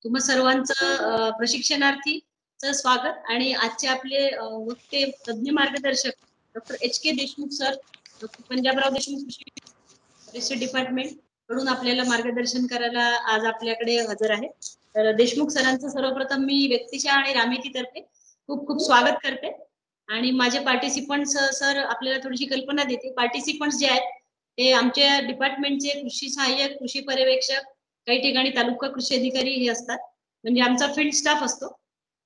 तुम्हा सर्वांचं प्रशिक्षणार्थीचं स्वागत आणि आजचे आपले वक्ते तज्ञ मार्गदर्शक doctor HK Deshmukh sir, doctor Panjabrao Deshmukh कृषी डिपार्टमेंट कडून आपल्याला मार्गदर्शन करायला आज आपल्याकडे हजर आहे. तर देशमुख सरांचं सर्वप्रथम मी व्यक्तिशः आणि रामेतीतर्फे खूप खूप स्वागत करते आणि माझे पार्टिसिपंट्स सर आपल्याला थोडीशी कल्पना देते. पार्टिसिपंट्स जे आहेत ते आमच्या डिपार्टमेंटचे कृषी सहाय्यक, कृषी पर्यवेक्षक, काही ठिकाणी तालुका कृषी अधिकारी हे असतात. म्हणजे आमचा फील्ड स्टाफ असतो,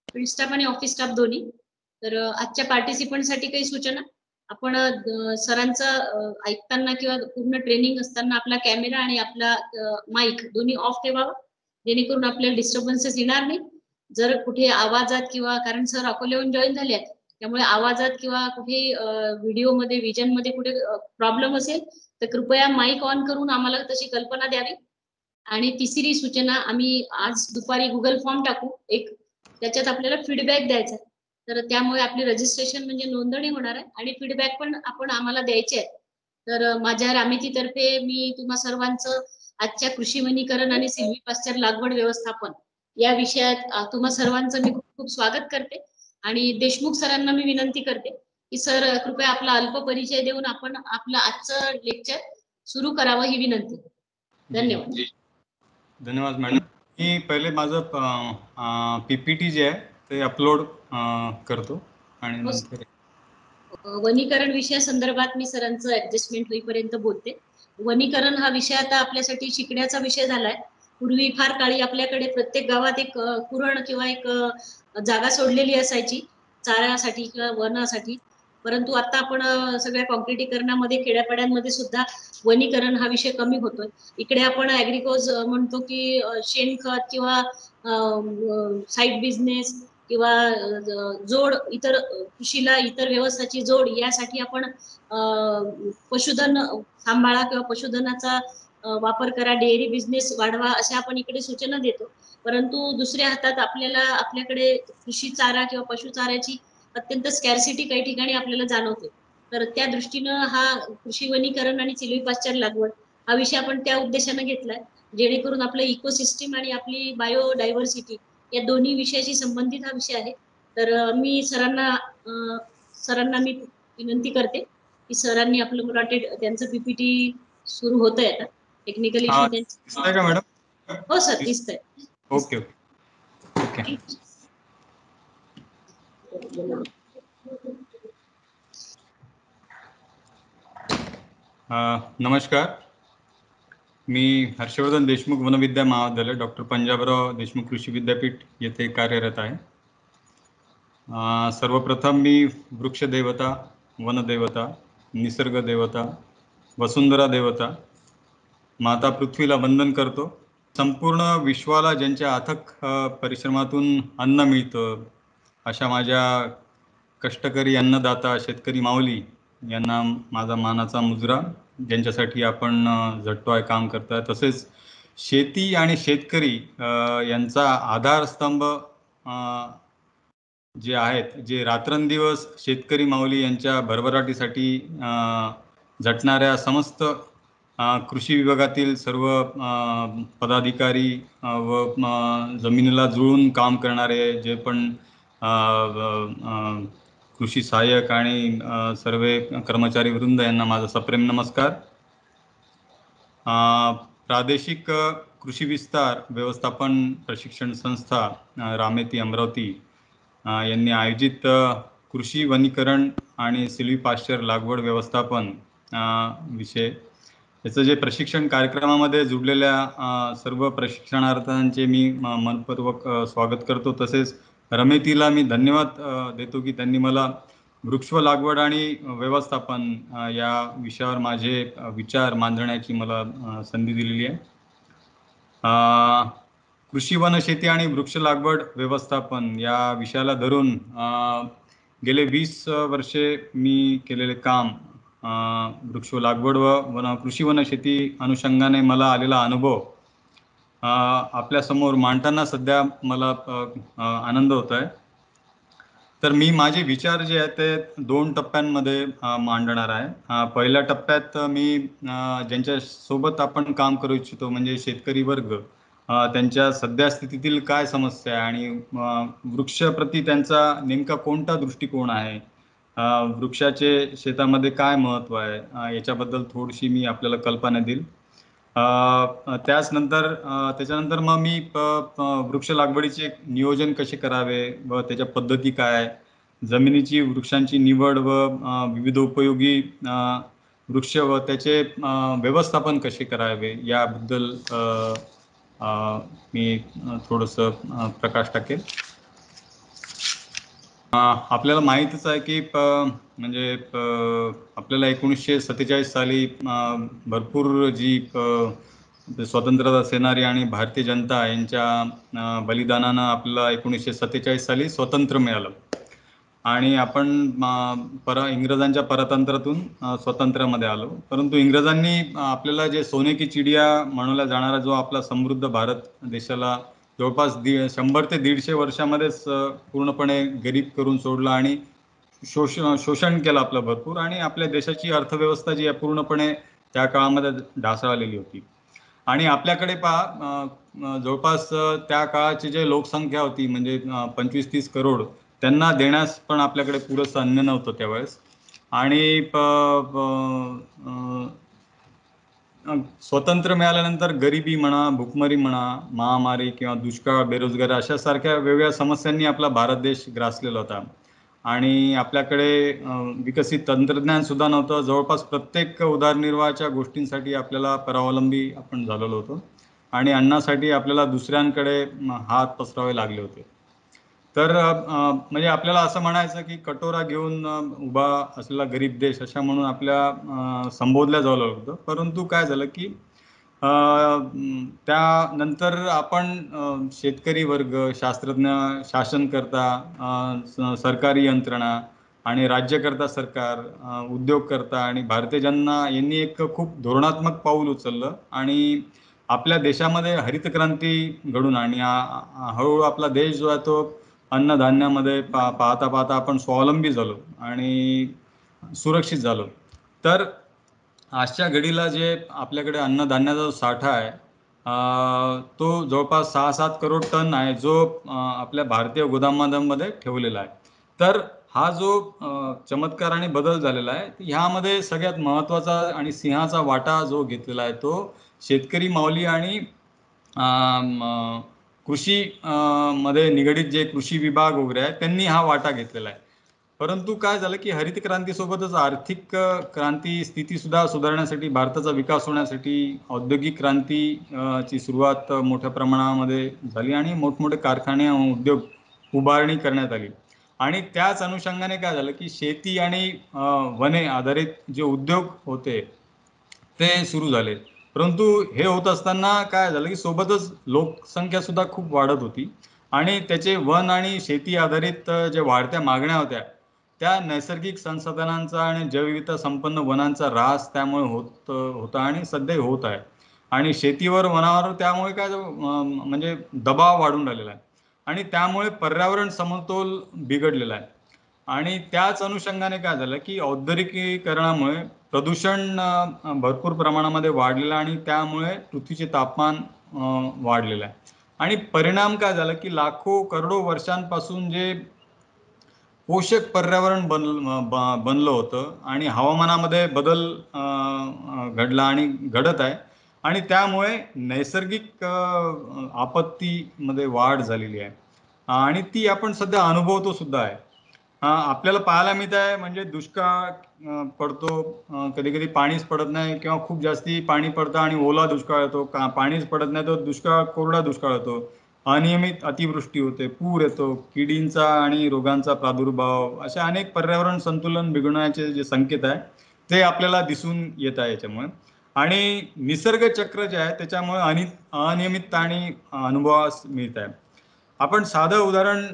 फील्ड स्टाफ आणि ऑफिस स्टाफ दोन्ही. तर आजच्या पार्टिसिपंट साठी काही सूचना. आपण सरांचं ऐकताना किंवा पूर्ण ट्रेनिंग असताना आपला कॅमेरा आणि आपला माईक दोन्ही ऑफ ठेवावा, जेणेकरून आपल्याला डिस्टर्बन्सेस येणार नाही. जर कुठे आवाजात किंवा कारण सर अकोल्याहून जॉईन झाले आहेत, त्यामुळे आवाजात किंवा कुठे व्हिडिओ मध्ये विजन मध्ये कुठे प्रॉब्लेम असेल तर कृपया माईक ऑन करून आम्हाला तशी कल्पना द्यावी. आणि तिसरी सूचना, आम्ही आज दुपारी गुगल फॉर्म टाकू एक, त्याच्यात आपल्याला फीडबॅक द्यायचा. तर त्यामुळे आपली रजिस्ट्रेशन म्हणजे नोंदणी होणार आहे आणि फीडबॅक पण आपण आम्हाला द्यायचे आहे. तर माझ्या रामेतीतर्फे मी तुम्हा सर्वांचं आजच्या कृषी वनीकरण आणि सिल्व्हीपास्चर लागवड व्यवस्थापन या विषयात तुम्हा सर्वांचं मी खूप खूप स्वागत करते आणि देशमुख सरांना मी विनंती करते की सर कृपया आपला अल्प परिचय देऊन आपण आपलं आजचं लेक्चर सुरू करावं ही विनंती. धन्यवाद. धन्यवाद मॅडम. मी पहिले माझं PPT जे आहे ते अपलोड करतो आणि नंतर वनीकरण विषयासंदर्भात मी सरांचं ऍडजस्टमेंट होईपर्यंत बोलते. वनीकरण हा विषय आता आपल्यासाठी शिकण्याचा विषय झालाय. पूर्वी फार काळी आपल्याकडे प्रत्येक गावात एक कुरण किंवा एक जागा सोडलेली असायची चाऱ्यासाठी किंवा वनासाठी. परंतु आता आपण सगळ्या कॉन्क्रिटीकरणामध्ये खेड्यापाड्यांमध्ये सुद्धा वनीकरण हा विषय कमी होतोय. इकडे आपण ऍग्रिकोज म्हणतो की शेणखत किंवा साईड बिझनेस किंवा जोड, इतर कृषीला इतर व्यवसायाची जोड यासाठी आपण पशुधन सांभाळा किंवा पशुधनाचा वापर करा, डेअरी बिझनेस वाढवा अशा आपण इकडे सूचना देतो. परंतु दुसऱ्या हातात आपल्याकडे कृषी चारा किंवा पशुचाऱ्याची अत्यंत स्कॅर्सिटी काही ठिकाणी आपल्याला जाणवते. तर त्या दृष्टीनं हा कृषी वनीकरण आणि सिल्व्हीपास्चर लागवड हा विषय आपण त्या उद्देशाने घेतलाय, जेणेकरून आपलं इकोसिस्टीम आणि आपली बायोडायव्हर्सिटी या दोन्ही विषयाशी संबंधित हा विषय आहे. तर मी सरांना मी विनंती करते की सरांनी आपलं मला वाटते त्यांचं PPT सुरू होत आहे आता. टेक्निकल इश्यू दिसतंय का मॅडम? हो सर, दिसतंय. Okay okay. नमस्कार, मी हर्षवर्धन देशमुख वनविद्या महाविद्यालय डॉक्टर पंजाबराव देशमुख कृषी विद्यापीठ येथे कार्यरत आहे. सर्वप्रथम मी वृक्षदेवता, वनदेवता, निसर्ग देवता, वसुंधरा देवता, माता पृथ्वीला वंदन करतो. संपूर्ण विश्वाला ज्यांच्या अथक परिश्रमातून अन्न मिळतं अशा माझ्या कष्टकरी अन्नदाता शेतकरी माऊली यांना माझा मानाचा मुजरा, ज्यांच्यासाठी आपण झटतोय, काम करतोय. तसेच शेती आणि शेतकरी यांचा आधारस्तंभ जे आहेत, जे रात्रंदिवस शेतकरी माऊली यांच्या भरभराटीसाठी झटणाऱ्या समस्त कृषी विभागातील सर्व पदाधिकारी व जमिनीला जुळून काम करणारे जे पण कृषी सहाय्यक आणि सर्व कर्मचारी वृंद यांना माझा सप्रेम नमस्कार. प्रादेशिक कृषी विस्तार व्यवस्थापन प्रशिक्षण संस्था रामेती अमरावती यांनी आयोजित कृषी वनीकरण आणि सिल्व्हीपास्चर लागवड व्यवस्थापन विषय याचं जे प्रशिक्षण कार्यक्रमामध्ये जुडलेल्या सर्व प्रशिक्षणार्थींचे मी मनपूर्वक स्वागत करतो. तसेच रमेतीला मी धन्यवाद देतो की त्यांनी मला वृक्ष लागवड आणि व्यवस्थापन या विषयावर माझे विचार मांडण्याची मला संधी दिलेली आहे. कृषी वन शेती आणि वृक्ष लागवड व्यवस्थापन या विषयाला धरून गेले 20 वर्षे मी केलेले काम, वृक्ष लागवड व कृषी वन शेती अनुषंगाने मला आलेला अनुभव आपल्या समोर मांडताना सध्या मला आनंद होत आहे. तर मी माझे विचार जे आहेत ते 2 टप्प्यांमध्ये मांडणार आहे. पहिल्या टप्प्यात मी ज्यांच्या सोबत आपण काम करू इच्छितो म्हणजे शेतकरी वर्ग त्यांच्या सध्या स्थितीतील काय समस्या आहे आणि वृक्षप्रती त्यांचा नेमका कोणता दृष्टिकोन आहे, वृक्षाचे शेतामध्ये काय महत्त्व आहे, याच्याबद्दल थोडीशी मी आपल्याला कल्पना देईल. त्याच्यानंतर मग मी वृक्ष लागवडीचे नियोजन कसे करावे व त्याच्या पद्धती काय, जमिनीची वृक्षांची निवड व विविध उपयोगी वृक्ष व त्याचे व्यवस्थापन कसे करावे याबद्दल मी थोडंसं प्रकाश टाकेल. आपल्याला माहीतच आहे की म्हणजे आपल्याला 1947 साली भरपूर जी स्वतंत्रता सेनानी आणि भारतीय जनता यांच्या बलिदानानं आपल्याला 1947 साली स्वातंत्र्य मिळालं आणि आपण इंग्रजांच्या परतंत्रातून स्वातंत्र्यामध्ये आलो. परंतु इंग्रजांनी आपल्याला जे सोने की चिडिया म्हणवला जाणारा जो आपला समृद्ध भारत देशाला जवळपास 100 ते 150 वर्षामध्येच पूर्णपणे गरीब करून सोडला आणि शोषण केलं आपलं भरपूर, आणि आपल्या देशाची अर्थव्यवस्था जी आहे पूर्णपणे त्या काळामध्ये ढासळलेली होती. आणि आपल्याकडे जवळपास त्या काळाची जे लोकसंख्या होती म्हणजे 25-30 करोड, त्यांना देण्यास पण आपल्याकडे पुरेसं अन्न नव्हतं त्यावेळेस. आणि स्वतंत्र मिळाल्यानंतर गरिबी म्हणा, भूकमारी म्हणा, महामारी किंवा दुष्काळ, बेरोजगारी अशा सारख्या वेगवेगळ्या समस्यांनी आपला भारत देश ग्रासलेला होता. आणि आपल्याकडे विकसित तंत्रज्ञान सुद्धा नव्हतं. जवळपास प्रत्येक उदरनिर्वाहाच्या गोष्टींसाठी आपल्याला परावलंबी आपण झालेलो होतो आणि अन्नासाठी आपल्याला दुसऱ्यांकडे हात पसरावे लागले होते. तर म्हणजे आपल्याला असं म्हणायचं की कटोरा घेऊन उभा असलेला गरीब देश अशा म्हणून आपल्या संबोधल्या जाऊ लागलं होतं. परंतु काय झालं की त्यानंतर आपण शेतकरी वर्ग, शास्त्रज्ञ, शासनकर्ता, सरकारी यंत्रणा आणि राज्यकर्ता सरकार, उद्योगकर्ता आणि भारतीय जनता यांनी एक खूप धोरणात्मक पाऊल उचललं आणि आपल्या देशामध्ये हरित क्रांती घडून आणि हळूहळू आपला देश जो आहे तो अन्नधान्यामध्ये पाहता पाहता आपण स्वावलंबी झालो आणि सुरक्षित झालो. तर आजच्या घडीला जे आपल्याकडे अन्नधान्याचा जो साठा आहे तो जवळपास 6-7 करोड टन आहे, जो आपल्या भारतीय गोदामांमध्ये ठेवलेला आहे. तर हा जो चमत्कार आणि बदल झालेला आहे, ह्यामध्ये सगळ्यात महत्त्वाचा आणि सिंहाचा वाटा जो घेतलेला आहे तो शेतकरी माऊली आणि कृषी मध्ये निगडीत जे कृषी विभाग वगैरे आहे त्यांनी हा वाटा घेतलेला आहे. परंतु काय झालं की हरित क्रांतीसोबतच आर्थिक क्रांती स्थिती सुद्धा सुधारण्यासाठी, भारताचा विकास होण्यासाठी औद्योगिक क्रांती ची सुरुवात मोठ्या प्रमाणामध्ये झाली आणि मोठमोठे कारखाने, उद्योग उभारणी करण्यात आली. आणि त्याच अनुषंगाने काय झालं की शेती आणि वने आधारित जे उद्योग होते ते सुरू झाले. परंतु हे होत असताना काय झालं की सोबतच लोकसंख्या सुद्धा खूप वाढत होती आणि त्याचे वन आणि शेती आधारित जे वाढत्या मागण्या होत्या त्या नैसर्गिक संसाधनांचा आणि जैवविविधता संपन्न वनांचा ऱ्हास त्यामुळे होता आणि सध्या होत आहे. आणि शेतीवर, वनावर त्यामुळे काय म्हणजे दबाव वाढून राहिलेला आहे आणि त्यामुळे पर्यावरण समतोल बिघडलेला आहे. आणि त्याच अनुषंगाने काय झालं की औद्योगिकीकरणामुळे प्रदूषण भरपूर प्रमाणामध्ये वाढलेलं आणि त्यामुळे पृथ्वीचे तापमान वाढलेलं आहे. आणि परिणाम काय झाला की लाखो करोडो वर्षांपासून जे पोषक पर्यावरण बनलं होतं आणि हवामानामध्ये बदल घडला आणि घडत आहे आणि त्यामुळे नैसर्गिक आपत्तीमध्ये वाढ झालेली आहे आणि ती आपण सध्या अनुभवतो सुद्धा आहे. आपल्याला पाहायला मिळत आहे म्हणजे दुष्काळ पडतो, कधी कधी पाणीच पडत नाही किंवा खूप जास्ती पाणी पडतं आणि ओला दुष्काळ येतो, पाणीच पडत नाही तर दुष्काळ, कोरडा दुष्काळ येतो, अनियमित अतिवृष्टी होते, पूर येतो, किडींचा आणि रोगांचा प्रादुर्भाव, अशा अनेक पर्यावरण संतुलन बिघडण्याचे जे संकेत आहे ते आपल्याला दिसून येत आहे याच्यामुळे. आणि निसर्ग चक्र जे आहे त्याच्यामुळे अनियमितता आणि अनुभवास मिळत आहे. आपण साधं उदाहरण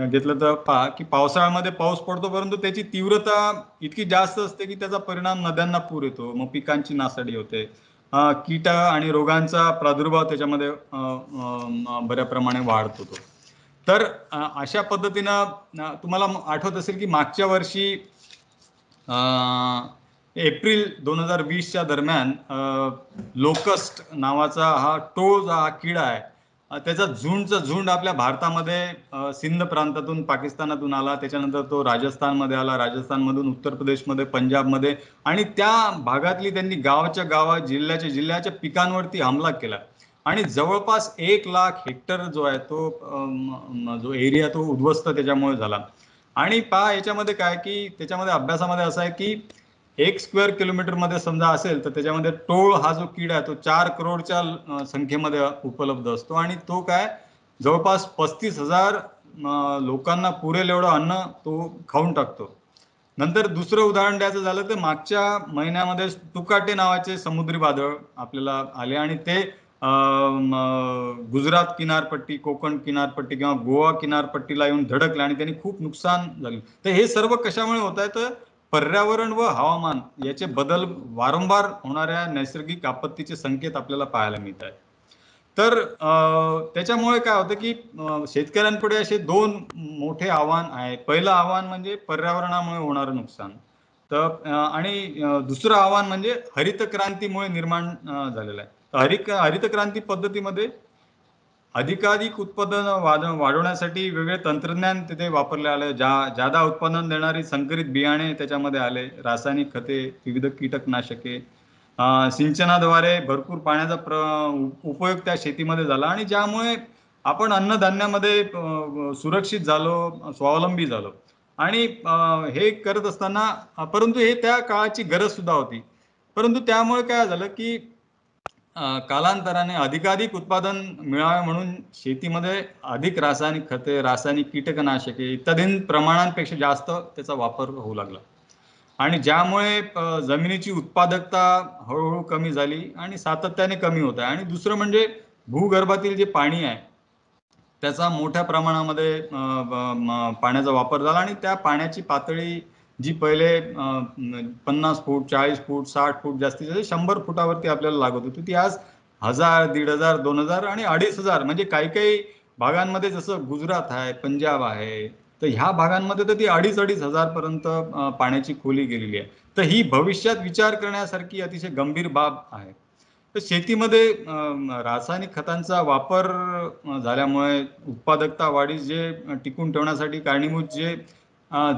घेतलं तर पहा की पावसाळ्यामध्ये पाऊस पडतो परंतु त्याची तीव्रता इतकी जास्त असते की त्याचा परिणाम नद्यांना पूर येतो, मग पिकांची नासाडी होते, कीट आणि रोगांचा प्रादुर्भाव त्याच्यामध्ये बऱ्या प्रमाणे वाढत होतो. तर अशा पद्धतीनं तुम्हाला आठवत असेल की मागच्या वर्षी एप्रिल 2020च्या दरम्यान लोकस्ट नावाचा हा टोळ हा किडा आहे, त्याचा झुंड आपल्या भारतामध्ये सिंध प्रांतातून पाकिस्तानातून आला, त्याच्यानंतर तो राजस्थानमध्ये आला, राजस्थानमधून उत्तर प्रदेशमध्ये, पंजाबमध्ये, आणि त्या भागातली त्यांनी गावाच्या गावात, जिल्ह्याच्या पिकांवरती हमला केला आणि जवळपास 1,00,000 हेक्टर जो आहे तो जो एरिया तो उद्ध्वस्त त्याच्यामुळे झाला. आणि पहा याच्यामध्ये काय की त्याच्यामध्ये अभ्यासामध्ये असं आहे की 1 स्क्वेअर किलोमीटर मध्ये समजा असेल तर त्याच्यामध्ये टोळ हा जो किडा आहे तो 4 करोडच्या संख्येमध्ये उपलब्ध असतो आणि तो काय जवळपास 35,000 लोकांना पुरेल एवढं अन्न तो खाऊन टाकतो. नंतर दुसरं उदाहरण द्यायचं झालं तर मागच्या महिन्यामध्ये तुकाटे नावाचे समुद्री वादळ आपल्याला आले आणि ते गुजरात किनारपट्टी, कोकण किनारपट्टी किंवा गोवा किनारपट्टीला येऊन धडकले आणि त्यांनी खूप नुकसान झाले. तर हे सर्व कशामुळे होत आहे तर पर्यावरण व हवामान याचे बदल, वारंवार होणाऱ्या नैसर्गिक आपत्तीचे संकेत आपल्याला पाहायला मिळत आहेत. तर त्याच्यामुळे काय होतं की शेतकऱ्यांपुढे असे 2 मोठे आव्हान आहे. पहिलं आव्हान म्हणजे पर्यावरणामुळे होणारं नुकसान, तर आणि दुसरं आव्हान म्हणजे हरित क्रांतीमुळे निर्माण झालेलं आहे. हरित क्रांती पद्धतीमध्ये अधिकाधिक उत्पादन वाढवण्यासाठी वेगवेगळे तंत्रज्ञान तिथे वापरले आले, जादा उत्पादन देणारी संकरित बियाणे त्याच्यामध्ये आले, रासायनिक खते, विविध कीटकनाशके, सिंचनाद्वारे भरपूर पाण्याचा उपयोग त्या शेतीमध्ये झाला आणि ज्यामुळे आपण अन्नधान्यामध्ये सुरक्षित झालो, स्वावलंबी झालो. आणि हे करत असताना परंतु हे त्या काळाची गरज सुद्धा होती. परंतु त्यामुळे काय झालं की कालांतराने अधिकाधिक उत्पादन मिळावे म्हणून शेतीमध्ये अधिक रासायनिक खते, रासायनिक कीटकनाशके इत्यादी प्रमाणांपेक्षा जास्त त्याचा वापर होऊ लागला आणि ज्यामुळे जमिनीची उत्पादकता हळूहळू कमी झाली आणि सातत्याने कमी होत आहे. आणि दुसरं म्हणजे भूगर्भातील जे पाणी आहे त्याचा मोठ्या प्रमाणामध्ये पाण्याचा वापर झाला आणि त्या पाण्याची पातळी जी पहिले 50 फूट, 40 फूट, 60 फूट जास्तीत जास्त 100 फुटावरती आपल्याला लागत होती, ती आज 1000, 1500, 2000 आणि 2500 म्हणजे काही काही भागांमध्ये जसं गुजरात आहे, पंजाब आहे, तर ह्या भागांमध्ये तर ती 2,500 पर्यंत पाण्याची खोली गेलेली आहे. तर ही भविष्यात विचार करण्यासारखी अतिशय गंभीर बाब आहे. तर शेतीमध्ये रासायनिक खतांचा वापर झाल्यामुळे उत्पादकता वाढीस जे टिकून ठेवण्यासाठी कारणीभूत जे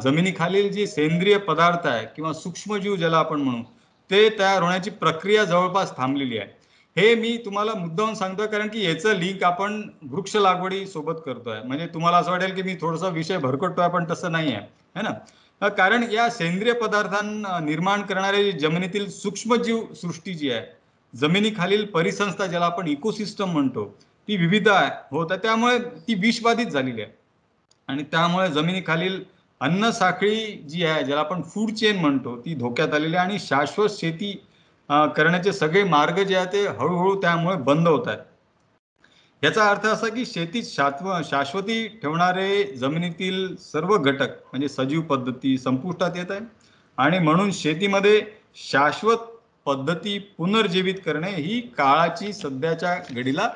जमिनीखालील जी सेंद्रिय पदार्थ आहे किंवा सूक्ष्मजीव ज्याला आपण म्हणू ते तयार होण्याची प्रक्रिया जवळपास थांबलेली आहे. हे मी तुम्हाला मुद्दाम सांगतोय कारण की याचं लिंक आपण वृक्ष लागवडी सोबत करतोय. म्हणजे तुम्हाला असं वाटेल की मी थोडासा विषय भरकटतोय पण तसं नाही आहे, है ना. कारण या सेंद्रिय पदार्थांना निर्माण करणारे जमिनीतील सूक्ष्मजीव सृष्टी जी आहे, जमिनीखालील परिसंस्था ज्याला आपण इकोसिस्टम म्हणतो, ती विविध होत आहे, त्यामुळे ती विषबाधित झालेली आहे आणि त्यामुळे जमिनीखालील अन्न साखळी जी आहे ज्याला आपण फूड चेन म्हणतो ती धोक्यात आलेली आहे आणि शाश्वत शेती करण्याचे सगळे मार्ग जे आहेत ते हळूहळू त्यामुळे बंद होत आहेत. याचा अर्थ असा की शेतीत शाश्वती ठेवणारे जमिनीतील सर्व घटक म्हणजे सजीव पद्धती संपुष्टात येत आहे आणि म्हणून शेतीमध्ये शाश्वत पद्धती पुनर्जीवित करणे ही काळाची सध्याच्या घडीला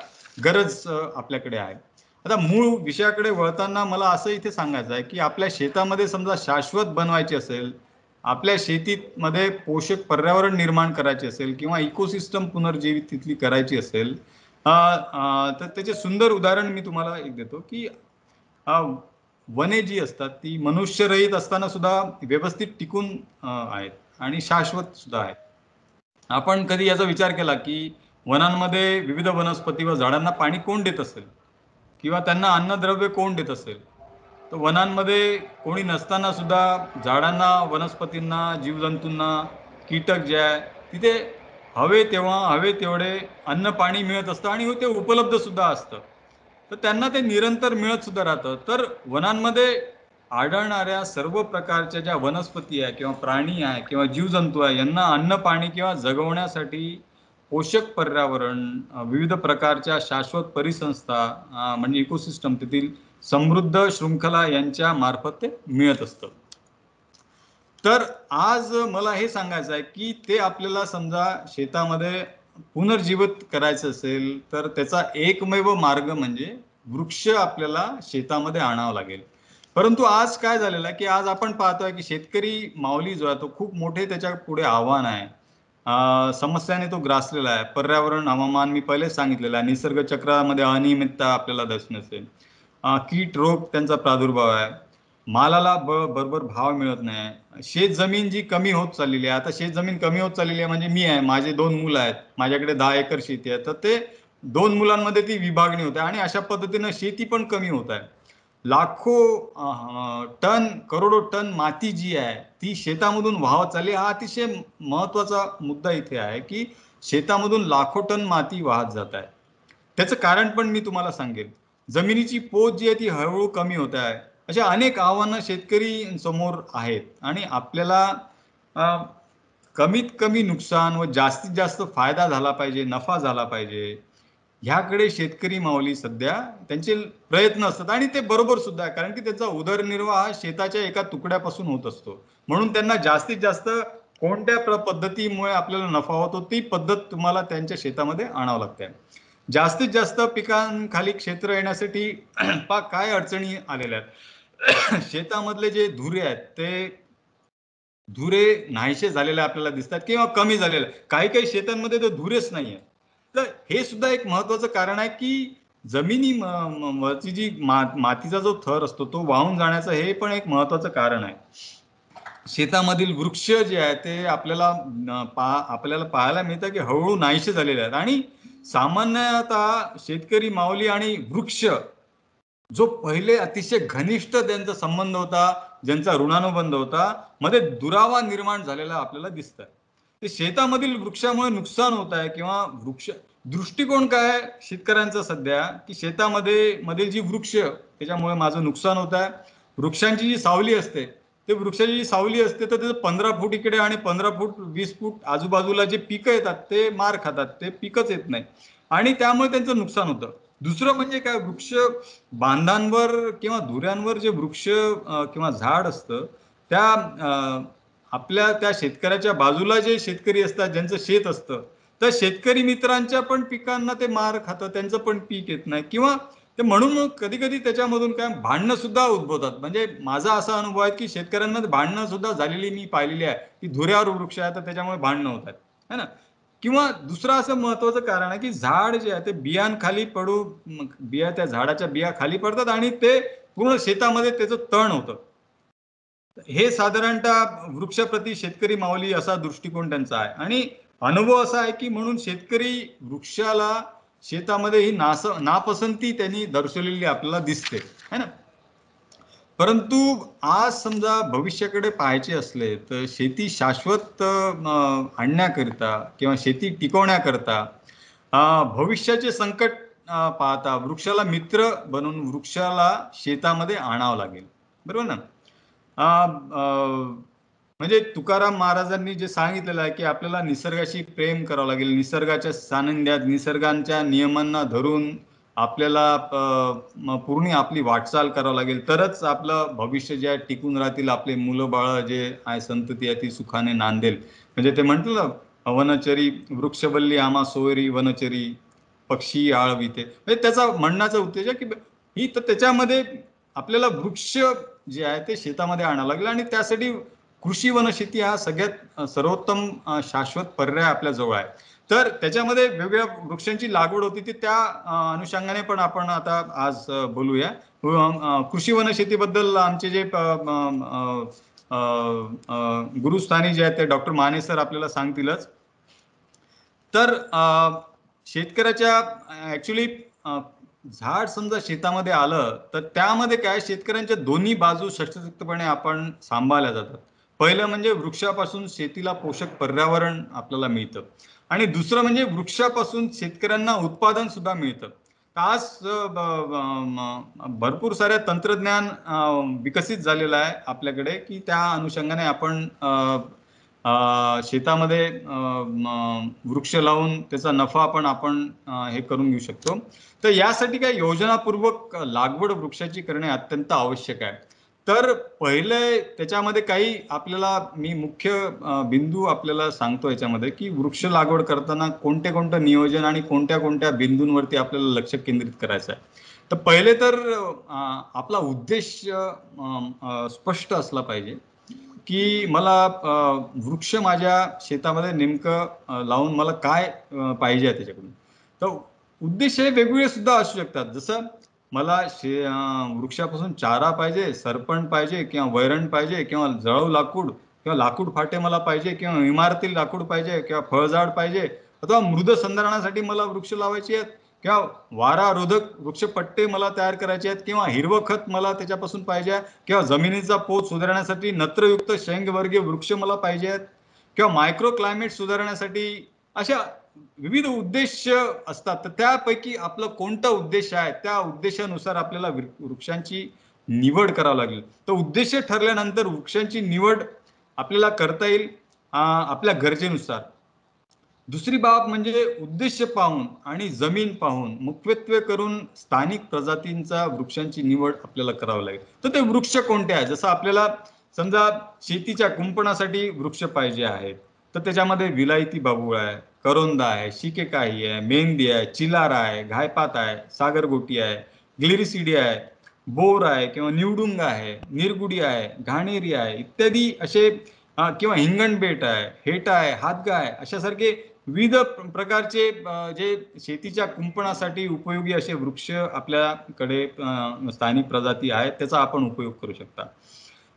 गरज आपल्याकडे आहे. आता मूळ विषयाकडे वळताना मला असं इथे सांगायचं आहे की आपल्या शेतामध्ये समजा शाश्वत बनवायची असेल, आपल्या शेतीमध्ये पोषक पर्यावरण निर्माण करायचे असेल किंवा इकोसिस्टम पुनर्जीवित तिथली करायची असेल, तर त्याचे सुंदर उदाहरण मी तुम्हाला एक देतो की वने जी असतात ती मनुष्यरहित असताना सुद्धा व्यवस्थित टिकून आहेत आणि शाश्वत सुद्धा आहेत. आपण कधी याचा विचार केला की वनांमध्ये विविध वनस्पती व झाडांना पाणी कोण देत असेल किंवा त्यांना अन्नद्रव्य कोण देत असेल? तर वनांमध्ये कोणी नसताना सुद्धा झाडांना, वनस्पतींना, जीवजंतूंना, कीटक जे आहे तिथे हवे तेवढे अन्न पाणी मिळत असतं आणि ते उपलब्ध सुद्धा असतं. तर त्यांना ते निरंतर मिळत सुद्धा राहतं. तर वनांमध्ये आढळणाऱ्या सर्व प्रकारच्या ज्या वनस्पती आहे किंवा प्राणी आहे किंवा जीवजंतू आहे यांना अन्न पाणी किंवा जगवण्यासाठी पोषक पर्यावरण, विविध प्रकारच्या शाश्वत परिसंस्था म्हणजे इकोसिस्टम तेथील समृद्ध शृंखला यांच्या मार्फत ते मिळत असतं. तर आज मला हे सांगायचं आहे की ते आपल्याला समजा शेतामध्ये पुनर्जीवित करायचं असेल तर त्याचा एकमेव मार्ग म्हणजे वृक्ष आपल्याला शेतामध्ये आणावं लागेल. परंतु आज काय झालेलं आहे की आज आपण पाहतोय की शेतकरी माऊली जो आहे तो खूप मोठे त्याच्या पुढे आव्हान आहे. समस्याने तो ग्रासलेला आहे. पर्यावरण, हवामान मी पहिलेच सांगितलेलं आहे. निसर्ग चक्रामध्ये अनियमितता आपल्याला दिसून येते. कीट रोग त्यांचा प्रादुर्भाव आहे. मालाला बरोबर भाव मिळत नाही. शेत जमीन जी कमी होत चाललेली आहे. आता शेत जमीन कमी होत चाललेली आहे म्हणजे मी आहे, माझे 2 मुलं आहेत, माझ्याकडे 10 एकर शेती आहे, तर ते 2 मुलांमध्ये ती विभागणी होते आणि अशा पद्धतीनं शेती पण कमी होत आहे. लाखो टन, करोडो टन माती जी आहे ती शेतामधून वाहत चालली. हा अतिशय महत्वाचा मुद्दा इथे आहे की शेतामधून लाखो टन माती वाहत जात आहे. त्याचं कारण पण मी तुम्हाला सांगेन. जमिनीची पोत जी आहे ती हळूहळू कमी होत आहे. अशा अनेक आव्हानं शेतकरी समोर आहेत आणि आपल्याला कमीत कमी नुकसान व जास्तीत जास्त फायदा झाला पाहिजे, नफा झाला पाहिजे, ह्याकडे शेतकरी माऊली सध्या त्यांचे प्रयत्न असतात आणि ते बरोबर सुद्धा आहे. कारण की त्याचा उदरनिर्वाह शेताच्या एका तुकड्यापासून होत असतो. म्हणून त्यांना जास्तीत जास्त कोणत्या पद्धतीमुळे आपल्याला नफा होतो ती पद्धत तुम्हाला त्यांच्या शेतामध्ये आणावं लागते. जास्तीत जास्त पिकांखाली क्षेत्र येण्यासाठी काय अडचणी आलेल्या आहेत. शेतामधले जे धुरे आहेत ते धुरे नाहीसे झालेले आपल्याला दिसतात किंवा कमी झालेले. काही काही शेतांमध्ये तर धुरेच नाहीये. तर हे सुद्धा एक महत्वाचं कारण आहे की जमिनी वरची जी मातीचा जो थर असतो तो वाहून जाण्याचं हे पण एक महत्वाचं कारण आहे. शेतामधील वृक्ष जे आहे ते आपल्याला पाहायला मिळतं की हळूहळू नाहीसे झालेले आहेत आणि सामान्यतः शेतकरी माऊली आणि वृक्ष जो पहिले अतिशय घनिष्ठ त्यांचा संबंध होता, ज्यांचा ऋणानुबंध होता, मध्ये दुरावा निर्माण झालेला आपल्याला दिसत आहे. ते शेतामधील वृक्षामुळे नुकसान होत आहे किंवा वृक्ष दृष्टिकोन काय आहे शेतकऱ्यांचा सध्या की शेतामध्ये मधील जी वृक्ष त्याच्यामुळे माझं नुकसान होत आहे. वृक्षांची जी सावली असते ते वृक्षाची जी सावली असते तर त्याचं 15 फूट इकडे आणि 15 फूट 20 फूट आजूबाजूला जे पिकं येतात ते मार खातात, ते पिकच येत नाही आणि त्यामुळे त्यांचं नुकसान होतं. दुसरं म्हणजे काय, वृक्ष बांधांवर किंवा धुऱ्यांवर जे वृक्ष किंवा झाड असतं त्या आपल्या त्या शेतकऱ्याच्या बाजूला जे शेतकरी असतात ज्यांचं शेत असतं तर शेतकरी मित्रांच्या पण पिकांना ते मार खातं, त्यांचं पण पीक येत नाही किंवा ते म्हणून कधी कधी त्याच्यामधून काय भांडणं सुद्धा उद्भवतात. म्हणजे माझा असा अनुभव आहे की शेतकऱ्यांमध्ये भांडणं सुद्धा झालेली मी पाहिलेली आहे की धुऱ्यावर वृक्ष आहे तर त्याच्यामुळे भांडणं होत आहेत है ना. किंवा दुसरं असं महत्वाचं कारण आहे की झाड जे आहे ते बियांखाली बिया त्या झाडाच्या बिया खाली पडतात आणि ते पूर्ण शेतामध्ये त्याचं तण होतं. हे साधारणतः वृक्षप्रती शेतकरी माऊली असा दृष्टिकोन त्यांचा आहे आणि अनुभव असा आहे की म्हणून शेतकरी वृक्षाला शेतामध्ये ही नापसंती त्यांनी दर्शवलेली आपल्याला दिसते है ना. परंतु आज समजा भविष्याकडे पाहायचे असले तर शेती शाश्वत आणण्याकरिता किंवा शेती टिकवण्याकरता भविष्याचे संकट पाहता वृक्षाला मित्र बनवून वृक्षाला शेतामध्ये आणावं लागेल. बरोबर ना. म्हणजे तुकाराम महाराजांनी जे सांगितलेलं आहे की आपल्याला निसर्गाशी प्रेम करावं लागेल, निसर्गाच्या सानिध्यात निसर्गांच्या नियमांना धरून आपल्याला पूर्ण आपली वाटचाल करावं लागेल, तरच आपलं भविष्य जे आहे टिकून राहतील, आपले मुलं बाळ जे आहे संतती आहे ती सुखाने नांदेल. म्हणजे ते म्हटलं वनचरी वृक्षवल्ली आम्हा सोयरी वनचरी पक्षी आळविते, म्हणजे त्याचा म्हणण्याचा उद्देश आहे की ही तर त्याच्यामध्ये आपल्याला वृक्ष जे आहे ते शेतामध्ये आणावं लागेल आणि त्यासाठी कृषी वनशेती हा सगळ्यात सर्वोत्तम शाश्वत पर्याय आपल्या जवळ आहे. तर त्याच्यामध्ये वेगवेगळ्या वृक्षांची लागवड होती ती त्या अनुषंगाने पण आपण आता आज बोलूया. कृषी वनशेतीबद्दल आमचे जे गुरुस्थानी जे आहेत ते डॉक्टर माने सर आपल्याला सांगतीलच. तर शेतकऱ्याच्या ऍक्च्युली झाड समजा शेतामध्ये आलं तर त्यामध्ये काय शेतकऱ्यांच्या दोन्ही बाजू सशक्तपणे आपण सांभाळल्या जातात. पहिलं म्हणजे वृक्षापासून शेतीला पोषक पर्यावरण आपल्याला मिळतं आणि दुसरं म्हणजे वृक्षापासून शेतकऱ्यांना उत्पादन सुद्धा मिळतं. आज भरपूर साऱ्या तंत्रज्ञान विकसित झालेलं आहे आपल्याकडे की त्या अनुषंगाने आपण शेतामध्ये वृक्ष लावून त्याचा नफा पण आपण हे करून घेऊ शकतो. तर यासाठी काय योजनापूर्वक लागवड वृक्षाची करणे अत्यंत आवश्यक आहे. तर पहिले त्याच्यामध्ये काही आपल्याला मी मुख्य बिंदू आपल्याला सांगतो याच्यामध्ये, की वृक्ष लागवड करताना कोणते नियोजन आणि कोणत्या बिंदूंवरती आपल्याला लक्ष केंद्रित करायचं आहे. तर पहिले तर आपला उद्देश स्पष्ट असला पाहिजे, की मला वृक्ष माझ्या शेतामध्ये नेमकं लावून मला काय पाहिजे आहे त्याच्याकडून. तर उद्देश हे वेगवेगळे सुद्धा असू शकतात. जसं मला वृक्षापासून चारा पाहिजे, सरपण पाहिजे किंवा वैरण पाहिजे किंवा जळव लाकूड किंवा लाकूड फाटे मला पाहिजे किंवा इमारती लाकूड पाहिजे किंवा फळझाड पाहिजे, अथवा मृद संधारणासाठी मला वृक्ष लावायचे आहेत किंवा वारारोधक वृक्षपट्टे मला तयार करायचे आहेत किंवा हिरवं खत मला त्याच्यापासून पाहिजे किंवा जमिनीचा पोत सुधारण्यासाठी नत्रयुक्त शैंगवर्गीय वृक्ष मला पाहिजे आहेत किंवा मायक्रो क्लायमेट सुधारण्यासाठी. अशा विविध उद्देश असतात. तर त्यापैकी आपला कोणता उद्देश आहे त्या उद्देशानुसार आपल्याला वृक्षांची निवड करावी लागेल. तर उद्देश ठरल्यानंतर वृक्षांची निवड आपल्याला करता येईल आपल्या गरजेनुसार. दुसरी बाब म्हणजे उद्देश पाहून आणि जमीन पाहून मुख्यत्वे करून स्थानिक प्रजातींचा वृक्षांची निवड आपल्याला करावी लागेल. तर ते वृक्ष कोणते आहे, जसं आपल्याला समजा शेतीच्या कुंपणासाठी वृक्ष पाहिजे आहेत, तर त्याच्यामध्ये विलायती बाबूळ आहे, करोंदा आहे, शिकेकाई आहे, मेहंदी आहे, चिलार आहे, घायपात आहे, सागरगोटी आहे, ग्लिरिसिडी आहे, बोर आहे किंवा निवडुंग आहे, निरगुडी आहे, घाणेरी आहे इत्यादी असे किंवा हिंगणबेट आहे, हेटा आहे, हातगा आहे, अशासारखे विविध प्रकारचे जे शेतीच्या कुंपणासाठी उपयोगी असे वृक्ष आपल्याकडे स्थानिक प्रजाती आहेत त्याचा आपण उपयोग करू शकता.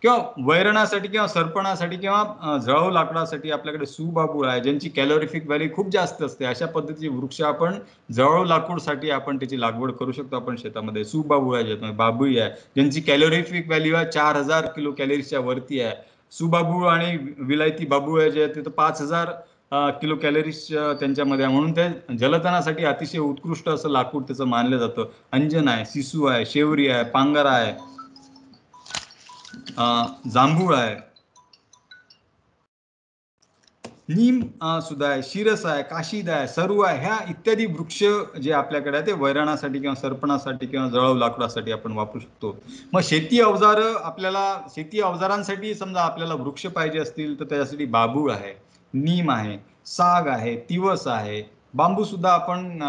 किंवा वैरणासाठी किंवा सरपणासाठी किंवा जळव लाकडासाठी आपल्याकडे सुबाबूळ आहे, ज्यांची कॅलोरिफिक व्हॅल्यू खूप जास्त असते. अशा पद्धतीचे वृक्ष आपण जळव लाकूडसाठी आपण त्याची लागवड करू शकतो आपण शेतामध्ये. सुबाबूळ आहे, ज्यात बाबुळी आहे, ज्यांची कॅलोरिफिक व्हॅल्यू आहे 4000 किलो कॅलरीजच्या वरती आहे. सुबाबूळ आणि विलायती बाबूळ आहे जे आहे ते 5000 किलो कॅलरीज त्यांच्यामध्ये आहे. म्हणून ते जलतनासाठी अतिशय उत्कृष्ट असं लाकूड त्याचं मानलं जातं. अंजन आहे, सिसू आहे, शेवरी आहे, पांगारा आहे, जांभूळ आहे, नीम सुद्धा आहे, शिरस आहे, काशीद आहे, सरू आहे. ह्या इत्यादी वृक्ष जे आपल्याकडे आहे ते वैरणासाठी किंवा सरपणासाठी किंवा जळव लाकडासाठी आपण वापरू शकतो. मग शेती अवजारांसाठी समजा आपल्याला वृक्ष पाहिजे असतील तर त्याच्यासाठी बाबूळ आहे, नीम आहे, साग आहे, तिवस आहे, बांबू सुद्धा आपण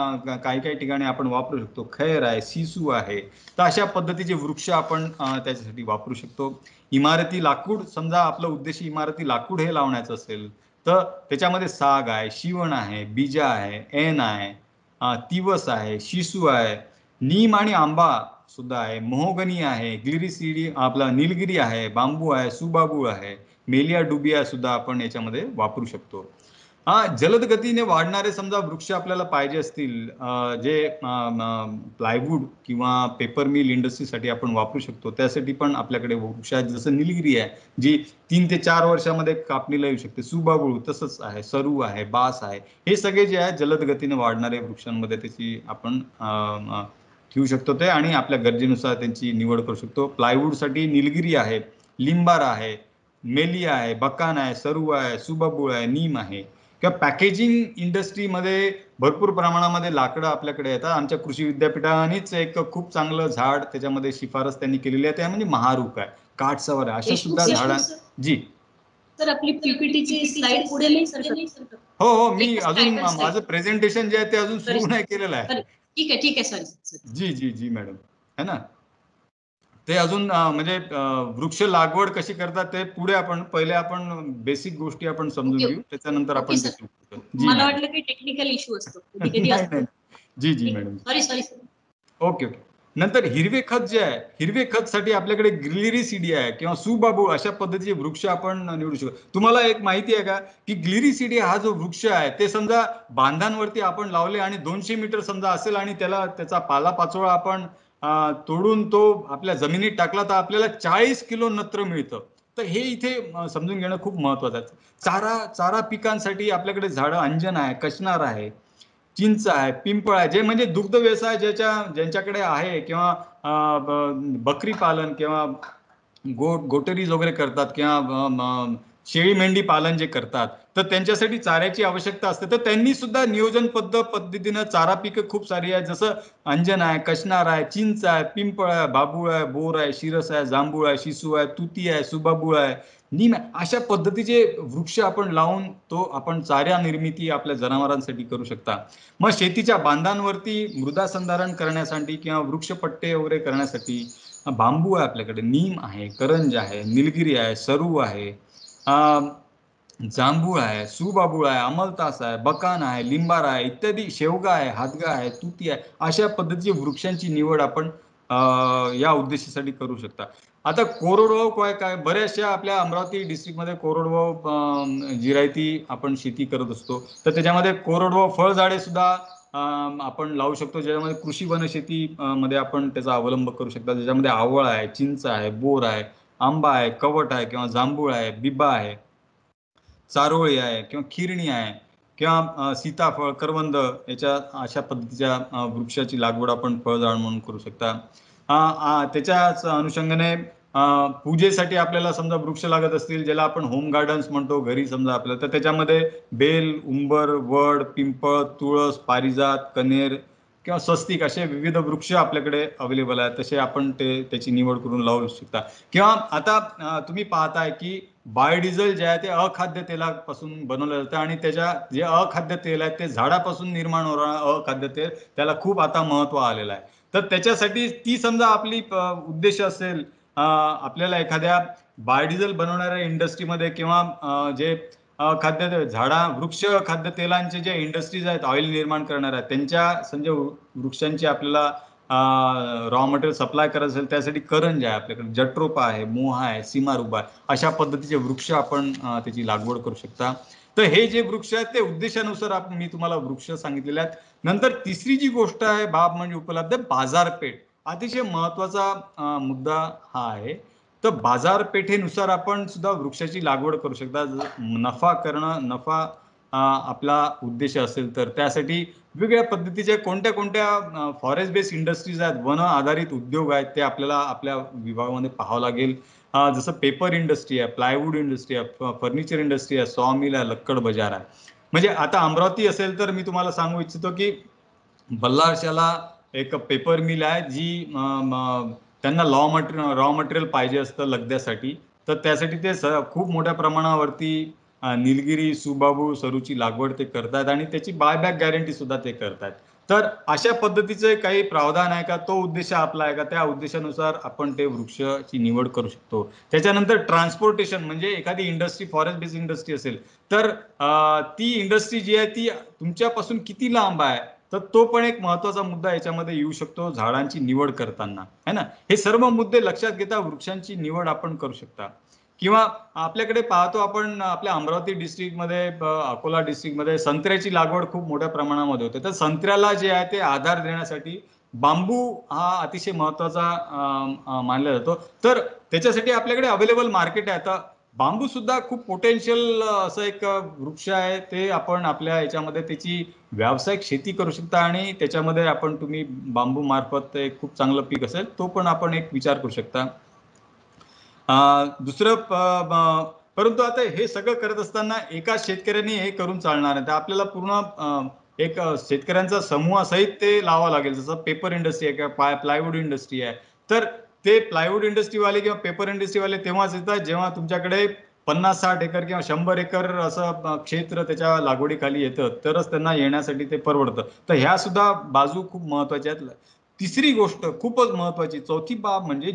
काही काही ठिकाणी आपण वापरू शकतो, खैर आहे, सिसू आहे. तर अशा पद्धतीचे वृक्ष आपण त्याच्यासाठी वापरू शकतो. इमारती लाकूड, समजा आपलं उद्देश इमारती लाकूड हे लावण्याचं असेल तर त्याच्यामध्ये साग आहे, शिवण आहे, बीजा आहे, ऐन आहे, तिवस आहे, शिसू आहे, नीम आणि आंबा सुद्धा आहे, मोहगनी आहे, ग्लिरिसिडी आपला निलगिरी आहे, बांबू आहे, सुबाबूळ आहे, मेलिया डुबिया सुद्धा आपण याच्यामध्ये वापरू शकतो. जलद गतीने वाढणारे समजा वृक्ष आपल्याला पाहिजे असतील जे प्लायवूड किंवा पेपर मिल इंडस्ट्रीसाठी आपण वापरू शकतो, त्यासाठी पण आपल्याकडे वृक्ष आहेत. जसं निलगिरी आहे जी 3 ते 4 वर्षामध्ये कापणीला येऊ शकते, सुबाबूळ तसंच आहे, सरू आहे, बास आहे. हे सगळे जे आहे जलद गतीने वाढणारे वृक्षांमध्ये त्याची आपण ठेवू शकतो ते आणि आपल्या गरजेनुसार त्यांची निवड करू शकतो. प्लायवूडसाठी निलगिरी आहे, लिंबार आहे, मेलिया आहे, बकान आहे, सरू आहे, सुबाबूळ आहे, नीम आहे. किंवा पॅकेजिंग इंडस्ट्रीमध्ये भरपूर प्रमाणामध्ये लाकडं आपल्याकडे येतात. आमच्या कृषी विद्यापीठानेच एक खूप चांगलं झाड त्याच्यामध्ये शिफारस त्यांनी केलेली आहे, त्या म्हणजे महारूक आहे, काठसवर आहे, अशा सुद्धा झाडा. जी तर आपली पीपीटीची स्लाइड पुढे नाही सरकत. हो, मी अजून माझं प्रेझेंटेशन जे आहे ते अजून सुरू नाही केलेलं आहे. ठीक आहे सॉरी. जी मॅडम, है ना. ते अजून म्हणजे वृक्ष लागवड कशी करतात ते पुढे आपण बेसिक गोष्टी आपण समजून घेऊ, त्याच्यानंतर आपण मला वाटलं की टेक्निकल इश्यू असतो कधी असतो. जी मॅडम, सॉरी. ओके. नंतर हिरवे खत जे आहे, हिरवे खत साठी आपल्याकडे ग्लिरिसिडी आहे किंवा सुबाबूळ अशा पद्धतीचे वृक्ष आपण निवडू शकतो. तुम्हाला एक माहिती आहे का की ग्लिरिसिडी हा जो वृक्ष आहे ते समजा बांधांवरती आपण लावले आणि 200 मीटर समजा असेल आणि त्याचा पालापाचोळा आपण तोडून तो आपल्या जमिनीत टाकला तर आपल्याला 40 किलो नत्र मिळतं. तर हे इथे समजून घेणं खूप महत्वाचं आहे. चारा पिकांसाठी आपल्याकडे झाडं अंजन आहे, कचनार आहे, चिंच आहे, पिंपळ आहे, जे म्हणजे दुग्ध व्यवसाय ज्यांच्याकडे आहे किंवा बकरी पालन किंवा गोटरीज वगैरे करतात किंवा शेळी मेंढी पालन जे करतात तर त्यांच्यासाठी चाऱ्याची आवश्यकता असते, तर त्यांनी सुद्धा नियोजनबद्ध पद्धतीनं चारा पिकं खूप सारी आहे, जसं अंजन आहे, कशनार आहे, चिंच आहे, पिंपळ आहे, बाबूळ आहे, बोर आहे, शिरस आहे, जांभूळ आहे, शिसू आहे, तुती आहे, सुबाबूळ आहे, नीम आहे. अशा पद्धतीचे वृक्ष आपण लावून तो आपण चारा निर्मिती आपल्या जनावरांसाठी करू शकता. मग शेतीच्या बांधांवरती मृदा संधारण करण्यासाठी किंवा वृक्षपट्टे वगैरे करण्यासाठी बांबू आहे आपल्याकडे, नीम आहे, करंज आहे, निलगिरी आहे, सरू आहे, जांभूळ आहे, सुबाबूळ आहे, अमलतास आहे, बकान आहे, लिंबार आहे इत्यादी, शेवगा आहे, हातगा आहे, तुती आहे. अशा पद्धतीची वृक्षांची निवड आपण या उद्देशासाठी करू शकता. आता कोरडवाहू काय काय, बऱ्याचशा आपल्या अमरावती डिस्ट्रिक्टमध्ये कोरडवाहू जिरायती आपण शेती करत असतो, तर त्याच्यामध्ये कोरडवाहू फळझाडे सुद्धा आपण लावू शकतो, ज्याच्यामध्ये कृषी वनशेती मध्ये आपण त्याचा अवलंब करू शकता. ज्याच्यामध्ये आवळ आहे, चिंच आहे, बोर आहे, आंबा आहे, कवट आहे किंवा जांभूळ आहे, बिबा आहे, चारोळी आहे किंवा खिरणी आहे किंवा सीताफळ, करवंद, याच्या अशा पद्धतीच्या वृक्षाची लागवड आपण फळझाड म्हणून करू शकता. त्याच्याच अनुषंगाने पूजेसाठी आपल्याला समजा वृक्ष लागत असतील, ज्याला आपण होम गार्डन्स म्हणतो घरी समजा आपलं, तर त्याच्यामध्ये बेल, उंबर, वड, पिंपळ, तुळस, पारिजात, कनेर किंवा स्वस्तिक असे विविध वृक्ष आपल्याकडे अवेलेबल आहेत. तसे आपण त्याची निवड करून लावू शकता. किंवा आता तुम्ही पाहताय की बायोडिझेल जे आहे ते अखाद्य तेलापासून बनवलं जातं, आणि त्याच्या जे अखाद्य तेल आहे ते झाडापासून निर्माण होणारं अखाद्य तेल, त्याला खूप आता महत्व आलेलं आहे. तर त्याच्यासाठी ती समजा आपली उद्देश असेल, आपल्याला एखाद्या बायोडिझेल बनवणाऱ्या इंडस्ट्रीमध्ये किंवा जे खाद्य झाडा वृक्ष खाद्य तेलांचे जे इंडस्ट्रीज आहेत ऑइल निर्माण करणाऱ्या, त्यांच्या समजा वृक्षांची आपल्याला रॉ मटेरियल सप्लाय करायचं असेल, त्यासाठी करंज आहे आपल्याकडे, जट्रोपा आहे, मोहा आहे, सीमारुबा आहे, अशा पद्धतीचे वृक्ष आपण त्याची लागवड करू शकता. तर हे जे वृक्ष आहेत ते उद्देशानुसार मी तुम्हाला वृक्ष सांगितलेले आहेत. नंतर तिसरी जी गोष्ट आहे बाब म्हणजे उपलब्ध बाजारपेठ. अतिशय महत्वाचा मुद्दा हा आहे. तर बाजारपेठेनुसार आपण सुद्धा वृक्षाची लागवड करू शकता. नफा करणं, नफा आपला उद्देश असेल तर त्यासाठी वेगवेगळ्या पद्धतीचे कोणत्या कोणत्या फॉरेस्ट बेस्ड इंडस्ट्रीज आहेत, वन आधारित उद्योग आहेत, ते आपल्याला आपल्या विभागामध्ये पाहावं लागेल. जसं पेपर इंडस्ट्री आहे, प्लायवूड इंडस्ट्री आहे, फर्निचर इंडस्ट्री आहे, सॉ मिल आहे, लक्कड बाजार आहे. म्हणजे आता अमरावती असेल तर मी तुम्हाला सांगू इच्छितो की बल्लारशाला एक पेपर मिल आहे, जी त्यांना रॉ मटेरियल पाहिजे असतं लगद्यासाठी, तर त्यासाठी ते खूप मोठ्या प्रमाणावरती निलगिरी, सुबाबू, सरूची लागवड ते करतात आणि त्याची बायबॅक गॅरंटी सुद्धा ते करतात. तर अशा पद्धतीचे काही प्रावधान आहे का, तो उद्देश आपला आहे का, त्या उद्देशानुसार आपण ते वृक्षाची निवड करू शकतो. त्याच्यानंतर ट्रान्सपोर्टेशन, म्हणजे एखादी इंडस्ट्री फॉरेस्ट बेस्ड इंडस्ट्री असेल तर ती इंडस्ट्री जी आहे ती तुमच्यापासून किती लांब आहे, तर तो पण एक महत्वाचा मुद्दा याच्यामध्ये येऊ शकतो झाडांची निवड करताना, है ना. हे सर्व मुद्दे लक्षात घेता वृक्षांची निवड आपण करू शकता. किंवा आपल्याकडे पाहतो आपण आपल्या अमरावती डिस्ट्रिक्टमध्ये, अकोला डिस्ट्रिक्टमध्ये संत्र्याची लागवड खूप मोठ्या प्रमाणामध्ये होते. तर संत्र्याला जे आहे ते आधार देण्यासाठी बांबू हा अतिशय महत्वाचा मानला जातो. तर त्याच्यासाठी आपल्याकडे अवेलेबल मार्केट आहे. आता बांबू सुद्धा खूप पोटेन्शियल असं एक वृक्ष आहे, ते आपण आपल्या याच्यामध्ये त्याची व्यावसायिक शेती करू शकता आणि त्याच्यामध्ये आपण तुम्ही बांबू मार्फत एक खूप चांगलं पीक असेल तो पण आपण एक विचार करू शकता. दुसरं परंतु आता हे सगळं करत असताना एका शेतकऱ्यांनी हे करून चालणार नाही, तर आपल्याला पूर्ण एक शेतकऱ्यांचा समूहासहित ते लावावं लागेल. जसं पेपर इंडस्ट्री आहे किंवा प्लायवूड इंडस्ट्री आहे, तर ते प्लायवूड इंडस्ट्रीवाले किंवा पेपर इंडस्ट्रीवाले तेव्हाच येतात जेव्हा तुमच्याकडे 50-60 एकर किंवा 100 एकर असं क्षेत्र त्याच्या लागवडीखाली येतं, तरच त्यांना येण्यासाठी ते परवडतं. तर ह्या सुद्धा बाजू खूप महत्वाच्या आहेत. तिसरी गोष्ट खूपच महत्वाची, चौथी बाब म्हणजे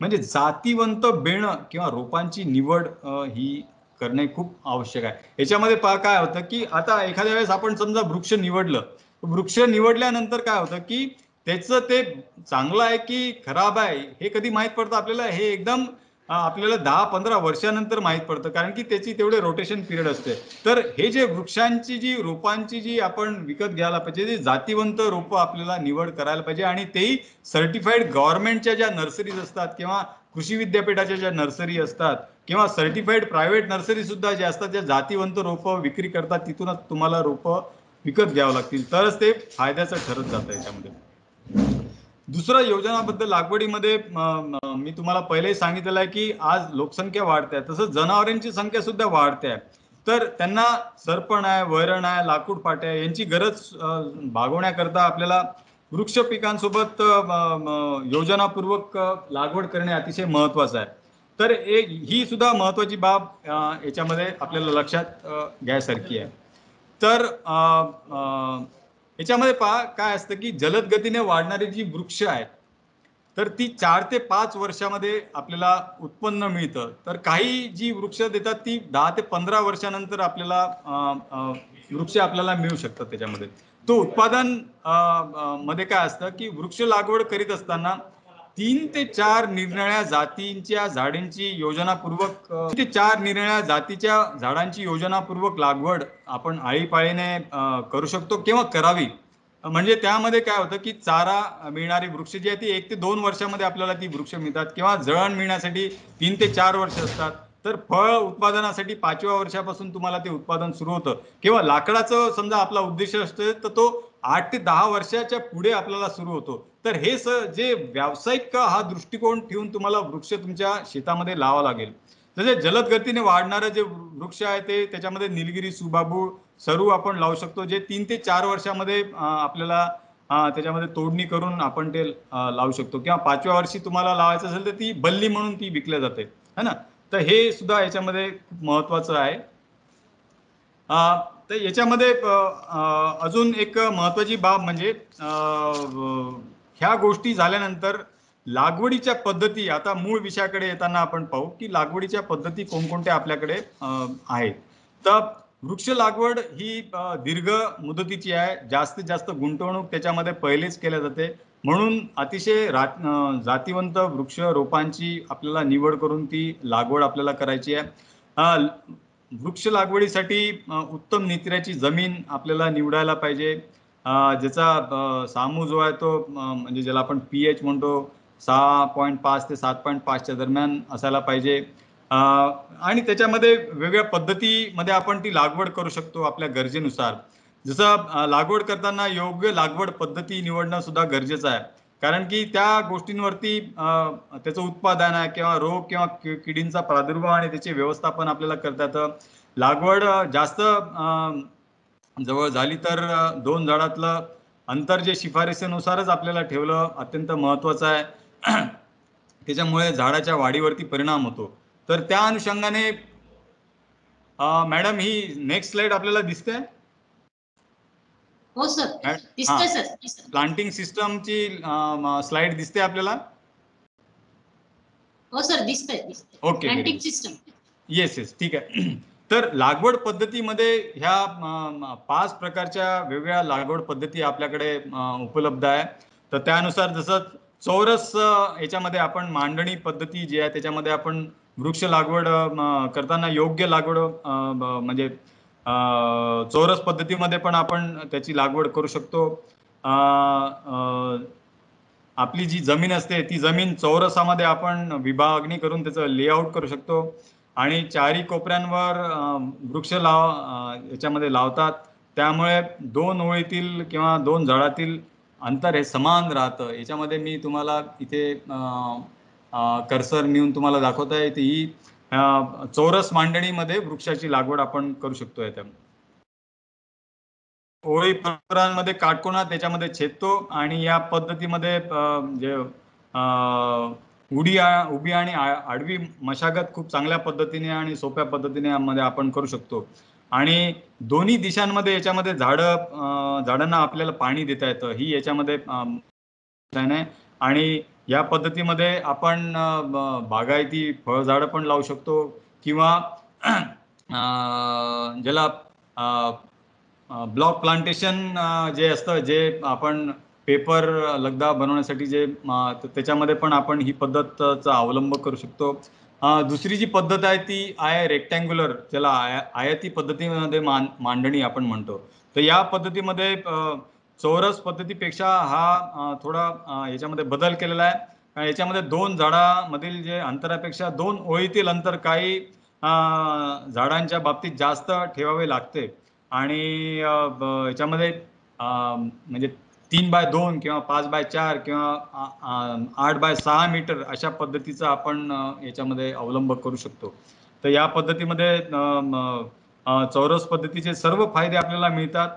म्हणजे जातीवंत बेणं किंवा रोपांची निवड ही करणे खूप आवश्यक आहे. याच्यामध्ये काय होतं की आता एखाद्या वेळेस आपण समजा वृक्ष निवडलं, वृक्ष निवडल्यानंतर काय होतं की त्याचं ते चांगलं आहे की खराब आहे हे कधी माहीत पडतं आपल्याला, हे एकदम आपल्याला 10-15 वर्षानंतर माहीत पडतं, कारण की त्याची तेवढे रोटेशन पिरियड असते. तर हे जे वृक्षांची जी रोपांची जी आपण विकत घ्यायला पाहिजे, जे जातीवंत रोपं आपल्याला निवड करायला पाहिजे, आणि तेही सर्टिफाईड गव्हर्नमेंटच्या ज्या नर्सरीज असतात किंवा कृषी विद्यापीठाच्या ज्या नर्सरी असतात किंवा सर्टिफाईड प्रायव्हेट नर्सरी सुद्धा ज्या असतात, ज्या जातीवंत रोपं विक्री करतात, तिथूनच तुम्हाला रोपं विकत घ्यावं लागतील, तरच ते फायद्याचं ठरत जातं याच्यामध्ये. दुसरं योजनाबद्ध लागवडीमध्ये मी तुम्हाला पहिलेही सांगितलेलं आहे की आज लोकसंख्या वाढते आहे, तसंच जनावरांची संख्या सुद्धा वाढते आहे. तर त्यांना सरपण आहे, वैरण आहे, लाकूड पाट्या यांची गरज भागवण्याकरता आपल्याला वृक्ष पिकांसोबत योजनापूर्वक लागवड करणे अतिशय महत्वाचं आहे. तर ही सुद्धा महत्वाची बाब याच्यामध्ये आपल्याला लक्षात घ्यायसारखी आहे. तर याच्यामध्ये पहा काय असतं की जलद गतीने वाढणारी जी वृक्ष आहेत तर ती 4 ते 5 वर्षामध्ये आपल्याला उत्पन्न मिळतं. तर काही जी वृक्ष देतात ती 10 ते 15 वर्षानंतर आपल्याला वृक्ष आपल्याला मिळू शकतात त्याच्यामध्ये. तो उत्पादन मध्ये काय असतं की वृक्ष लागवड करीत असताना 3 ते 4 निरनिराळ्या जातींच्या झाडांची योजनापूर्वक 3 ते 4 निरनिराळ्या जातीच्या झाडांची योजनापूर्वक लागवड आपण आळीपाळीने करू शकतो किंवा करावी. म्हणजे त्यामध्ये काय होतं की चारा मिळणारी वृक्ष जी आहे ती 1 ते 2 वर्षामध्ये आपल्याला ती वृक्ष मिळतात किंवा जळण मिळण्यासाठी 3 ते 4 वर्ष असतात. तर फळ उत्पादनासाठी 5व्या वर्षापासून तुम्हाला ते उत्पादन सुरू होतं किंवा लाकडाचं समजा आपला उद्देश असतो तर तो 8 ते 10 वर्षाच्या पुढे आपल्याला सुरू होतो. तर हे जे व्यावसायिक हा दृष्टिकोन ठेवून तुम्हाला वृक्ष तुमच्या शेतामध्ये लावावा लागेल. जसे जलद गतीने वाढणारे जे वृक्ष आहे ते त्याच्यामध्ये निलगिरी, सुबाबू, सरू आपण लावू शकतो जे 3 ते 4 वर्षामध्ये आपल्याला त्याच्यामध्ये तोडणी करून आपण ते लावू शकतो किंवा 5व्या वर्षी तुम्हाला लावायचं असेल तर ती बल्ली म्हणून ती विकल्या जाते है ना. तर हे सुद्धा याच्यामध्ये खूप महत्वाचं आहे. तर याच्यामध्ये अजून एक महत्वाची बाब म्हणजे ह्या गोष्टी झाल्यानंतर लागवडीच्या पद्धती आता मूळ विषयाकडे येताना आपण पाहू की लागवडीच्या पद्धती कोणकोणत्या आपल्याकडे आहेत. तर वृक्ष लागवड ही दीर्घ मुदतीची आहे. जास्तीत जास्त गुंतवणूक त्याच्यामध्ये पहिलेच केल्या जाते. म्हणून अतिशय जातीवंत वृक्ष रोपांची आपल्याला निवड करून ती लागवड आपल्याला करायची आहे. वृक्ष लागवडीसाठी उत्तम नित्र्याची जमीन आपल्याला निवडायला पाहिजे. ज्याचा सामू जो आहे तो म्हणजे ज्याला आपण pH म्हणतो 6.5 ते 7.5च्या दरम्यान असायला पाहिजे. आणि त्याच्यामध्ये वेगवेगळ्या पद्धतीमध्ये आपण ती लागवड करू शकतो आपल्या गरजेनुसार. जसं लागवड करताना योग्य लागवड पद्धती निवडणं सुद्धा गरजेचं आहे. कारण की त्या गोष्टींवरती त्याचं उत्पादन आहे किंवा रोग किंवा किडींचा प्रादुर्भाव आणि त्याचे व्यवस्थापन आपल्याला करता येतं. लागवड जास्त जवळ झाली तर 2 झाडातलं अंतर जे शिफारसीनुसारच आपल्याला ठेवलं अत्यंत महत्वाचं आहे. त्याच्यामुळे झाडाच्या वाढीवरती परिणाम होतो. तर त्या अनुषंगाने मॅडम ही नेक्स्ट स्लाइड आपल्याला दिसते. हो सर दिसतंय सर. प्लांटिंग सिस्टमची स्लाइड दिसते आपल्याला. हो सर दिसतंय. Okay planting system. Yes yes ठीक आहे. तर लागवड पद्धतीमध्ये ह्या 5 प्रकारच्या वेगवेगळ्या लागवड पद्धती आपल्याकडे उपलब्ध आहे. तर त्यानुसार जसं चौरस याच्यामध्ये आपण मांडणी पद्धती जी आहे त्याच्यामध्ये आपण वृक्ष लागवड करताना योग्य लागवड म्हणजे चौरस पद्धतीमध्ये पण आपण त्याची लागवड करू शकतो. आपली जी जमीन असते ती जमीन चौरसामध्ये आपण विभागणी करून त्याचं लेआउट करू शकतो आणि चारी कोपऱ्यांवर वृक्ष याच्यामध्ये लावतात. त्यामुळे 2 ओळीतील किंवा 2 झाडातील अंतर हे समान राहतं. याच्यामध्ये मी तुम्हाला इथे कर्सर नेऊन तुम्हाला दाखवता येते. ही चौरस मांडणीमध्ये वृक्षाची लागवड आपण करू शकतो. याच्या ओळी परस्परांमध्ये काटकोना त्याच्यामध्ये छेदतो आणि या पद्धतीमध्ये जे उभी आणि आडवी मशागत खूप चांगल्या पद्धतीने आणि सोप्या पद्धतीने मध्ये आपण करू शकतो. आणि दोन्ही दिशांमध्ये याच्यामध्ये झाडांना आपल्याला पाणी देता येतं ही याच्यामध्ये आणि या पद्धतीमध्ये आपण बागायती फळझाडं पण लावू शकतो किंवा ज्याला ब्लॉक प्लांटेशन जे असतं जे आपण पेपर लगदा बनवण्यासाठी जे त्याच्यामध्ये पण आपण ही पद्धतचा अवलंब करू शकतो. दुसरी जी पद्धत आहे ती आहे रेक्टँग्युलर ज्याला आयती पद्धतीमध्ये मांडणी आपण म्हणतो. तर या पद्धतीमध्ये चौरस पद्धतीपेक्षा हा थोडा याच्यामध्ये बदल केलेला आहे. याच्यामध्ये 2 झाडामधील जे अंतरापेक्षा 2 ओळीतील अंतर काही झाडांच्या बाबतीत जास्त ठेवावे लागते आणि याच्यामध्ये म्हणजे 3x2 किंवा 5x4 किंवा 8x6 मीटर अशा पद्धतीचा आपण याच्यामध्ये अवलंब करू शकतो. तर या पद्धतीमध्ये चौरस पद्धतीचे सर्व फायदे आपल्याला मिळतात,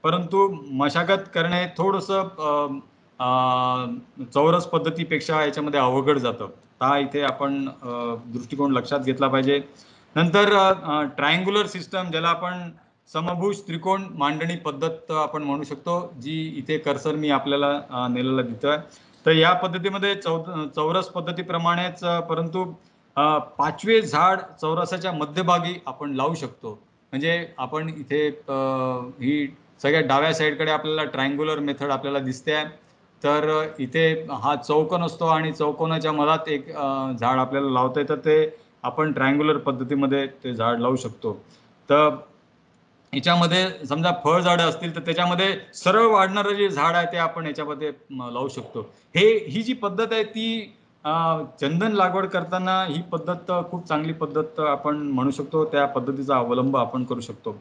परंतु मशागत करणे थोडंसं चौरस पद्धतीपेक्षा याच्यामध्ये अवघड जातं. हा इथे आपण दृष्टिकोन लक्षात घेतला पाहिजे. नंतर ट्रायंग्युलर सिस्टम, ज्याला आपण समभुज त्रिकोण मांडणी पद्धत आपण म्हणू शकतो, जी इथे कर्सर मी आपल्याला नेलेला दिसतोय. तर या पद्धतीमध्ये चौरस पद्धतीप्रमाणेच, परंतु 5वे झाड चौरसाच्या मध्यभागी आपण लावू शकतो. म्हणजे आपण इथे ही सगळ्या डाव्या साईडकडे आपल्याला ट्रायंग्युलर मेथड आपल्याला दिसते. तर इथे हा चौकोन असतो आणि चौकोनाच्या मधात एक झाड आपल्याला लावता येतं, ते आपण ट्रायंग्युलर पद्धतीमध्ये ते झाड लावू शकतो. तर याच्यामध्ये समजा फळझाडं असतील तर त्याच्यामध्ये सरळ वाढणारं जे झाड आहे ते आपण याच्यामध्ये लावू शकतो. ही जी पद्धत आहे ती चंदन लागवड करताना ही पद्धत खूप चांगली पद्धत आपण म्हणू शकतो. त्या पद्धतीचा अवलंब आपण करू शकतो.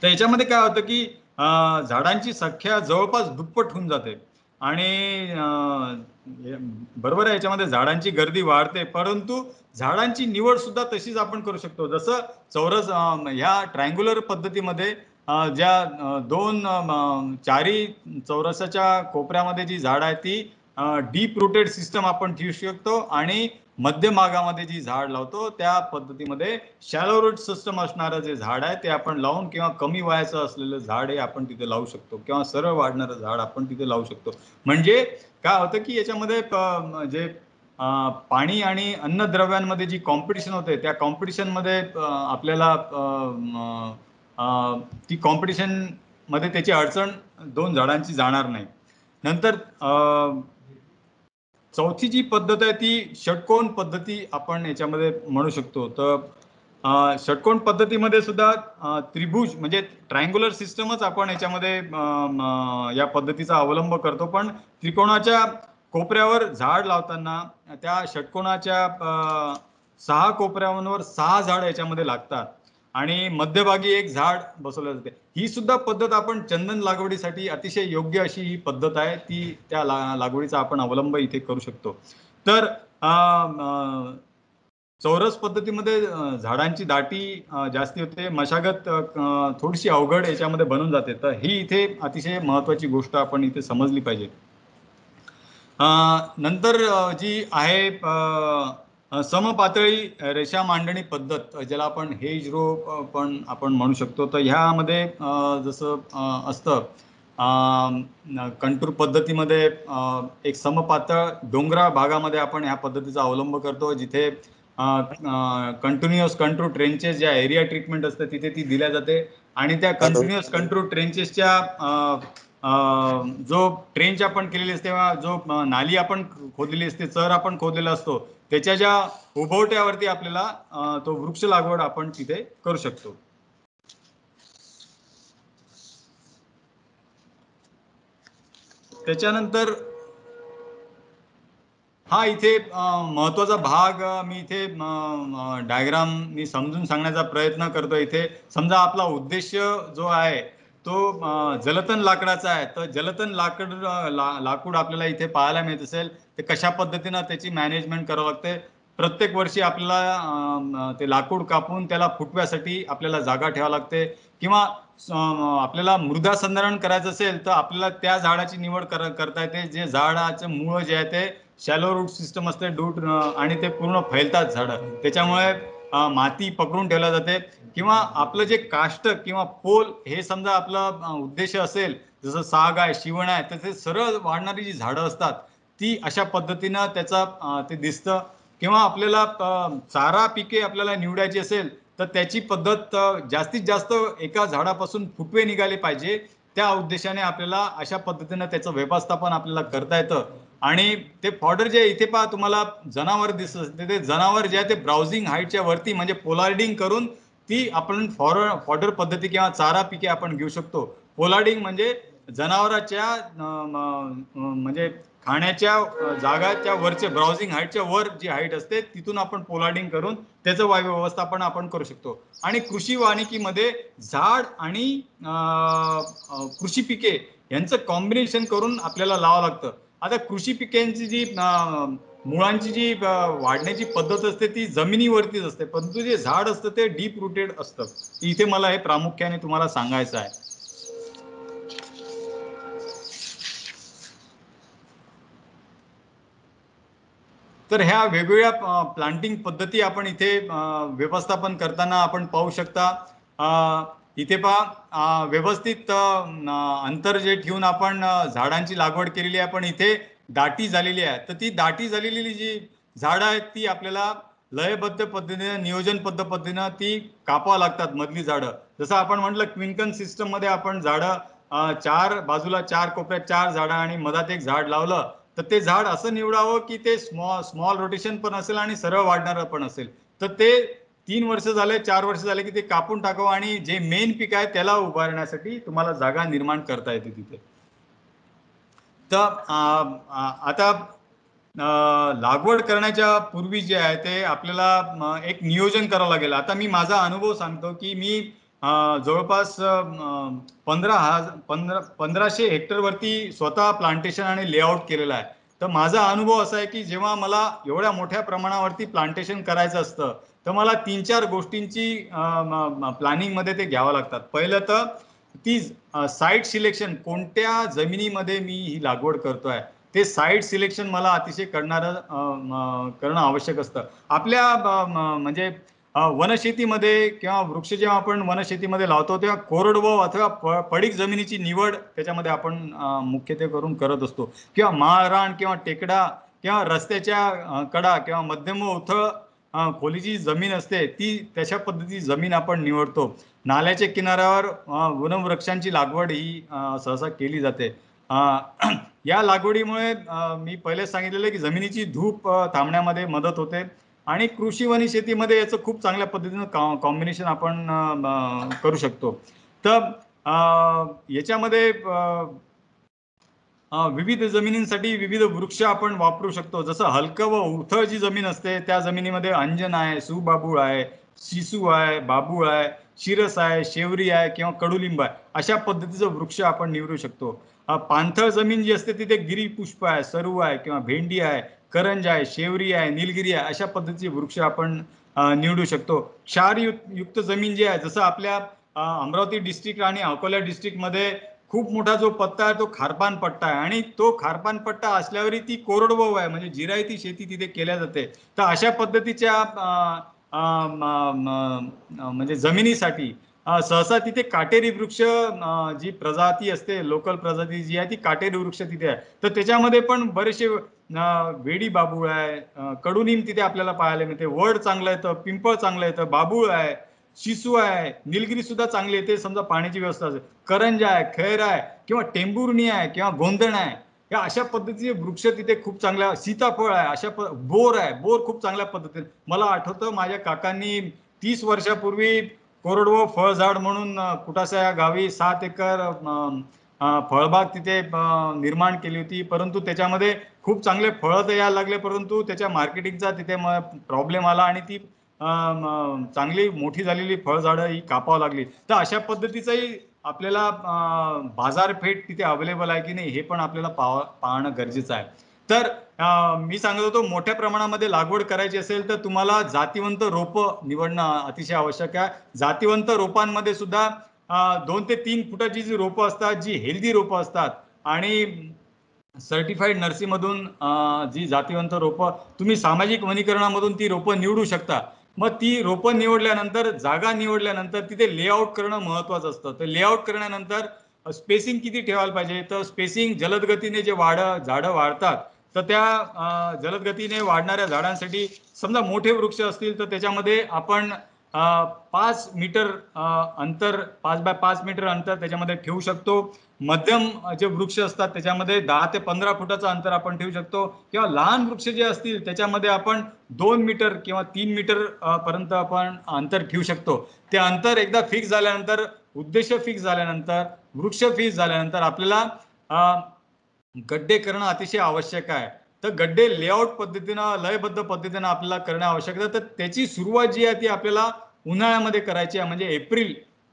तर याच्यामध्ये काय होतं की झाडांची संख्या जवळपास दुप्पट होऊन जाते आणि बरोबर आहे, याच्यामध्ये झाडांची गर्दी वाढते, परंतु झाडांची निवड सुद्धा तशीच आपण करू शकतो. जसं चौरस ह्या ट्रायंग्युलर पद्धतीमध्ये ज्या चारी चौरसाच्या कोपऱ्यामध्ये जी झाड आहे ती डीप रूटेड सिस्टम आपण ठेवू शकतो आणि मध्य भागामध्ये जी झाड लावतो त्या पद्धतीमध्ये शॅलो रूट सिस्टम असणारं जे झाड आहे ते आपण लावून, किंवा कमी वयाचं असलेलं झाड हे आपण तिथे लावू शकतो, किंवा सरळ वाढणारं झाड आपण तिथे लावू शकतो. म्हणजे काय होतं की याच्यामध्ये जे पाणी आणि अन्नद्रव्यांमध्ये जी कॉम्पिटिशन होते त्या कॉम्पिटिशनमध्ये आपल्याला ती कॉम्पिटिशन मध्ये त्याची अडचण 2 झाडांची जाणार नाही. नंतर चौथी जी पद्धत आहे ती षटकोन पद्धती आपण याच्यामध्ये म्हणू शकतो. तर षटकोन पद्धतीमध्ये सुद्धा त्रिभुज म्हणजे ट्रायंग्युलर सिस्टमच आपण याच्यामध्ये या पद्धतीचा अवलंब करतो, पण त्रिकोणाच्या कोपऱ्यावर झाड लावताना त्या षटकोनाच्या 6 कोपऱ्यांवर 6 झाड याच्यामध्ये लागतात आणि मध्यभागी एक झाड बसवलं जाते. ही सुद्धा पद्धत आपण चंदन लागवडीसाठी अतिशय योग्य अशी ही पद्धत आहे, ती त्या लागवडीचा आपण अवलंब इथे करू शकतो. तर चौरस पद्धतीमध्ये झाडांची दाटी जास्ती होते, मशागत थोडीशी अवघड याच्यामध्ये बनून जाते. तर ही इथे अतिशय महत्वाची गोष्ट आपण इथे समजली पाहिजे. नंतर जी आहे समपातळी रेषा मांडणी पद्धत, ज्याला आपण हेज रो पण आपण म्हणू शकतो. तर ह्यामध्ये जसं असतं कंटूर पद्धतीमध्ये एक समपातळ डोंगराळ भागामध्ये आपण ह्या पद्धतीचा अवलंब करतो, जिथे कंटिन्युअस कंट्रोल ट्रेंचेस ज्या एरिया ट्रीटमेंट असते तिथे ती दिल्या जाते आणि त्या कंटिन्युअस कंट्रोल ट्रेंचेसच्या जो ट्रेंच आपण केलेली असते किंवा जो नाली आपण खोदलेली असते, चर आपण खोदलेला असतो, त्याच्या ज्या उभवट्यावरती आपल्याला तो वृक्ष लागवड आपण तिथे करू शकतो. त्याच्यानंतर हा इथे महत्वाचा भाग मी इथे डायग्राम मी समजून सांगण्याचा प्रयत्न करतो. इथे समजा आपला उद्देश जो आहे तो जलतण लाकडाचा आहे, तर जलतण लाकूड आपल्याला इथे पाहायला मिळत असेल, तर कशा पद्धतीनं त्याची मॅनेजमेंट करावं लागते. प्रत्येक वर्षी आपल्याला ते लाकूड कापून त्याला फुटव्यासाठी आपल्याला जागा ठेवावी लागते, किंवा आपल्याला मृदा संधारण करायचं असेल तर आपल्याला त्या झाडाची निवड करता येते जे झाडाचं मूळ जे आहे ते शॅलो रूट सिस्टम असते, आणि ते पूर्ण फैलतात झाडं, त्याच्यामुळे माती पकडून ठेवल्या जाते. किंवा आपलं जे काष्ट किंवा पोल हे समजा आपला उद्देश असेल, जसं साग आहे, शिवण आहे, तर ते सरळ वाढणारी जी झाडं असतात ती अशा पद्धतीनं त्याचा ते दिसतं. किंवा आपल्याला चारा पिके आपल्याला निवडायची असेल तर त्याची पद्धत जास्तीत जास्त एका झाडापासून फुटवे निघाले पाहिजे, त्या उद्देशाने आपल्याला अशा पद्धतीनं त्याचं व्यवस्थापन आपल्याला करता येतं. आणि ते फॉडर जे इथे पहा तुम्हाला जनावर दिसत, ते जनावर जे आहे ते ब्राउझिंग हाईटच्या वरती म्हणजे पोलार्डिंग करून ती आपण फॉडर पद्धती किंवा चारा पिके आपण घेऊ शकतो. पोलार्डिंग म्हणजे जनावरांच्या म्हणजे खाण्याच्या जागाच्या वरचे ब्राउझिंग हाईटच्या वर जी हाईट असते तिथून आपण पोलार्डिंग करून त्याचं वायू व्यवस्थापन आपण करू शकतो. आणि कृषी वानिकीमध्ये झाड आणि कृषी पिके यांचं कॉम्बिनेशन करून आपल्याला लावावं लागतं. आता कृषी पिकांची जी मुळांची जी वाढण्याची पद्धत असते ती जमिनीवरतीच असते, परंतु जे झाड असतं ते डीप रुटेड असतं. इथे मला हे प्रामुख्याने तुम्हाला सांगायचं आहे. तर ह्या वेगवेगळ्या प्लांटिंग पद्धती आपण इथे व्यवस्थापन करताना आपण पाहू शकता. इथे पहा व्यवस्थित अंतर जे ठेवून आपण झाडांची लागवड केलेली आहे, पण इथे दाटी झालेली आहे. तर ती दाटी झालेली जी झाडं आहेत ती आपल्याला लयबद्ध पद्धतीने नियोजनबद्ध पद्धतीनं ती कापावं लागतात मधली झाडं. जसं आपण म्हटलं क्विंकन सिस्टम मध्ये आपण झाडं चार बाजूला चार कोपऱ्यात चार झाडं आणि मधात एक झाड लावलं, तर ते झाड असं निवडावं की ते स्मॉल रोटेशन पण असेल आणि सरळ वाढणारं पण असेल. तर ते 3 वर्ष झाले 4 वर्ष झाले की ते कापून टाकावं आणि जे मेन पीक आहे त्याला उभारण्यासाठी तुम्हाला जागा निर्माण करता येते तिथे. तर आता लागवड करण्याच्या पूर्वी जे आहे ते आपल्याला एक नियोजन करावं लागेल. आता मी माझा अनुभव सांगतो की मी जवळपास 1500 हेक्टरवरती स्वतः प्लांटेशन आणि लेआउट केलेलं आहे. तर माझा अनुभव असा आहे की जेव्हा मला एवढ्या मोठ्या प्रमाणावरती प्लांटेशन करायचं असतं तर मला 3-4 गोष्टींची प्लॅनिंग मध्ये ते घ्यावं लागतात. पहिलं तर ती साईट सिलेक्शन, कोणत्या जमिनीमध्ये मी ही लागवड करतोय ते साईट सिलेक्शन मला अतिशय करणं आवश्यक असतं. आपल्या म्हणजे वनशेतीमध्ये किंवा वृक्ष जेव्हा आपण वनशेतीमध्ये लावतो तेव्हा कोरडवाहू अथवा पडीक जमिनीची निवड त्याच्यामध्ये आपण मुख्यत्वे करून करत असतो, किंवा माळरान किंवा टेकडा किंवा रस्त्याच्या कडा किंवा मध्यम उथळ खोलीची जमीन असते ती तशा पद्धतीची जमीन आपण निवडतो. नाल्याच्या किनाऱ्यावर वनवृक्षांची लागवड ही सहसा केली जाते. या लागवडीमुळे मी पहिले सांगितलेलं की जमिनीची धूप थांबण्यामध्ये मदत होते आणि कृषी वनी शेतीमध्ये याचं खूप चांगल्या पद्धतीनं कॉम्बिनेशन आपण करू शकतो. तर याच्यामध्ये विविध जमिनींसाठी विविध वृक्ष आपण वापरू शकतो. जसं हलकं व उथळ जी जमीन असते त्या जमिनीमध्ये अंजन आहे, सुबाबूळ आहे, शिसू आहे, बाबूळ आहे, शिरस आहे, शेवरी आहे किंवा कडुलिंब आहे, अशा पद्धतीचं वृक्ष आपण निवडू शकतो. पाणथळ जमीन जी असते तिथे गिरीपुष्प आहे, सरु आहे किंवा भेंडी आहे, करंज आहे, शेवरी आहे, निलगिरी आहे, अशा पद्धतीचे वृक्ष आपण निवडू शकतो. क्षारयुक्त जमीन जी आहे, जसं आपल्या अमरावती डिस्ट्रिक्ट आणि अकोला डिस्ट्रिक्टमध्ये खूप मोठा जो पट्टा आहे तो खारपान पट्टा आहे आणि तो खारपान पट्टा असल्यावरही ती कोरडवाहू आहे, म्हणजे जिरायती शेती तिथे केल्या जाते. तर अशा पद्धतीच्या म्हणजे जमिनीसाठी सहसा तिथे काटेरी वृक्ष जी प्रजाती असते, लोकल प्रजाती जी आहे ती काटेरी वृक्ष तिथे आहे. तर त्याच्यामध्ये पण बरेचसे वेडी बाबूळ आहे, कडुनिंब तिथे आपल्याला पाहायला मिळते, वड चांगलं येतं, पिंपळ चांगलं येतं, बाबूळ आहे, शिसू आहे, निलगिरी सुद्धा चांगली येते समजा पाण्याची व्यवस्था असेल, करंज आहे, खैर आहे किंवा टेंभुर्णी आहे किंवा गोंधण आहे, या अशा पद्धतीचे वृक्ष तिथे खूप चांगल्या, सीताफळ आहे, बोर आहे, बोर खूप चांगल्या पद्धतीने. मला आठवतं माझ्या काकांनी 30 वर्षापूर्वी कोरडवाहू फळझाड म्हणून कुटासा या गावी 7 एकर फळबाग तिथे निर्माण केली होती. परंतु त्याच्यामध्ये खूप चांगले फळं तर यायला लागले, परंतु त्याच्या मार्केटिंगचा तिथे प्रॉब्लेम आला आणि ती चांगली मोठी झालेली फळझाडं ही कापावं लागली. तर अशा पद्धतीचंही आपल्याला बाजारपेठ तिथे अवेलेबल आहे की नाही हे पण आपल्याला पाहणं गरजेचं आहे. तर मी सांगत होतो मोठ्या प्रमाणामध्ये लागवड करायची असेल तर तुम्हाला जातीवंत रोपं निवडणं अतिशय आवश्यक आहे. जातीवंत रोपांमध्ये सुद्धा 2 ते 3 फुटाची जी रोपं असतात, जी हेल्दी रोपं असतात आणि सर्टिफाईड नर्सरीमधून जी जातीवंत रोपं तुम्ही सामाजिक वनीकरणामधून ती रोपं निवडू शकता. मग ती रोपं निवडल्यानंतर, जागा निवडल्यानंतर तिथे लेआउट करणं महत्वाचं असतं. तर लेआउट करण्यानंतर स्पेसिंग किती ठेवायला पाहिजे, तर स्पेसिंग जलद गतीने जे झाडं वाढतात तर त्या जलद गतीने वाढणाऱ्या झाडांसाठी समजा मोठे वृक्ष असतील तर त्याच्यामध्ये आपण 5 मीटर अंतर, 5 बाय 5 मीटर अंतर त्याच्यामध्ये ठेवू शकतो. मध्यम जे वृक्ष असतात त्याच्यामध्ये 10 ते 15 फुटाचं अंतर आपण ठेवू शकतो, किंवा लहान वृक्ष जे असतील त्याच्यामध्ये आपण 2 मीटर किंवा 3 मीटर पर्यंत आपण अंतर ठेवू शकतो. ते अंतर एकदा फिक्स झाल्यानंतर, उद्देश फिक्स झाल्यानंतर, वृक्ष फिक्स झाल्यानंतर आपल्याला गड्डे करणं अतिशय आवश्यक आहे. तर गड्डे लेआउट पद्धतीनं, लयबद्ध पद्धतीनं आपल्याला करणं आवश्यक आहे. तर त्याची सुरुवात जी आहे ती आपल्याला उन्हाळ्यामध्ये करायची आहे, म्हणजे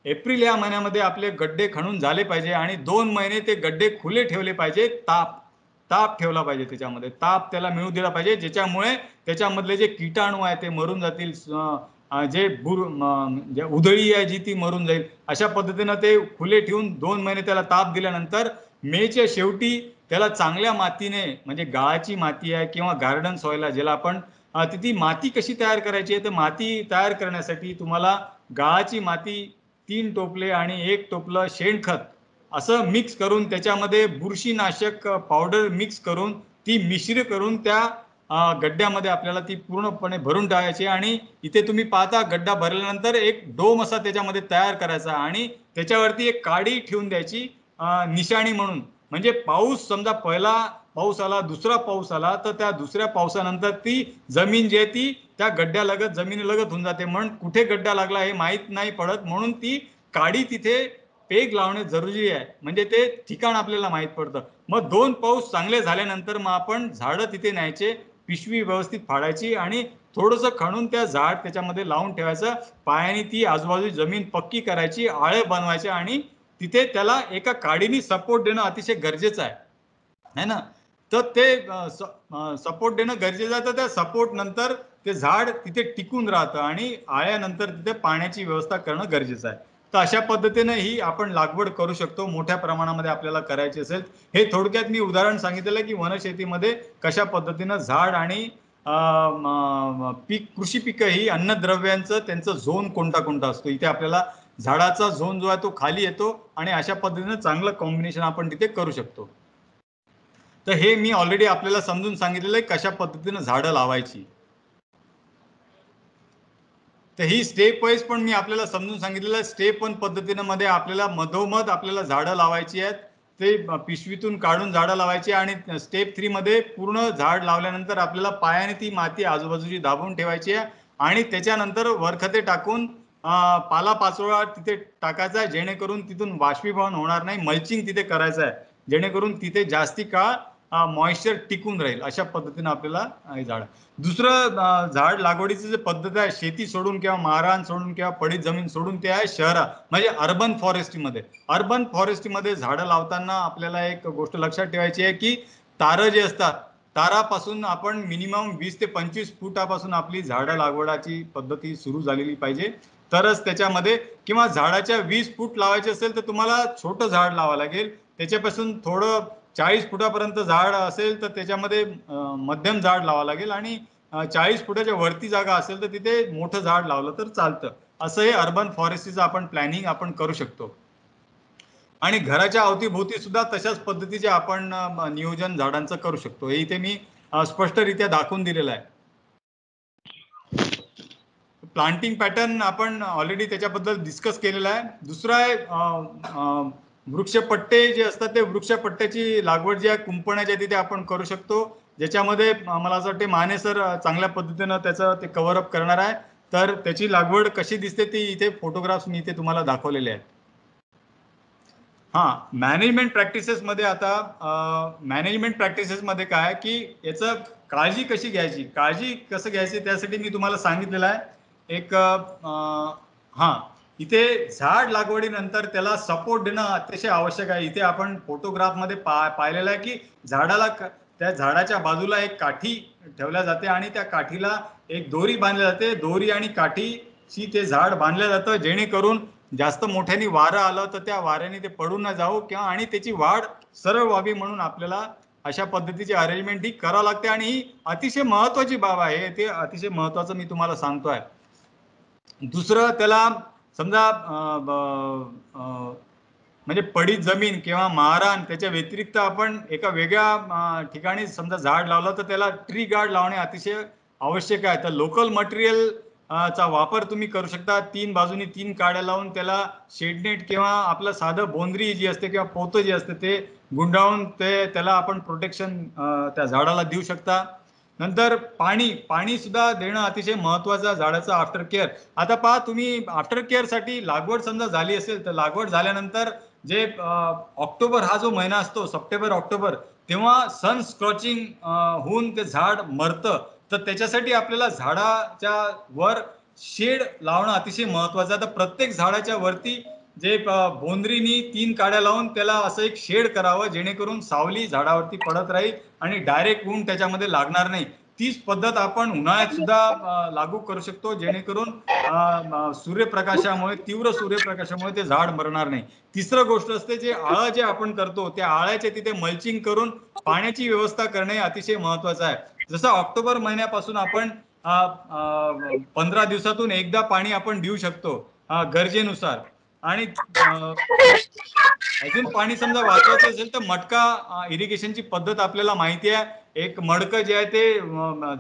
एप्रिल या महिन्यामध्ये आपले गड्डे खणून झाले पाहिजे आणि 2 महिने ते गड्डे खुले ठेवले पाहिजे. ताप ठेवला पाहिजे, त्याच्यामध्ये ताप त्याला मिळू दिला पाहिजे, ज्याच्यामुळे त्याच्यामधले जे कीटाणू आहे ते मरून जातील, जे उधळी आहे जी ती मरून जाईल. अशा पद्धतीनं ते खुले ठेवून 2 महिने त्याला ताप दिल्यानंतर मेच्या शेवटी त्याला चांगल्या मातीने, म्हणजे गाळाची माती आहे किंवा गार्डन सॉइल आहे ज्याला आपण, ती माती कशी तयार करायची आहे, तर माती तयार करण्यासाठी तुम्हाला गाळाची माती 3 टोपले आणि 1 टोपलं शेणखत असं मिक्स करून त्याच्यामध्ये बुरशीनाशक पावडर मिक्स करून ती मिश्र करून त्या गड्ड्यामध्ये आपल्याला ती पूर्णपणे भरून टाकायची. आणि इथे तुम्ही पाहता गड्डा भरल्यानंतर एक डोम असा त्याच्यामध्ये तयार करायचा आणि त्याच्यावरती एक काडी ठेवून द्यायची निशाणी म्हणून. म्हणजे पाऊस समजा पहिला पाऊस आला, दुसरा पाऊस आला, तर त्या दुसऱ्या पावसानंतर ती जमीन जी आहे ती त्या गड्ड्यालगत जमिनीलगत होऊन जाते, म्हणून कुठे गड्डा लागला हे माहीत नाही पडत, म्हणून ती काडी तिथे पेग लावणे जरुरी आहे, म्हणजे ते ठिकाण आपल्याला माहीत पडतं. मग 2 पाऊस चांगले झाल्यानंतर मग आपण झाडं तिथे न्यायचे, पिशवी व्यवस्थित फाडायची आणि थोडंसं खणून त्या झाड त्याच्यामध्ये लावून ठेवायचं. पायाने ती आजूबाजू जमीन पक्की करायची, आळे बनवायचे आणि तिथे त्याला एका काडीने सपोर्ट देणं अतिशय गरजेचं आहे ना. तर ते सपोर्ट देणं गरजेचं आहे. तर त्या सपोर्ट नंतर ते झाड तिथे टिकून राहतं आणि आळ्यानंतर तिथे पाण्याची व्यवस्था करणं गरजेचं आहे. तर अशा पद्धतीने ही आपण लागवड करू शकतो, मोठ्या प्रमाणामध्ये आपल्याला करायची असेल. हे थोडक्यात मी उदाहरण सांगितलेलं की वनशेतीमध्ये कशा पद्धतीनं झाड आणि कृषी पिकं ही अन्नद्रव्यांचं त्यांचं झोन कोणता कोणता असतो. इथे आपल्याला झाडाचा झोन जो आहे तो खाली येतो आणि अशा पद्धतीनं चांगलं कॉम्बिनेशन आपण तिथे करू शकतो. तर हे मी ऑलरेडी आपल्याला समजून सांगितलेलं आहे कशा पद्धतीनं झाडं लावायची. तर ही स्टेप वाईज पण मी आपल्याला समजून सांगितलेलं आहे. स्टेप 1 पद्धतीनं मध्ये आपल्याला मधोमध आपल्याला झाडं लावायची आहेत, ते पिशवीतून काढून झाडं लावायची आणि स्टेप 3 मध्ये पूर्ण झाड लावल्यानंतर आपल्याला पायाने ती माती आजूबाजूची दाबून ठेवायची आहे आणि त्याच्यानंतर वरखते टाकून पालापाचोळा तिथे टाकायचा आहे, जेणेकरून तिथून बाष्पीभवन होणार नाही. मल्चिंग तिथे करायचं आहे, जेणेकरून तिथे जास्ती काळ मॉइश्चर टिकून राहील. अशा पद्धतीनं आपल्याला झाड. दुसरं झाड लागवडीची जी पद्धत आहे, शेती सोडून किंवा मारहाण सोडून किंवा पडीत जमीन सोडून, ते आहे शहरात, म्हणजे अर्बन फॉरेस्ट्रीमध्ये. अर्बन फॉरेस्ट्रीमध्ये झाडं लावताना आपल्याला एक गोष्ट लक्षात ठेवायची आहे की तारं जे असतात, तारापासून आपण मिनिमम 20 ते 25 फुटापासून आपली झाडं लागवडाची पद्धती सुरू झालेली पाहिजे, तरच त्याच्यामध्ये. किंवा झाडाच्या 20 फूट लावायचे असेल तर तुम्हाला छोटं झाड लावावं लागेल. त्याच्यापासून थोडं 40 फुटापर्यंत झाड असेल तर त्याच्यामध्ये मध्यम झाड लावावं लागेल आणि 40 फुटाच्या वरती जागा असेल तर तिथे मोठं झाड लावलं तर चालतं. असं हे अर्बन फॉरेस्ट्रीचं आपण प्लॅनिंग आपण करू शकतो. आणि घराच्या अवतीभोवती सुद्धा तशाच पद्धतीचे आपण नियोजन झाडांचं करू शकतो. हे इथे मी स्पष्टरित्या दाखवून दिलेलं आहे. प्लांटिंग पॅटर्न आपण ऑलरेडी त्याच्याबद्दल डिस्कस केलेला आहे. दुसरा आहे वृक्षपट्टे जे असतात, ते वृक्षपट्ट्याची लागवड जी आहे कुंपणाच्या तिथे आपण करू शकतो, ज्याच्यामध्ये मला असं वाटते माने सर चांगल्या पद्धतीनं त्याचं ते कव्हर अप करणार आहे. तर त्याची लागवड कशी दिसते ती इथे फोटोग्राफ्स मी इथे तुम्हाला दाखवलेले आहेत. मॅनेजमेंट प्रॅक्टिसेसमध्ये आता मॅनेजमेंट प्रॅक्टिसेसमध्ये काय की याचं काळजी कशी घ्यायची, काळजी कसं घ्यायची त्यासाठी मी तुम्हाला सांगितलेलं आहे. एक इथे झाड लागवडीनंतर त्याला सपोर्ट देणं अतिशय आवश्यक आहे. इथे आपण फोटोग्राफमध्ये पाहिलेलं आहे की त्या झाडाच्या बाजूला एक काठी ठेवल्या जाते आणि त्या काठीला एक दोरी बांधली जाते. दोरी आणि काठीशी ते झाड बांधलं जातं, जेणेकरून जास्त मोठ्याने वारं आलं तर त्या वाऱ्याने ते पडून न जावं किंवा आणि त्याची वाढ सरळ व्हावी, म्हणून आपल्याला अशा पद्धतीची अरेंजमेंट ही करावं लागते. आणि ही अतिशय महत्वाची बाब आहे, ते अतिशय महत्वाचं मी तुम्हाला सांगतोय. दुसरं, त्याला समजा म्हणजे पडीत जमीन किंवा मारहाण त्याच्या व्यतिरिक्त आपण एका वेगळ्या ठिकाणी समजा झाड लावलं तर त्याला ट्री गार्ड लावणे अतिशय आवश्यक आहे. तर लोकल मटेरियल चा वापर तुम्ही करू शकता. 3 बाजूनी 3 काड्या लावून त्याला शेडनेट किंवा आपलं साधं बोंद्री जी असते किंवा पोतं जे असते ते गुंडाळून त्याला आपण प्रोटेक्शन त्या झाडाला देऊ शकता. नंतर पाणी सुद्धा देणं अतिशय महत्वाचं झाडाचं आफ्टर केअर. आता पहा तुम्ही, आफ्टर केअरसाठी लागवड समजा झाली असेल तर लागवड झाल्यानंतर जे ऑक्टोबर हा जो महिना असतो, सप्टेंबर ऑक्टोबर, तेव्हा सन स्क्रॉचिंग होऊन ते झाड मरतं. तर त्याच्यासाठी आपल्याला झाडाच्या वर शेड लावणं अतिशय महत्वाचं आहे. तर प्रत्येक झाडाच्या वरती जे बोंद्रीनी 3 काड्या लावून त्याला असं एक शेड करावं, जेणेकरून सावली झाडावरती पडत राहील आणि डायरेक्ट ऊन त्याच्यामध्ये लागणार नाही. तीच पद्धत आपण उन्हाळ्यात सुद्धा लागू करू शकतो, जेणेकरून सूर्यप्रकाशामुळे, तीव्र सूर्यप्रकाशामुळे ते झाड मरणार नाही. तिसरं गोष्ट असते, जे आळं जे आपण करतो त्या आळ्याचे तिथे मल्चिंग करून पाण्याची व्यवस्था करणे अतिशय महत्वाचं आहे. जसं ऑक्टोबर महिन्यापासून आपण 15 दिवसातून एकदा पाणी आपण देऊ शकतो गरजेनुसार. आणि अजून पाणी समजा वाचवायचं असेल तर मटका इरिगेशनची पद्धत आपल्याला माहिती आहे. एक मडकं जे आहे ते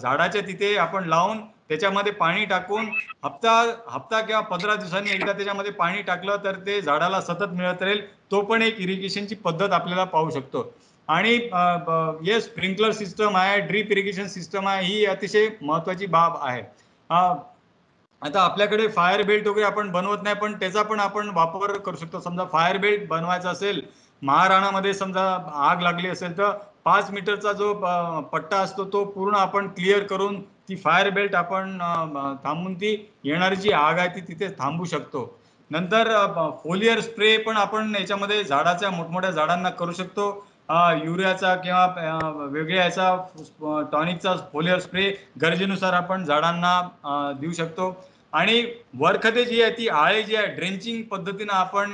झाडाच्या तिथे आपण लावून त्याच्यामध्ये पाणी टाकून हप्ता किंवा 15 दिवसांनी एकदा त्याच्यामध्ये पाणी टाकलं तर ते झाडाला सतत मिळत राहील. तो पण एक इरिगेशनची पद्धत आपल्याला पाहू शकतो. आणि ये स्प्रिंकलर सिस्टम आहे, ड्रीप इरिगेशन सिस्टम आहे, ही अतिशय महत्वाची बाब आहे. आता आपल्याकडे फायर बेल्ट वगैरे आपण बनवत नाही, पण त्याचा पण आपण वापर करू शकतो. समजा फायर बेल्ट बनवायचा असेल, महाराणामध्ये समजा आग लागली असेल तर 5 मीटरचा जो पट्टा असतो तो पूर्ण आपण क्लिअर करून ती फायर बेल्ट आपण थांबून ती येणारी जी आग आहे ती तिथे थांबू शकतो. नंतर फोलियर स्प्रे पण आपण याच्यामध्ये झाडाच्या मोठमोठ्या झाडांना करू शकतो. युरियाचा किंवा वेगळ्या याचा टॉनिकचा फोलियर स्प्रे गरजेनुसार आपण झाडांना देऊ शकतो. आणि वरखते जी आहे ती आळे जी आहे ड्रेंचिंग पद्धतीनं आपण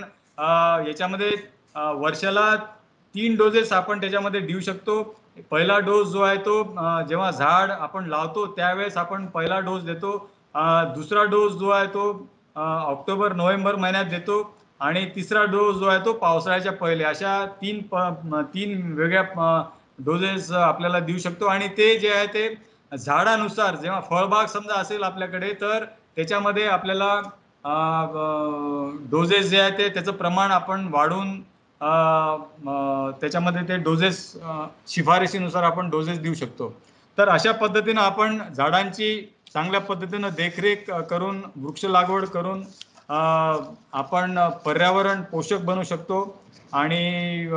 याच्यामध्ये वर्षाला 3 डोसेस आपण त्याच्यामध्ये देऊ शकतो. पहिला डोस जो आहे तो जेव्हा झाड आपण लावतो त्यावेळेस आपण पहिला डोस देतो. दुसरा डोस जो आहे तो ऑक्टोबर नोव्हेंबर महिन्यात देतो. आणि तिसरा डोस जो आहे तो पावसाळ्याच्या पहिले. अशा तीन वेगळ्या डोसेस आपल्याला देऊ शकतो. आणि ते जे आहे ते झाडानुसार, जेव्हा फळबाग समजा असेल आपल्याकडे तर त्याच्यामध्ये आपल्याला डोसेस जे आहे ते त्याचं प्रमाण आपण वाढवून त्याच्यामध्ये ते डोसेस शिफारशीनुसार आपण डोसेस देऊ शकतो. तर अशा पद्धतीनं आपण झाडांची चांगल्या पद्धतीनं देखरेख करून, वृक्ष लागवड करून आपण पर्यावरण पोषक बनवू शकतो. आणि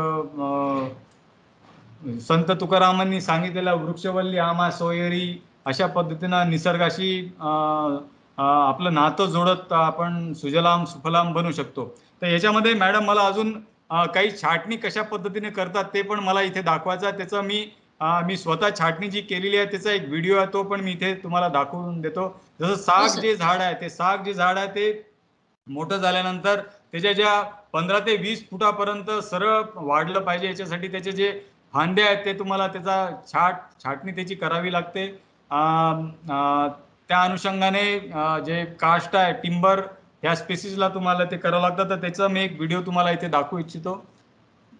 संत तुकारामांनी सांगितलेला वृक्षवल्ली आम्हा सोयरी अशा पद्धतीनं निसर्गाशी आपलं नातं जोडत आपण सुजलाम सुफलाम बनू शकतो. तर याच्यामध्ये मॅडम मला अजून काही छाटणी कशा पद्धतीने करतात ते पण मला इथे दाखवायचं आहे. त्याचं मी स्वतः छाटणी जी केलेली आहे त्याचा एक व्हिडिओ आहे, तो पण मी इथे तुम्हाला दाखवून देतो. जसं साग जे झाड आहे ते मोठं झाल्यानंतर त्याच्या ज्या 15 ते 20 फुटापर्यंत सरळ वाढलं पाहिजे. याच्यासाठी त्याचे जे फांदे आहेत ते तुम्हाला त्याचा छाटणी त्याची करावी लागते. त्या अनुषंगाने जे कास्ट आहे टिंबर ह्या स्पेसिसला तुम्हाला ते करावं लागतं. तर त्याचा मी एक व्हिडिओ तुम्हाला इथे दाखवू इच्छितो.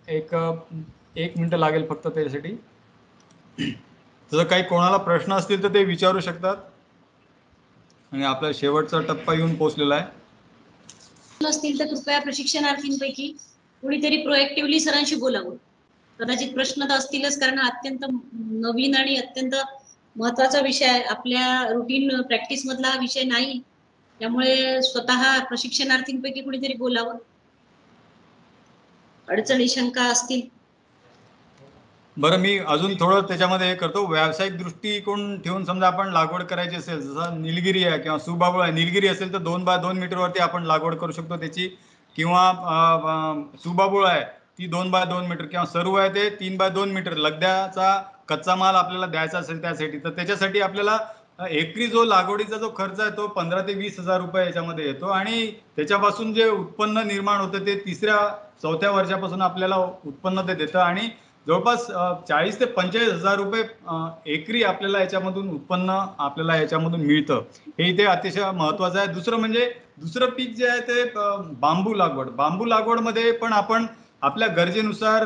एक मिनिट लागेल फक्त त्यासाठी. जर काही कोणाला प्रश्न असतील तर ते विचारू शकतात. आणि आपला शेवटचा टप्पा येऊन पोहोचलेला आहे. असतील तर कृपया प्रशिक्षणार्थींपैकी कुणीतरी प्रोएक्टिव्हली सरांशी बोलावं. कदाचित प्रश्न तर असतीलच, कारण हा अत्यंत नवीन आणि अत्यंत महत्वाचा विषय आहे. आपल्या रुटीन प्रॅक्टिस मधला हा विषय नाही, त्यामुळे स्वतः प्रशिक्षणार्थींपैकी कुणीतरी बोलावं. अडचणी शंका असतील. बरं, मी अजून थोडं त्याच्यामध्ये हे करतो. व्यावसायिक दृष्टिकोन ठेवून समजा आपण लागवड करायची असेल, जसं निलगिरी आहे किंवा सुबाबूळ आहे. निलगिरी असेल तर 2 बाय 2 मीटरवरती आपण लागवड करू शकतो त्याची. किंवा सुबाबूळ आहे ती 2 बाय 2 मीटर, किंवा सरू आहे ते 3 बाय 2 मीटर. लगद्याचा कच्चा माल आपल्याला द्यायचा असेल त्यासाठी, तर त्याच्यासाठी आपल्याला एकरी जो लागवडीचा जो खर्च आहे तो 15 ते 20 हजार रुपये याच्यामध्ये येतो. आणि त्याच्यापासून जे उत्पन्न निर्माण होतं ते 3-4 वर्षापासून आपल्याला उत्पन्न ते देतं. आणि जवळपास 40 ते 45 हजार रुपये एकरी आपल्याला याच्यामधून उत्पन्न आपल्याला याच्यामधून मिळतं. हे इथे अतिशय महत्वाचं आहे. दुसरं पीक जे आहे ते बांबू लागवड. बांबू लागवडमध्ये पण आपण आपल्या गरजेनुसार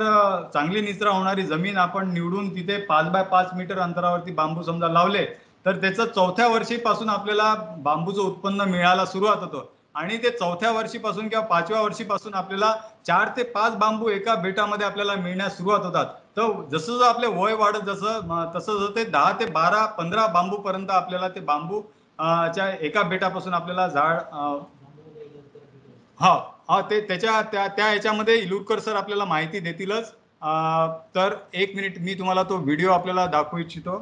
चांगली निचरा होणारी जमीन आपण निवडून तिथे 5 बाय 5 मीटर अंतरावरती बांबू समजा लावले तर त्याचं 4थ्या वर्षीपासून आपल्याला बांबूचं उत्पन्न मिळायला सुरुवात होतं. आणि ते 4थ्या वर्षीपासून किंवा 5व्या वर्षीपासून आपल्याला 4 ते 5 बांबू एका बेटामध्ये आपल्याला मिळण्यास सुरुवात होतात. तर जसं आपले वय वाढत तसं ते 10 ते 12-15 बांबू पर्यंत आपल्याला ते बांबू च्या एका बेटापासून आपल्याला झाड ते त्या याच्यामध्ये इलुरकर सर आपल्याला माहिती देतीलच. तर 1 मिनिट मी तुम्हाला तो व्हिडिओ आपल्याला दाखवू इच्छितो.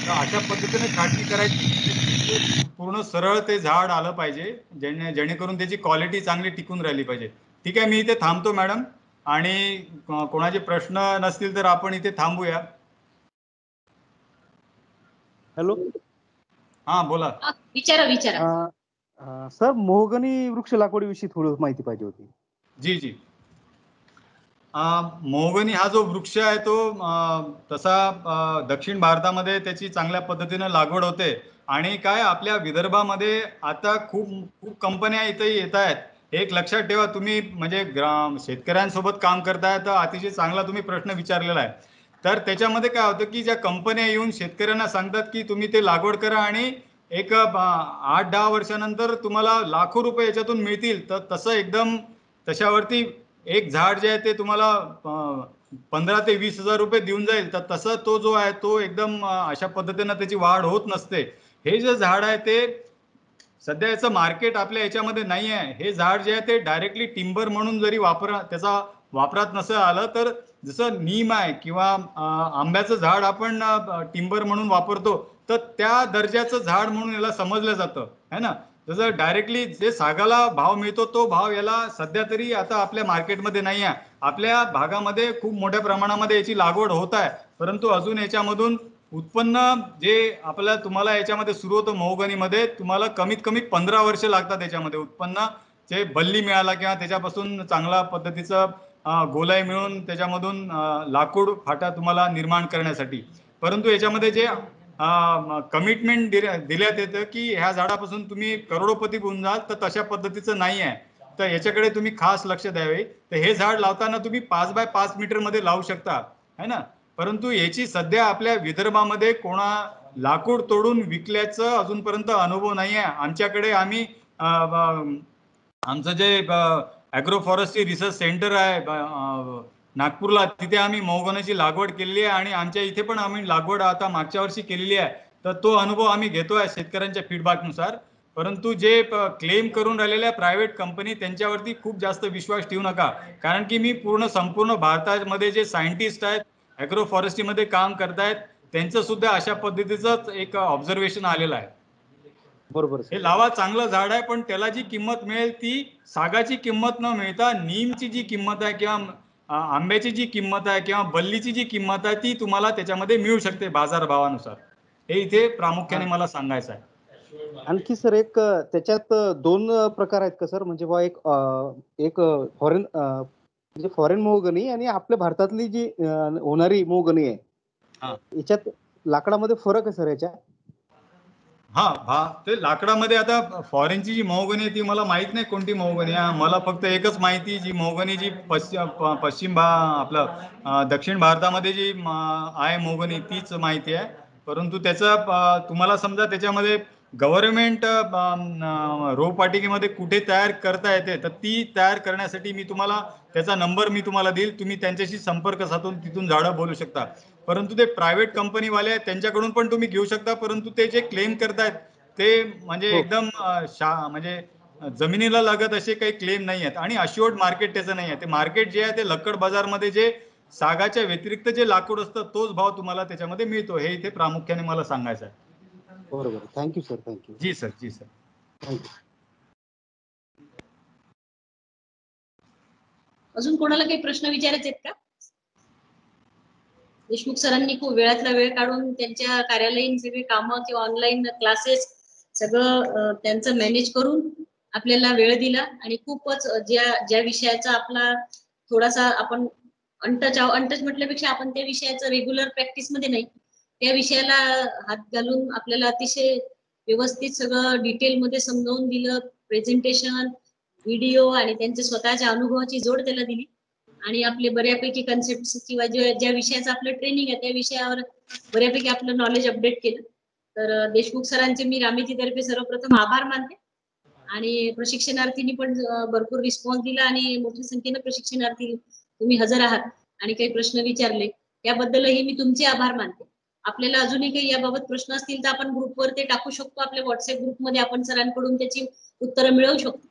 तर अशा पद्धतीने छाटणी करायची, पूर्ण सरळ ते झाड आलं पाहिजे, जेणेकरून त्याची क्वालिटी चांगली टिकून राहिली पाहिजे. ठीक आहे, मी इथे थांबतो मॅडम, आणि कोणाचे प्रश्न नसतील तर आपण इथे थांबूया. हॅलो, हा बोला. विचारा. सर, मोहगनी वृक्ष लागवडीविषयी थोडी माहिती पाहिजे होती. जी जी. मोहगनी हा जो वृक्ष आहे तो तसा दक्षिण भारतामध्ये त्याची चांगल्या पद्धतीने लागवड होते, आणि काय आपल्या विदर्भामध्ये आता खूप खूप कंपन्या इथे येत आहेत. एक लक्षात ठेवा तुम्ही, म्हणजे शेतकऱ्यांसोबत काम करताय तर अतिशय चांगला तुम्ही प्रश्न विचारलेला आहे. तर त्याच्यामध्ये काय होतं की ज्या कंपन्या येऊन शेतकऱ्यांना सांगतात की तुम्ही ते लागवड करा आणि एक 8-10 वर्षानंतर तुम्हाला लाखो रुपये याच्यातून मिळतील, तर तसं एकदम तशावरती एक झाड जे आहे ते तुम्हाला 15 ते 20 हजार रुपये देऊन जाईल, तर तसं तो जो आहे तो एकदम अशा पद्धतीनं त्याची वाढ होत नसते. हे जे झाड आहे ते सध्या याचं मार्केट आपल्या याच्यामध्ये नाही आहे. हे झाड जे आहे ते डायरेक्टली टिंबर म्हणून जरी त्याचा वापरात नसं आलं, तर जसं नीम आहे किंवा आंब्याचं झाड आपण टिंबर म्हणून वापरतो, तर त्या दर्जाचं झाड म्हणून याला समजलं जातं, है ना. जसं डायरेक्टली जे सागाला भाव मिळतो तो भाव याला सध्या तरी आता आपल्या मार्केटमध्ये नाही आहे. आपल्या भागामध्ये खूप मोठ्या प्रमाणामध्ये याची लागवड होत आहे, परंतु अजून याच्यामधून उत्पन्न जे आपल्याला तुम्हाला याच्यामध्ये सुरू होतं मोहगनीमध्ये, तुम्हाला कमीत कमी 15 वर्ष लागतात याच्यामध्ये उत्पन्न जे बल्ली मिळाला किंवा त्याच्यापासून चांगल्या पद्धतीचं गोलाई मिळून त्याच्यामधून लाकूड फाटा तुम्हाला निर्माण करण्यासाठी. परंतु याच्यामध्ये जे कमिटमेंट दिल्यात येतं की ह्या झाडापासून तुम्ही करोडोपती होऊन जाल, तर तशा पद्धतीचं नाही आहे. तर याच्याकडे तुम्ही खास लक्ष द्यावे. तर हे झाड लावताना तुम्ही 5 बाय 5 मीटर मध्ये लावू शकता, है ना. परंतु याची सध्या आपल्या विदर्भामध्ये कोणा लाकूड तोडून विकल्याचं अजूनपर्यंत अनुभव नाही आहे आमच्याकडे. आम्ही आमचं जे ॲग्रो फॉरेस्ट्री रिसर्च सेंटर आहे नागपूरला, तिथे आम्ही मोहगनीची लागवड केलेली आहे, आणि आमच्या इथे पण आम्ही लागवड आता मागच्या वर्षी केलेली आहे. तर तो अनुभव आम्ही घेतोय शेतकऱ्यांच्या फीडबॅकनुसार. परंतु जे क्लेम करून राहिलेल्या प्रायव्हेट कंपनी त्यांच्यावरती खूप जास्त विश्वास ठेवू नका, कारण की मी संपूर्ण भारतामध्ये जे सायंटिस्ट आहेत ॲग्रो फॉरेस्ट्रीमध्ये काम करतायत त्यांचं सुद्धा अशा पद्धतीचंच एक ऑब्झर्वेशन आलेलं आहे. बरोबर. हे लावा, चांगलं झाड आहे, पण त्याला जी किंमत मिळेल ती सागाची किंमत न मिळता नीमची जी किंमत आहे किंवा आंब्याची जी किंमत आहे किंवा बल्लीची जी किंमत आहे ती तुम्हाला त्याच्यामध्ये मिळू शकते बाजारभावानुसार. हे इथे प्रामुख्याने मला सांगायचं आहे. आणखी सर, एक त्याच्यात 2 प्रकार आहेत का सर? म्हणजे बा एक फॉरेन, म्हणजे फॉरेन मोहगनी आणि आपल्या भारतातली जी होणारी मोहगनी आहे, याच्यात लाकडामध्ये फरक आहे सर याच्या? ते लाकडामध्ये आता फॉरेनची जी मोहगनी आहे ती मला माहित नाही कोणती मोहगनी आहे. मला फक्त एकच माहिती, जी मोहगनी जी आपलं दक्षिण भारतामध्ये जी आहे मोहगनी तीच माहिती आहे. परंतु त्याचं तुम्हाला समजा त्याच्यामध्ये गव्हर्नमेंट रोपवाटिकेमध्ये कुठे तयार करता येते, तर ती तयार करण्यासाठी मी तुम्हाला त्याचा नंबर तुम्हाला देईल, तुम्ही त्यांच्याशी संपर्क साधून तिथून झाडं बोलू शकता. परंतु ते प्रायव्हेट कंपनीवाले आहेत त्यांच्याकडून पण तुम्ही घेऊ शकता, परंतु ते जे क्लेम करतायत ते म्हणजे एकदम म्हणजे जमिनीला लागत असे काही क्लेम नाही आहेत, आणि अश्युअर्ड मार्केट त्याचं नाही आहे. ते मार्केट जे आहे ते लक्कड बाजारमध्ये जे सागाच्या व्यतिरिक्त जे लाकूड असतं तोच भाव तुम्हाला त्याच्यामध्ये मिळतो. हे इथे प्रामुख्याने मला सांगायचं आहे. बरोबर. Thank you sir. थँक्यू. जी सर. जी सर. थँक्यू. अजून कोणाला काही प्रश्न विचारायचे आहेत का? देशमुख सरांनी खूप वेळातला वेळ काढून त्यांच्या कार्यालयीन सगळे कामं किंवा ऑनलाईन क्लासेस सगळं त्यांचं मॅनेज करून आपल्याला वेळ दिला, आणि खूपच ज्या विषयाचा आपला थोडासा आपण अंटच म्हटल्यापेक्षा आपण त्या विषयाचं रेग्युलर प्रॅक्टिस मध्ये नाही, त्या विषयाला हात घालून आपल्याला अतिशय व्यवस्थित सगळं डिटेल मध्ये समजावून दिलं. प्रेझेंटेशन, व्हिडिओ आणि त्यांच्या स्वतःच्या अनुभवाची जोड त्याला दिली, आणि आपले बऱ्यापैकी कन्सेप्ट किंवा ज्या विषयाचं आपलं ट्रेनिंग आहे त्या विषयावर बऱ्यापैकी आपलं नॉलेज अपडेट केलं. तर देशमुख सरांचे मी रामेतीतर्फे सर्वप्रथम आभार मानते, आणि प्रशिक्षणार्थींनी पण भरपूर रिस्पॉन्स दिला आणि मोठ्या संख्येने प्रशिक्षणार्थी तुम्ही हजर आहात आणि काही प्रश्न विचारले त्याबद्दलही मी तुमचे आभार मानते. आपल्याला अजूनही काही याबाबत प्रश्न असतील तर आपण ग्रुपवर ते टाकू शकतो, आपल्या व्हॉट्सअप ग्रुपमध्ये आपण सरांकडून त्याची उत्तरं मिळवू शकतो.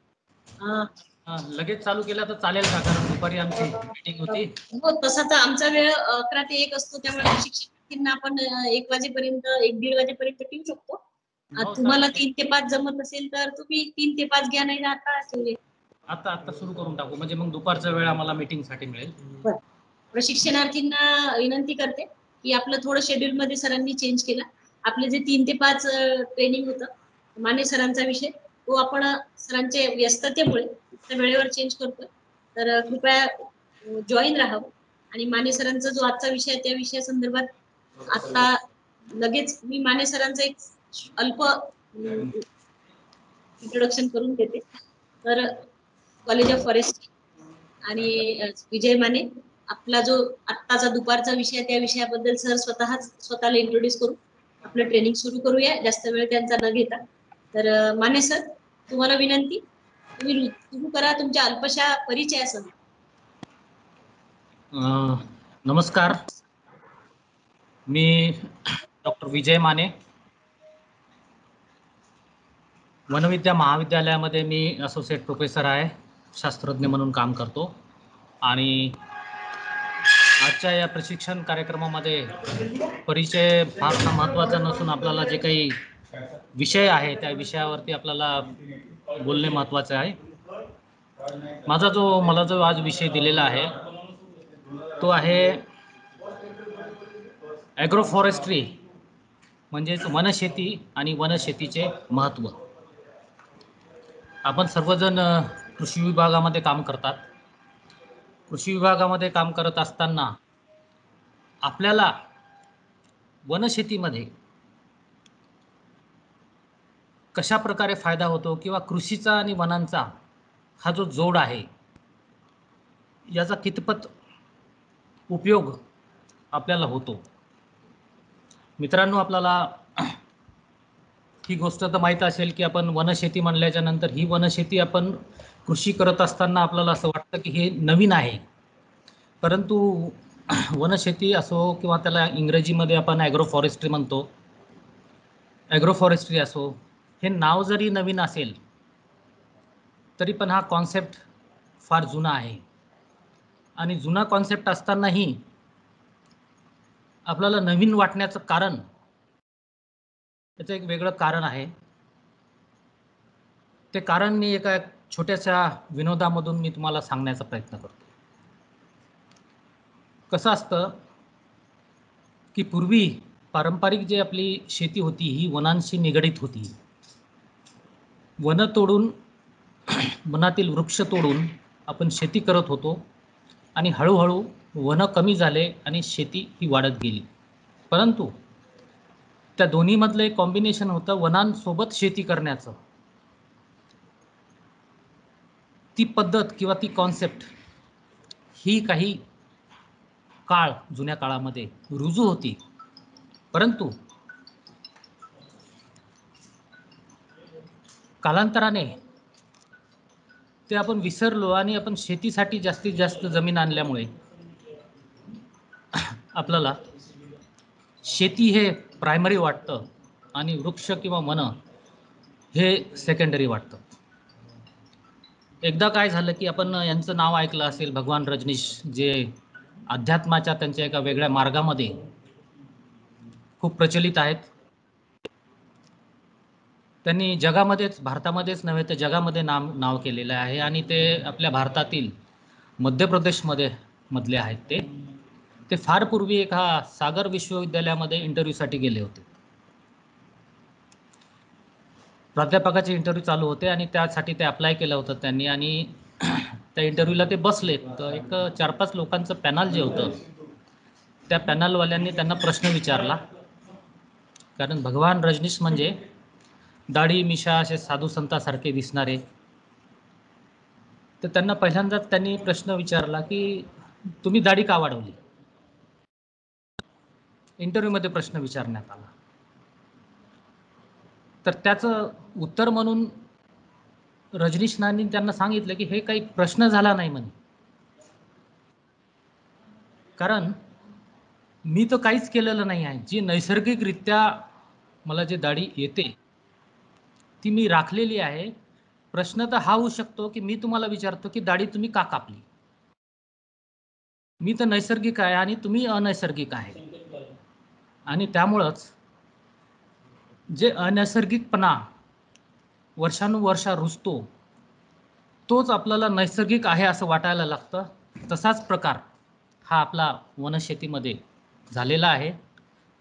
लगेच चालू केला तर चालेल का? कारण दुपारी आमची मीटिंग होती. हो, तसा तर आमचा वेळ 11 ते 1 असतो, त्यामुळे प्रशिक्षणार्थींना आपण 1 वाजेपर्यंत 1-1:30 वाजेपर्यंत ठेवू शकतो. हो, तुम्हाला चालतंय. 3 ते 5 जमत असेल तर तुम्ही 3 ते 5 घ्या, नाही आता ठेवूया. आता सुरू करून टाकू, म्हणजे मग दुपारचा वेळ आम्हाला मीटिंग साठी मिळेल. प्रशिक्षणार्थींना विनंती करते की आपलं थोडं शेड्यूल मध्ये सरांनी चेंज केलं. आपले जे 3 ते 5 ट्रेनिंग होतं माने सरांचा विषय, तो आपण सरांच्या व्यस्ततेमुळे वेळेवर चेंज करतोय. तर कृपया जॉईन राहावं. आणि माने सरांचा जो आजचा विषय आहे त्या विषयासंदर्भात आता लगेच मी माने सरांचा एक अल्प इंट्रोडक्शन करून देते. तर कॉलेज ऑफ फॉरेस्ट्री आणि विजय माने, आपला जो आत्ताचा दुपारचा विषय त्या विषयाबद्दल सर स्वतःला इंट्रोड्यूस करून आपलं ट्रेनिंग सुरू करूया, जास्त वेळ त्यांचा न घेता. तर माने सर, तुम्हाला विनंती, तुम्ही सुरू करा तुमच्या अल्पशा परिचयासह. नमस्कार, मी डॉक्टर विजय माने, वनविद्या महाविद्यालयामध्ये मी असोसिएट प्रोफेसर आहे, शास्त्रज्ञ म्हणून काम करतो. आणि आजच्या या प्रशिक्षण कार्यक्रमामध्ये परिचय फार महत्त्वाचा नसून आपल्याला जे काही विषय आहे त्या विषयावरती आपल्याला बोलणे महत्त्वाचे आहे. मला जो आज विषय दिलेला आहे तो आहे ॲग्रो फॉरेस्ट्री, म्हणजेच वनशेती आणि वनशेतीचे महत्त्व. आपण सर्वजण कृषी विभागामध्ये काम करतात. कृषी विभागामध्ये काम करत असताना आपल्याला वनशेतीमध्ये कशा प्रकारे फायदा होतो किंवा कृषीचा आणि वनांचा हा जो जोड आहे याचा कितपत उपयोग आपल्याला होतो. मित्रांनो, आपल्याला ही गोष्ट तर माहीत असेल की आपण वनशेती म्हणल्याच्या नंतर ही वनशेती आपण कृषी करत असताना आपल्याला असं वाटतं की हे नवीन आहे. परंतु वनशेती असो किंवा त्याला इंग्रजीमध्ये आपण ॲग्रो फॉरेस्ट्री म्हणतो, ॲग्रो फॉरेस्ट्री असो, हे नाव जरी नवीन असेल तरी पण हा कॉन्सेप्ट फार जुना आहे. आणि जुना कॉन्सेप्ट असतानाही आपल्याला नवीन वाटण्याचं कारण, त्याचं एक वेगळं कारण आहे. ते कारण मी एका छोट्याशा विनोदामधून मी तुम्हाला सांगण्याचा प्रयत्न करतो. कसं असतं की पूर्वी पारंपरिक जी आपली शेती होती ही वनांशी निगडीत होती. वनं तोडून, वनातील वृक्ष तोडून आपण शेती करत होतो आणि हळूहळू वनं कमी झाले आणि शेती ही वाढत गेली. परंतु त्या दोन्हीमधलं एक कॉम्बिनेशन होतं वनांसोबत शेती करण्याचं. ती पद्धत किंवा ती कॉन्सेप्ट ही काही काळ जुन्या काळामध्ये रुजू होती. परंतु कालांतराने ते आपण विसरलो आणि आपण शेतीसाठी जास्तीत जास्त जमीन आणल्यामुळे आपल्याला शेती हे प्रायमरी वाटतं आणि वृक्ष किंवा वनं हे सेकंडरी वाटतं. एकदा काय झालं की आपण यांचं नाव ऐकलं असेल, भगवान रजनीश, जे अध्यात्माच्या त्यांच्या एका वेगळ्या मार्गामध्ये खूप प्रचलित आहेत. त्यांनी जगामध्येच, भारतामध्येच नव्हे तर जगामध्ये नाव केलेलं आहे. आणि ते आपल्या भारतातील मध्य प्रदेशमध्ये मधले आहेत. ते फार पूर्वी एका सागर विश्वविद्यालयामध्ये इंटरव्ह्यूसाठी गेले होते. प्राध्यापकाचे इंटरव्ह्यू चालू होते आणि त्यासाठी ते अप्लाय केलं होतं त्यांनी. आणि त्या इंटरव्ह्यूला ते बसले तर एक 4-5 लोकांचं पॅनल जे होतं त्या पॅनलवाल्यांनी त्यांना प्रश्न विचारला. कारण भगवान रजनीश म्हणजे दाढी मिशा असे साधू संतासारखे दिसणारे. तर त्यांना पहिल्यांदाच त्यांनी प्रश्न विचारला की तुम्ही दाढी का वाढवली. इंटरव्ह्यूमध्ये प्रश्न विचारण्यात आला. तर त्याचं उत्तर म्हणून रजनीशनांनी त्यांना सांगितलं की हे काही प्रश्न झाला नाही म्हणे, कारण मी तर काहीच केलेलं नाही आहे. जी नैसर्गिकरित्या मला जी दाढी येते ती मी राखलेली आहे. प्रश्न तर हा होऊ शकतो की मी तुम्हाला विचारतो की दाढी तुम्ही का कापली. मी तर नैसर्गिक आहे आणि तुम्ही अनैसर्गिक आहे. आणि त्यामुळंच जे अनैसर्गिकपणा वर्षानुवर्ष रुजतो तोच आपल्याला नैसर्गिक आहे असं वाटायला लागतं. तसाच प्रकार हा आपला वनशेतीमध्ये झालेला आहे.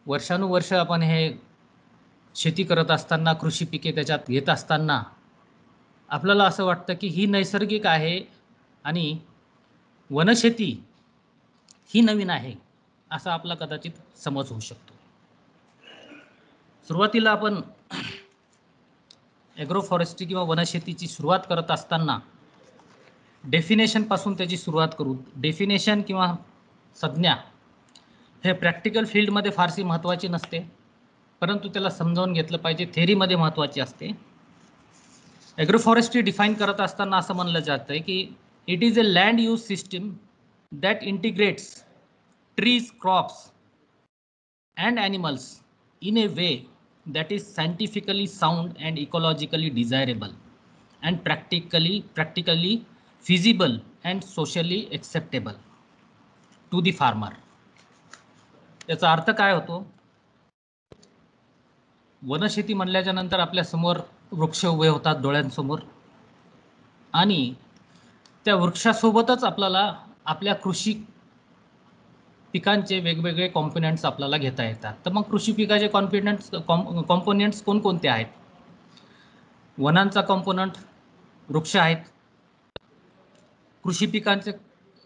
वर्षानुवर्ष आपण हे शेती करत असताना, कृषी पिके त्याच्यात घेत असताना आपल्याला असं वाटतं की ही नैसर्गिक आहे आणि वनशेती ही नवीन आहे असा आपला कदाचित समज होऊ शकतो. सुरुवातीला आपण ॲग्रो फॉरेस्ट्री किंवा वनशेतीची सुरुवात करत असताना डेफिनेशनपासून त्याची सुरुवात करू. डेफिनेशन किंवा संज्ञा हे प्रॅक्टिकल फील्डमध्ये फारशी महत्त्वाची नसते, परंतु त्याला समजावून घेतलं पाहिजे. थेअरीमध्ये महत्त्वाची असते. ॲग्रो फॉरेस्ट्री डिफाईन करत असताना असं म्हणलं जातं की it is a land use system that integrates trees, crops and animals in a way that is scientifically sound and ecologically desirable and practically feasible and socially acceptable to the farmer. याचा अर्थ काय होतो? वनशेती म्हणल्याच्या नंतर आपल्या समोर वृक्ष उभे होतात डोळ्यांसमोर आणि त्या वृक्षासोबतच आपल्याला आपल्या कृषी पिकांचे वेगवेगळे कॉम्पोनेंट्स आपल्याला घेता येतात. तर मग कृषी पिकाचे कॉम्पोनेंट्स कोणकोणते आहेत? वनांचा कॉम्पोनंट वृक्ष आहेत. कृषी पिकांचे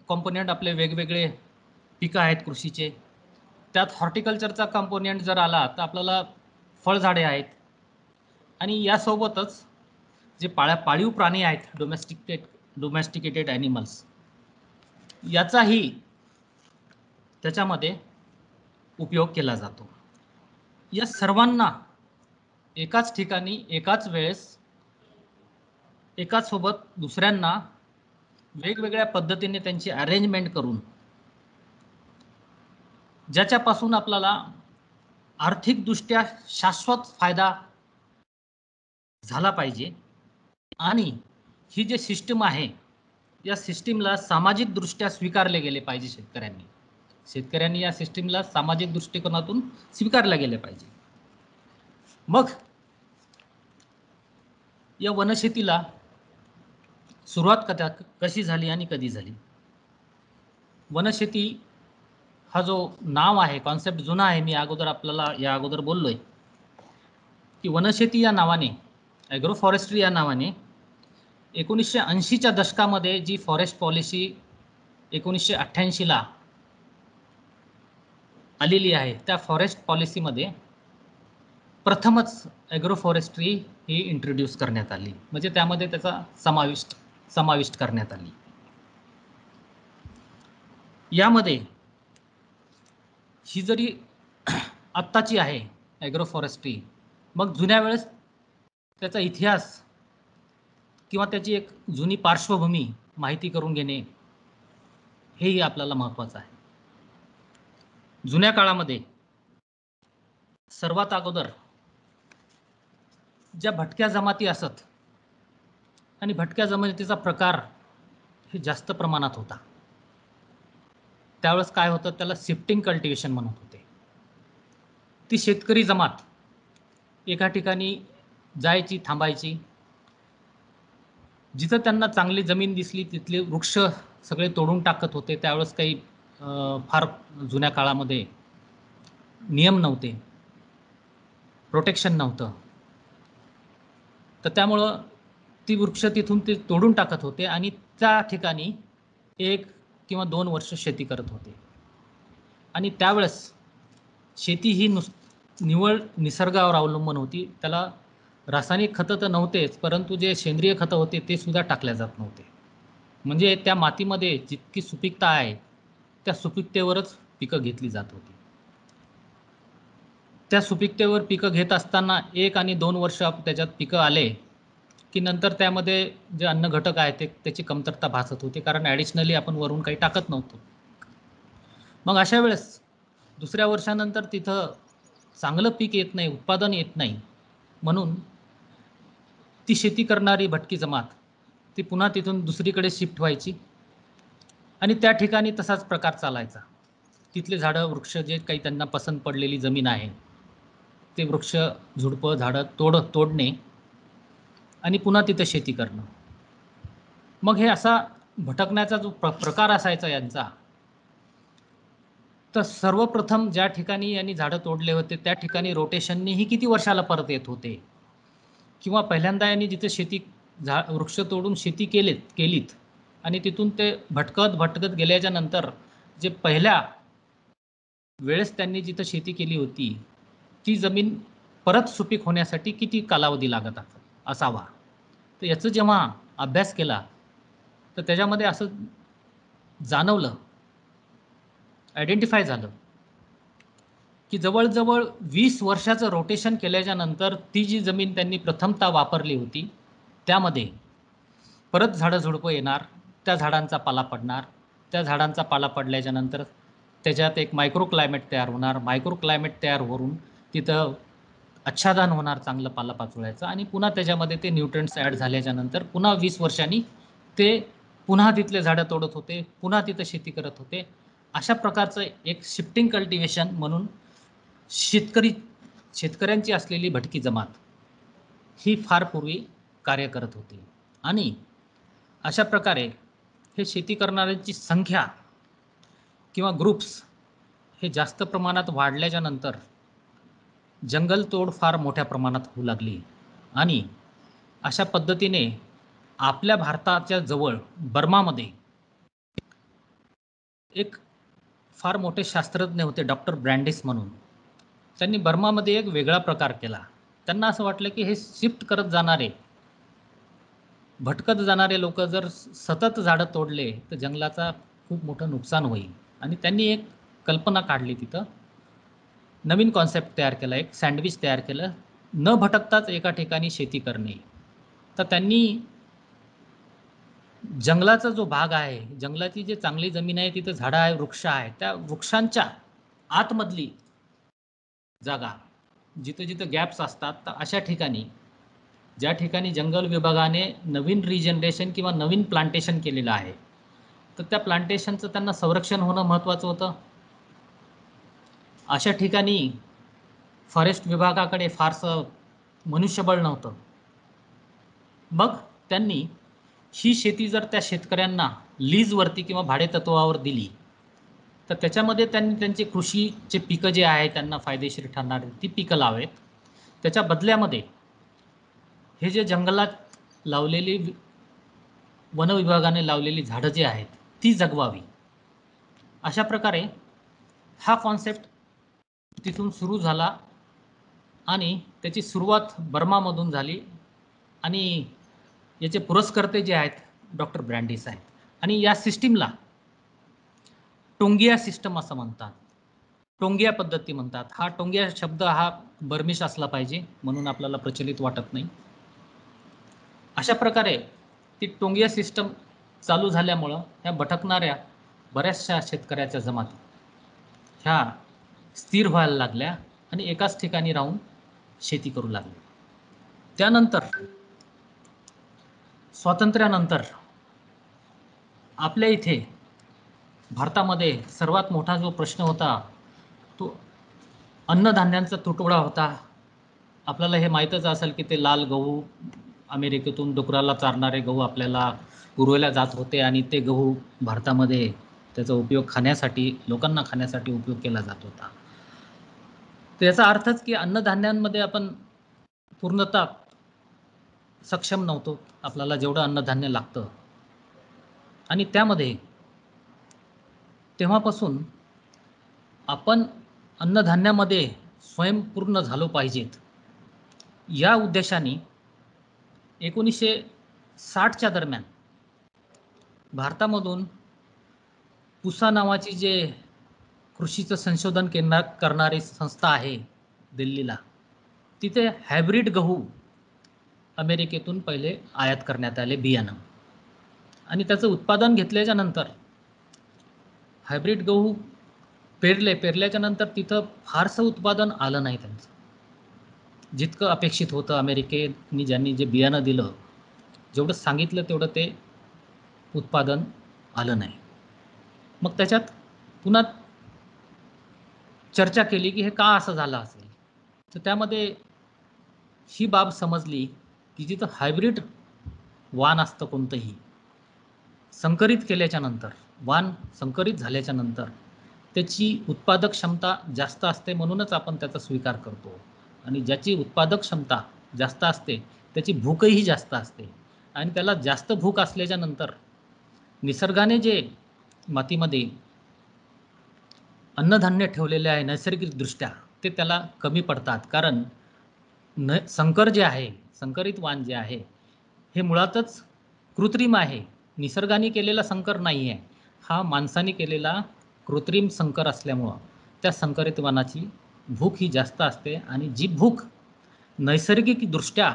कॉम्पोनेंट आपले वेगवेगळे पिकं आहेत कृषीचे. त्यात हॉर्टिकल्चरचा कॉम्पोनेंट जर आला तर आपल्याला फळझाडे आहेत आणि यासोबतच जे पाळीव प्राणी आहेत डोमेस्टिकेटेड ॲनिमल्स याचाही त्याच्यामध्ये उपयोग केला जातो. या सर्वांना एकाच ठिकाणी एकाच वेळेस एकाच सोबत दुसऱ्यांना वेगवेगळ्या पद्धतीने त्यांची अरेंजमेंट करून ज्याच्यापासून आपल्याला आर्थिकदृष्ट्या शाश्वत फायदा झाला पाहिजे आणि ही जे सिस्टीम आहे या सिस्टीमला सामाजिकदृष्ट्या स्वीकारले गेले पाहिजे. शेतकऱ्यांनी या सिस्टीमला सामाजिक दृष्टिकोनातून स्वीकारले गेले पाहिजे. मग या वनशेतीला सुरुवात कशी झाली आणि कधी झाली? वनशेती हा जो नाव आहे, कॉन्सेप्ट जुना आहे. मी आपल्याला या अगोदर बोललोय की वनशेती या नावाने, ॲग्रो फॉरेस्ट्री या नावाने 1980च्या दशकामध्ये जी फॉरेस्ट पॉलिसी 1988ला आलेली आहे त्या फॉरेस्ट पॉलिसीमध्ये प्रथमच ॲग्रो फॉरेस्ट्री ही इंट्रोड्यूस करण्यात आली, म्हणजे त्यामध्ये त्याचा समाविष्ट करण्यात आली. यामध्ये ही जरी आत्ताची आहे ॲग्रो फॉरेस्ट्री, मग जुन्या वेळेस त्याचा इतिहास किंवा त्याची एक जुनी पार्श्वभूमी माहिती करून घेणे हेही आपल्याला महत्त्वाचं आहे. जुन्या काळामध्ये सर्वात अगोदर ज्या भटक्या जमाती असत आणि भटक्या जमातीचा प्रकार हे जास्त प्रमाणात होता. त्यावेळेस काय होतं, त्याला शिफ्टिंग कल्टिवेशन म्हणत होते. ती शेतकरी जमात एका ठिकाणी जायची, थांबायची. जिथं त्यांना चांगली जमीन दिसली तिथले वृक्ष सगळे तोडून टाकत होते. त्यावेळेस काही फार जुन्या काळामध्ये नियम नव्हते, प्रोटेक्शन नव्हतं, तर त्यामुळं ती वृक्ष तिथून ते तोडून टाकत होते आणि त्या ठिकाणी 1 किंवा 2 वर्ष शेती करत होते. आणि त्यावेळेस शेती ही निव्वळ निसर्गावर अवलंबून होती. त्याला रासायनिक खतं तर नव्हतेच, परंतु जे सेंद्रिय खतं होते ते सुद्धा टाकल्या जात नव्हते. म्हणजे त्या मातीमध्ये जितकी सुपीकता आहे त्या सुपीकतेवरच पिकं घेतली जात होती. त्या सुपीकतेवर पिकं घेत असताना 1 आणि 2 वर्ष त्याच्यात पिकं आले की नंतर त्यामध्ये जे अन्न घटक आहे त्याची कमतरता भासत होती, कारण ॲडिशनली आपण वरून काही टाकत नव्हतो. मग अशा वेळेस दुसऱ्या वर्षानंतर तिथं चांगलं पीक येत नाही, उत्पादन येत नाही, म्हणून ती शेती करणारी भटकी जमात ती पुन्हा तिथून दुसरीकडे शिफ्ट व्हायची आणि त्या ठिकाणी तसाच प्रकार चालायचा. तिथले झाडं वृक्ष जे काही त्यांना पसंत पडलेली जमीन आहे ते वृक्ष झुडपं झाडं तोडणे आणि पुन्हा तिथं शेती करणं. मग हे असा भटकण्याचा जो प्रकार असायचा यांचा, तर सर्वप्रथम ज्या ठिकाणी यांनी झाडं तोडले होते त्या ठिकाणी रोटेशननेही किती वर्षाला परत येत होते, किंवा पहिल्यांदा यांनी जिथे शेती वृक्ष तोडून शेती केलीत आणि तिथून ते भटकत गेल्याच्या नंतर जे पहिल्या वेळेस त्यांनी जिथं शेती केली होती ती जमीन परत सुपीक होण्यासाठी किती कालावधी लागत असावा. तर याचं जेव्हा अभ्यास केला तर त्याच्यामध्ये असं जाणवलं, आयडेंटिफाय झालं की जवळजवळ 20 वर्षाचं रोटेशन केल्याच्या नंतर ती जी जमीन त्यांनी प्रथमतः वापरली होती त्यामध्ये परत झाडं झुडपं येणार, त्या झाडांचा पाला पडणार, त्या झाडांचा पाला पडल्याच्या नंतर त्याच्यात एक मायक्रो क्लायमेट तयार होणार, मायक्रो क्लायमेट तयार होऊन तिथं आच्छादन होणार चांगलं पालापाचोळ्याचं, आणि पुन्हा त्याच्यामध्ये ते न्यूट्रंट्स ॲड झाल्याच्या नंतर पुन्हा 20 वर्षांनी ते पुन्हा तिथले झाडं तोडत होते, पुन्हा तिथं शेती करत होते. अशा प्रकारचं एक शिफ्टिंग कल्टिवेशन म्हणून शेतकऱ्यांची असलेली भटकी जमात ही फार पूर्वी कार्य करत होती. आणि अशा प्रकारे हे शेती करणाऱ्यांची संख्या किंवा ग्रुप्स हे जास्त प्रमाणात वाढल्याच्या नंतर जंगलतोड फार मोठ्या प्रमाणात होऊ लागली. आणि अशा पद्धतीने आपल्या भारताच्या जवळ बर्मामध्ये एक फार मोठे शास्त्रज्ञ होते डॉक्टर ब्रँडिस म्हणून. त्यांनी बर्मामध्ये एक वेगळा प्रकार केला. त्यांना असं वाटलं की हे शिफ्ट करत जाणारे भटकत जाणारे लोक जर सतत झाडं तोडले तर जंगलाचा खूप मोठं नुकसान होईल. आणि त्यांनी एक कल्पना काढली, तिथं नवीन कॉन्सेप्ट तयार केला, एक सँडविच तयार केलं, न भटकताच एका ठिकाणी शेती करणे. तर त्यांनी जंगलाचा जो भाग आहे, जंगलाची जी चांगली जमीन आहे तिथं झाडं आहे, वृक्ष आहे, त्या वृक्षांच्या आतमधली जागा जिथं जिथं गॅप्स असतात, तर अशा ठिकाणी ज्या ठिकाणी जंगल विभागाने नवीन रिजनरेशन किंवा नवीन प्लांटेशन केलेलं आहे तर त्या प्लांटेशनचं त्यांना संरक्षण होणं महत्त्वाचं होतं. अशा ठिकाणी फॉरेस्ट विभागाकडे फारसं मनुष्यबळ नव्हतं. मग त्यांनी ही शेती जर त्या शेतकऱ्यांना लीजवरती किंवा भाडेतत्वावर दिली तर त्याच्यामध्ये त्यांनी त्यांचे कृषीचे पिकं जे आहे त्यांना फायदेशीर ठरणारे ती पिकं लावेत. त्याच्या बदल्यामध्ये हे जे जंगलात लावलेली वन विभागाने लावलेली झाडं जी आहेत ती जगवावी. अशा प्रकारे हा कॉन्सेप्ट तिथून सुरू झाला आणि त्याची सुरुवात बर्मामधून झाली. आणि याचे पुरस्कर्ते जे आहेत डॉक्टर ब्रँडिस आहेत. आणि या सिस्टीमला टोंगिया सिस्टम असं म्हणतात, टोंगिया पद्धती म्हणतात. हा टोंगिया शब्द हा बर्मिश असला पाहिजे म्हणून आपल्याला प्रचलित वाटत नाही. अशा प्रकारे ती टोंगिया सिस्टम चालू झाल्यामुळं ह्या भटकणाऱ्या बऱ्याचशा शेतकऱ्याच्या जमाती ह्या स्थिर व्हायला लागल्या आणि एकाच ठिकाणी राहून शेती करू लागले. त्यानंतर स्वातंत्र्यानंतर आपल्या इथे भारतामध्ये सर्वात मोठा जो प्रश्न होता तो अन्नधान्यांचा तुटवडा होता. आपल्याला हे माहीतच असेल की ते लाल गहू अमेरिकेतून डुकराला चारणारे गहू आपल्याला पुरवल्या जात होते आणि ते गहू भारतामध्ये त्याचा उपयोग खाण्यासाठी, लोकांना खाण्यासाठी उपयोग केला जात होता. तर याचा अर्थच की अन्नधान्यांमध्ये आपण पूर्णतः सक्षम नव्हतो. आपल्याला जेवढं अन्नधान्य लागतं आणि त्यामध्ये तेव्हापासून आपण अन्नधान्यामध्ये स्वयंपूर्ण झालो पाहिजेत या उद्देशाने 1960च्या दरम्यान भारतामधून पुसा नावाची जे कृषीचं संशोधन करणारी संस्था आहे दिल्लीला, तिथे हायब्रिड गहू अमेरिकेतून पहिले आयात करण्यात आले बियाणं. आणि त्याचं उत्पादन घेतल्याच्या नंतर हायब्रिड गहू पेरल्याच्या नंतर तिथं फारसं उत्पादन आलं नाही त्यांचं, जितकं अपेक्षित होतं. अमेरिकेने ज्यांनी जे बियाणं दिलं, जेवढं सांगितलं तेवढं ते उत्पादन आलं नाही. मग त्याच्यात पुन्हा चर्चा केली की हे का असं झालं असेल. तर त्यामध्ये ही बाब समजली की जिथं हायब्रिड वाण असतं कोणतंही, संकरित केल्याच्या नंतर, वाण संकरित झाल्याच्या नंतर त्याची उत्पादक क्षमता जास्त असते, म्हणूनच आपण त्याचा स्वीकार करतो. आणि ज्याची उत्पादक क्षमता जास्त असते त्याची भूकही जास्त असते. आणि त्याला जास्त भूक असल्याच्या नंतर निसर्गाने जे मातीमध्ये अन्नधान्य ठेवलेले आहे नैसर्गिकदृष्ट्या, ते त्याला कमी पडतात. कारण संकर जे आहे, संकरित वाण जे आहे, हे मुळातच कृत्रिम आहे. निसर्गाने केलेला संकर नाही आहे, हा माणसाने केलेला कृत्रिम संकर असल्यामुळं त्या संकरित वाणाची भूक ही जास्त असते. आणि जी भूक नैसर्गिकदृष्ट्या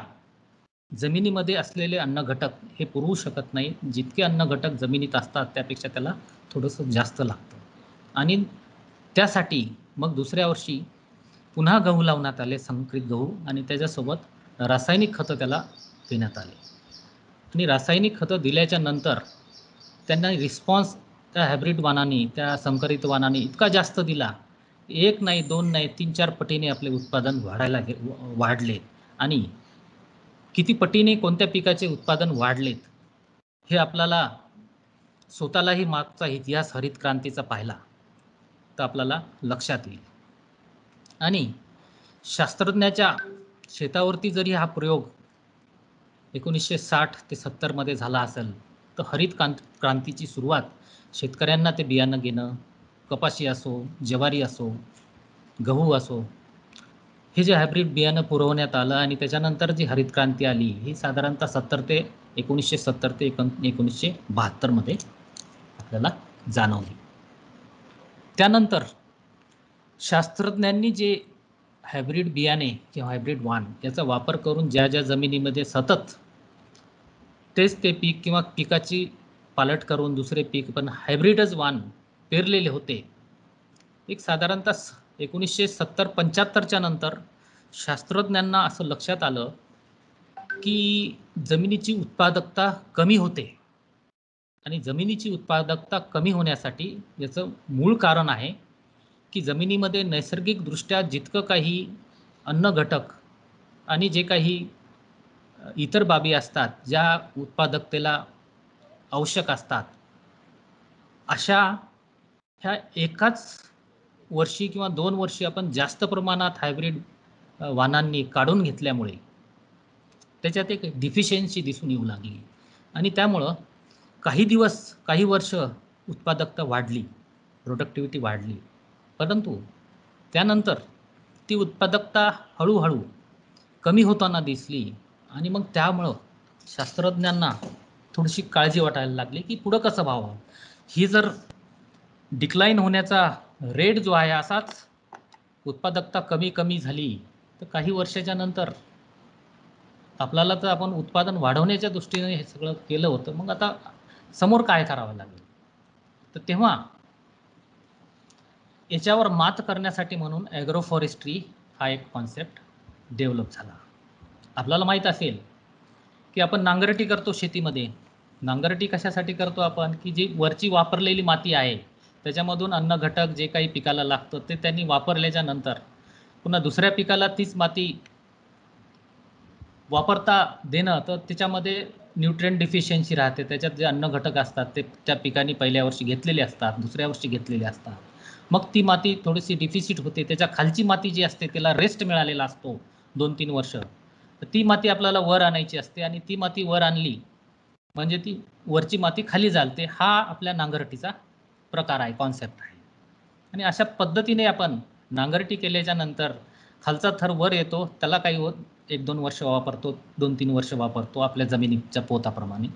जमिनीमध्ये असलेले अन्न घटक हे पुरवू शकत नाही, जितके अन्न घटक जमिनीत असतात त्यापेक्षा त्याला थोडंसं जास्त लागतं. आणि त्यासाठी मग दुसऱ्या वर्षी पुन्हा गहू लावण्यात आले, संकरित गहू, आणि त्याच्यासोबत रासायनिक खतं त्याला देण्यात आले. आणि रासायनिक खतं दिल्याच्या नंतर त्यांना रिस्पॉन्स त्या हायब्रिड वाणाने, त्या संकरित वाणाने इतका जास्त दिला, 1 नाही 2 नाही 3-4 पटीने आपले उत्पादन वाढले. आणि किती पटीने कोणत्या पिकाचे उत्पादन वाढलेत हे आपल्याला स्वतःलाही मागचा इतिहास हरित क्रांतीचा पाहिला तर आपल्याला लक्षात येईल. आणि शास्त्रज्ञाच्या शेतावरती जरी हा प्रयोग 1960 ते 70 मध्ये झाला असेल, तर हरित क्रांतीची सुरुवात शेतकऱ्यांना ते बियाणं घेणं, कपाशी असो, ज्वारी असो, गहू असो, हे जे हायब्रिड बियाणं पुरवण्यात आलं आणि त्याच्यानंतर जी हरित क्रांती आली ही साधारणतः 1970 ते 1972 मध्ये आपल्याला जाणवली. त्यानंतर शास्त्रज्ञांनी जे हायब्रिड बियाणे किंवा हायब्रिड वाण याचा वापर करून ज्या ज्या जमिनीमध्ये सतत तेच ते पीक किंवा पिकाची पालट करून दुसरे पीक पण हायब्रिडच वाण पेरलेले होते, एक साधारणतः 1970-75च्या नंतर शास्त्रज्ञांना असं लक्षात आलं की जमिनीची उत्पादकता कमी होते. आणि जमिनीची उत्पादकता कमी होण्यासाठी याचं मूळ कारण आहे की जमिनीमध्ये नैसर्गिकदृष्ट्या जितकं काही अन्न घटक आणि जे काही इतर बाबी असतात ज्या उत्पादकतेला आवश्यक असतात, अशा ह्या एकाच वर्षी किंवा 2 वर्षी आपण जास्त प्रमाणात हायब्रिड वाणांनी काढून घेतल्यामुळे त्याच्यात एक डिफिशियन्सी दिसून येऊ लागली. आणि त्यामुळं काही वर्ष उत्पादकता वाढली, प्रोडक्टिव्हिटी वाढली, परंतु त्यानंतर ती उत्पादकता हळूहळू कमी होताना दिसली. आणि मग त्यामुळं शास्त्रज्ञांना थोडीशी काळजी वाटायला लागली की पुढं कसं व्हावं. ही जर डिक्लाईन होण्याचा रेट जो आहे असाच उत्पादकता कमी झाली तर काही वर्षाच्या नंतर आपल्याला तर आपण उत्पादन वाढवण्याच्या दृष्टीने हे सगळं केलं होतं, मग आता समोर काय करावं लागेल. तर तेव्हा याच्यावर मात करण्यासाठी म्हणून ॲग्रोफॉरेस्ट्री हा एक कॉन्सेप्ट डेव्हलप झाला. आपल्याला माहीत असेल की आपण नांगरटी करतो शेतीमध्ये. नांगरटी कशासाठी करतो आपण, की जी वरची वापरलेली माती आहे त्याच्यामधून अन्न घटक जे काही पिकाला लागतं ते त्यांनी वापरल्याच्या नंतर पुन्हा दुसऱ्या पिकाला तीच माती वापरता देणं, तर त्याच्यामध्ये न्यूट्रिएंट डिफिशियन्सी राहते. त्याच्यात जे अन्न घटक असतात ते त्या पिकांनी पहिल्या वर्षी घेतलेले असतात, दुसऱ्या वर्षी घेतलेले असतात, मग ती माती थोडीशी डिफिसिट होते. त्याच्या खालची माती जी असते त्याला रेस्ट मिळालेला असतो 2-3 वर्ष, तर ती माती आपल्याला वर आणायची असते. आणि ती माती वर आणली म्हणजे ती वरची माती खाली जाते. हा आपल्या नांगरटीचा प्रकार आहे, कॉन्सेप्ट आहे. आणि अशा पद्धतीने आपण नांगरटी केल्याच्या नंतर खालचा थर वर येतो, त्याला काही होत 1-2 वर्ष वापरतो, 2-3 वर्ष वापरतो आपल्या जमिनीच्या पोताप्रमाणे.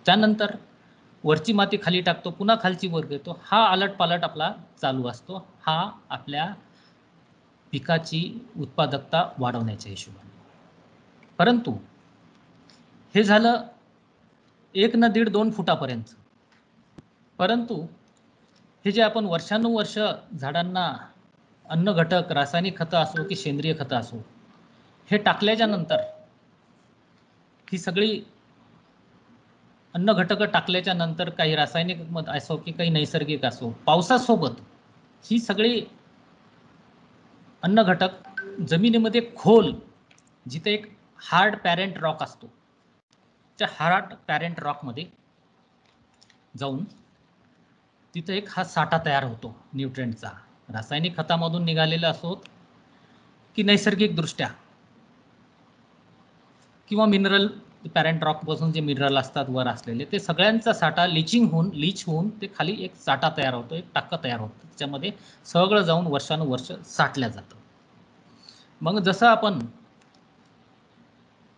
त्यानंतर वरची माती खाली टाकतो, पुन्हा खालची वर घेतो. हा आलटपालट आपला चालू असतो, हा आपल्या पिकाची उत्पादकता वाढवण्याच्या हिशोबाने. परंतु हे झालं 1 ना 1.5-2 फुटापर्यंत. परंतु हे जे आपण वर्षानुवर्ष झाडांना अन्न घटक, रासायनिक खतं असो की सेंद्रिय खतं असो, हे टाकल्याच्या नंतर ही सगळी अन्न घटकं टाकल्याच्या नंतर काही रासायनिक असो की काही नैसर्गिक असो, पावसासोबत ही सगळी अन्न घटक जमिनीमध्ये खोल, जिथे एक हार्ड पॅरेंट रॉक असतो, त्या हार्ड पॅरेंट रॉकमध्ये जाऊन तिथे एक हा साठा तयार होतो न्यूट्रिएंटचा, रासायनिक खतामधून निघालेला असोत की नैसर्गिकदृष्ट्या किंवा मिनरल पॅरेंट रॉकपासून जे मिनरल असतात वर असलेले, ते सगळ्यांचा साठा लीच होऊन ते खाली एक साठा तयार होतो, एक टाकं तयार होतं, त्याच्यामध्ये सगळं जाऊन वर्षानुवर्ष साठल्या जातं. मग जसं आपण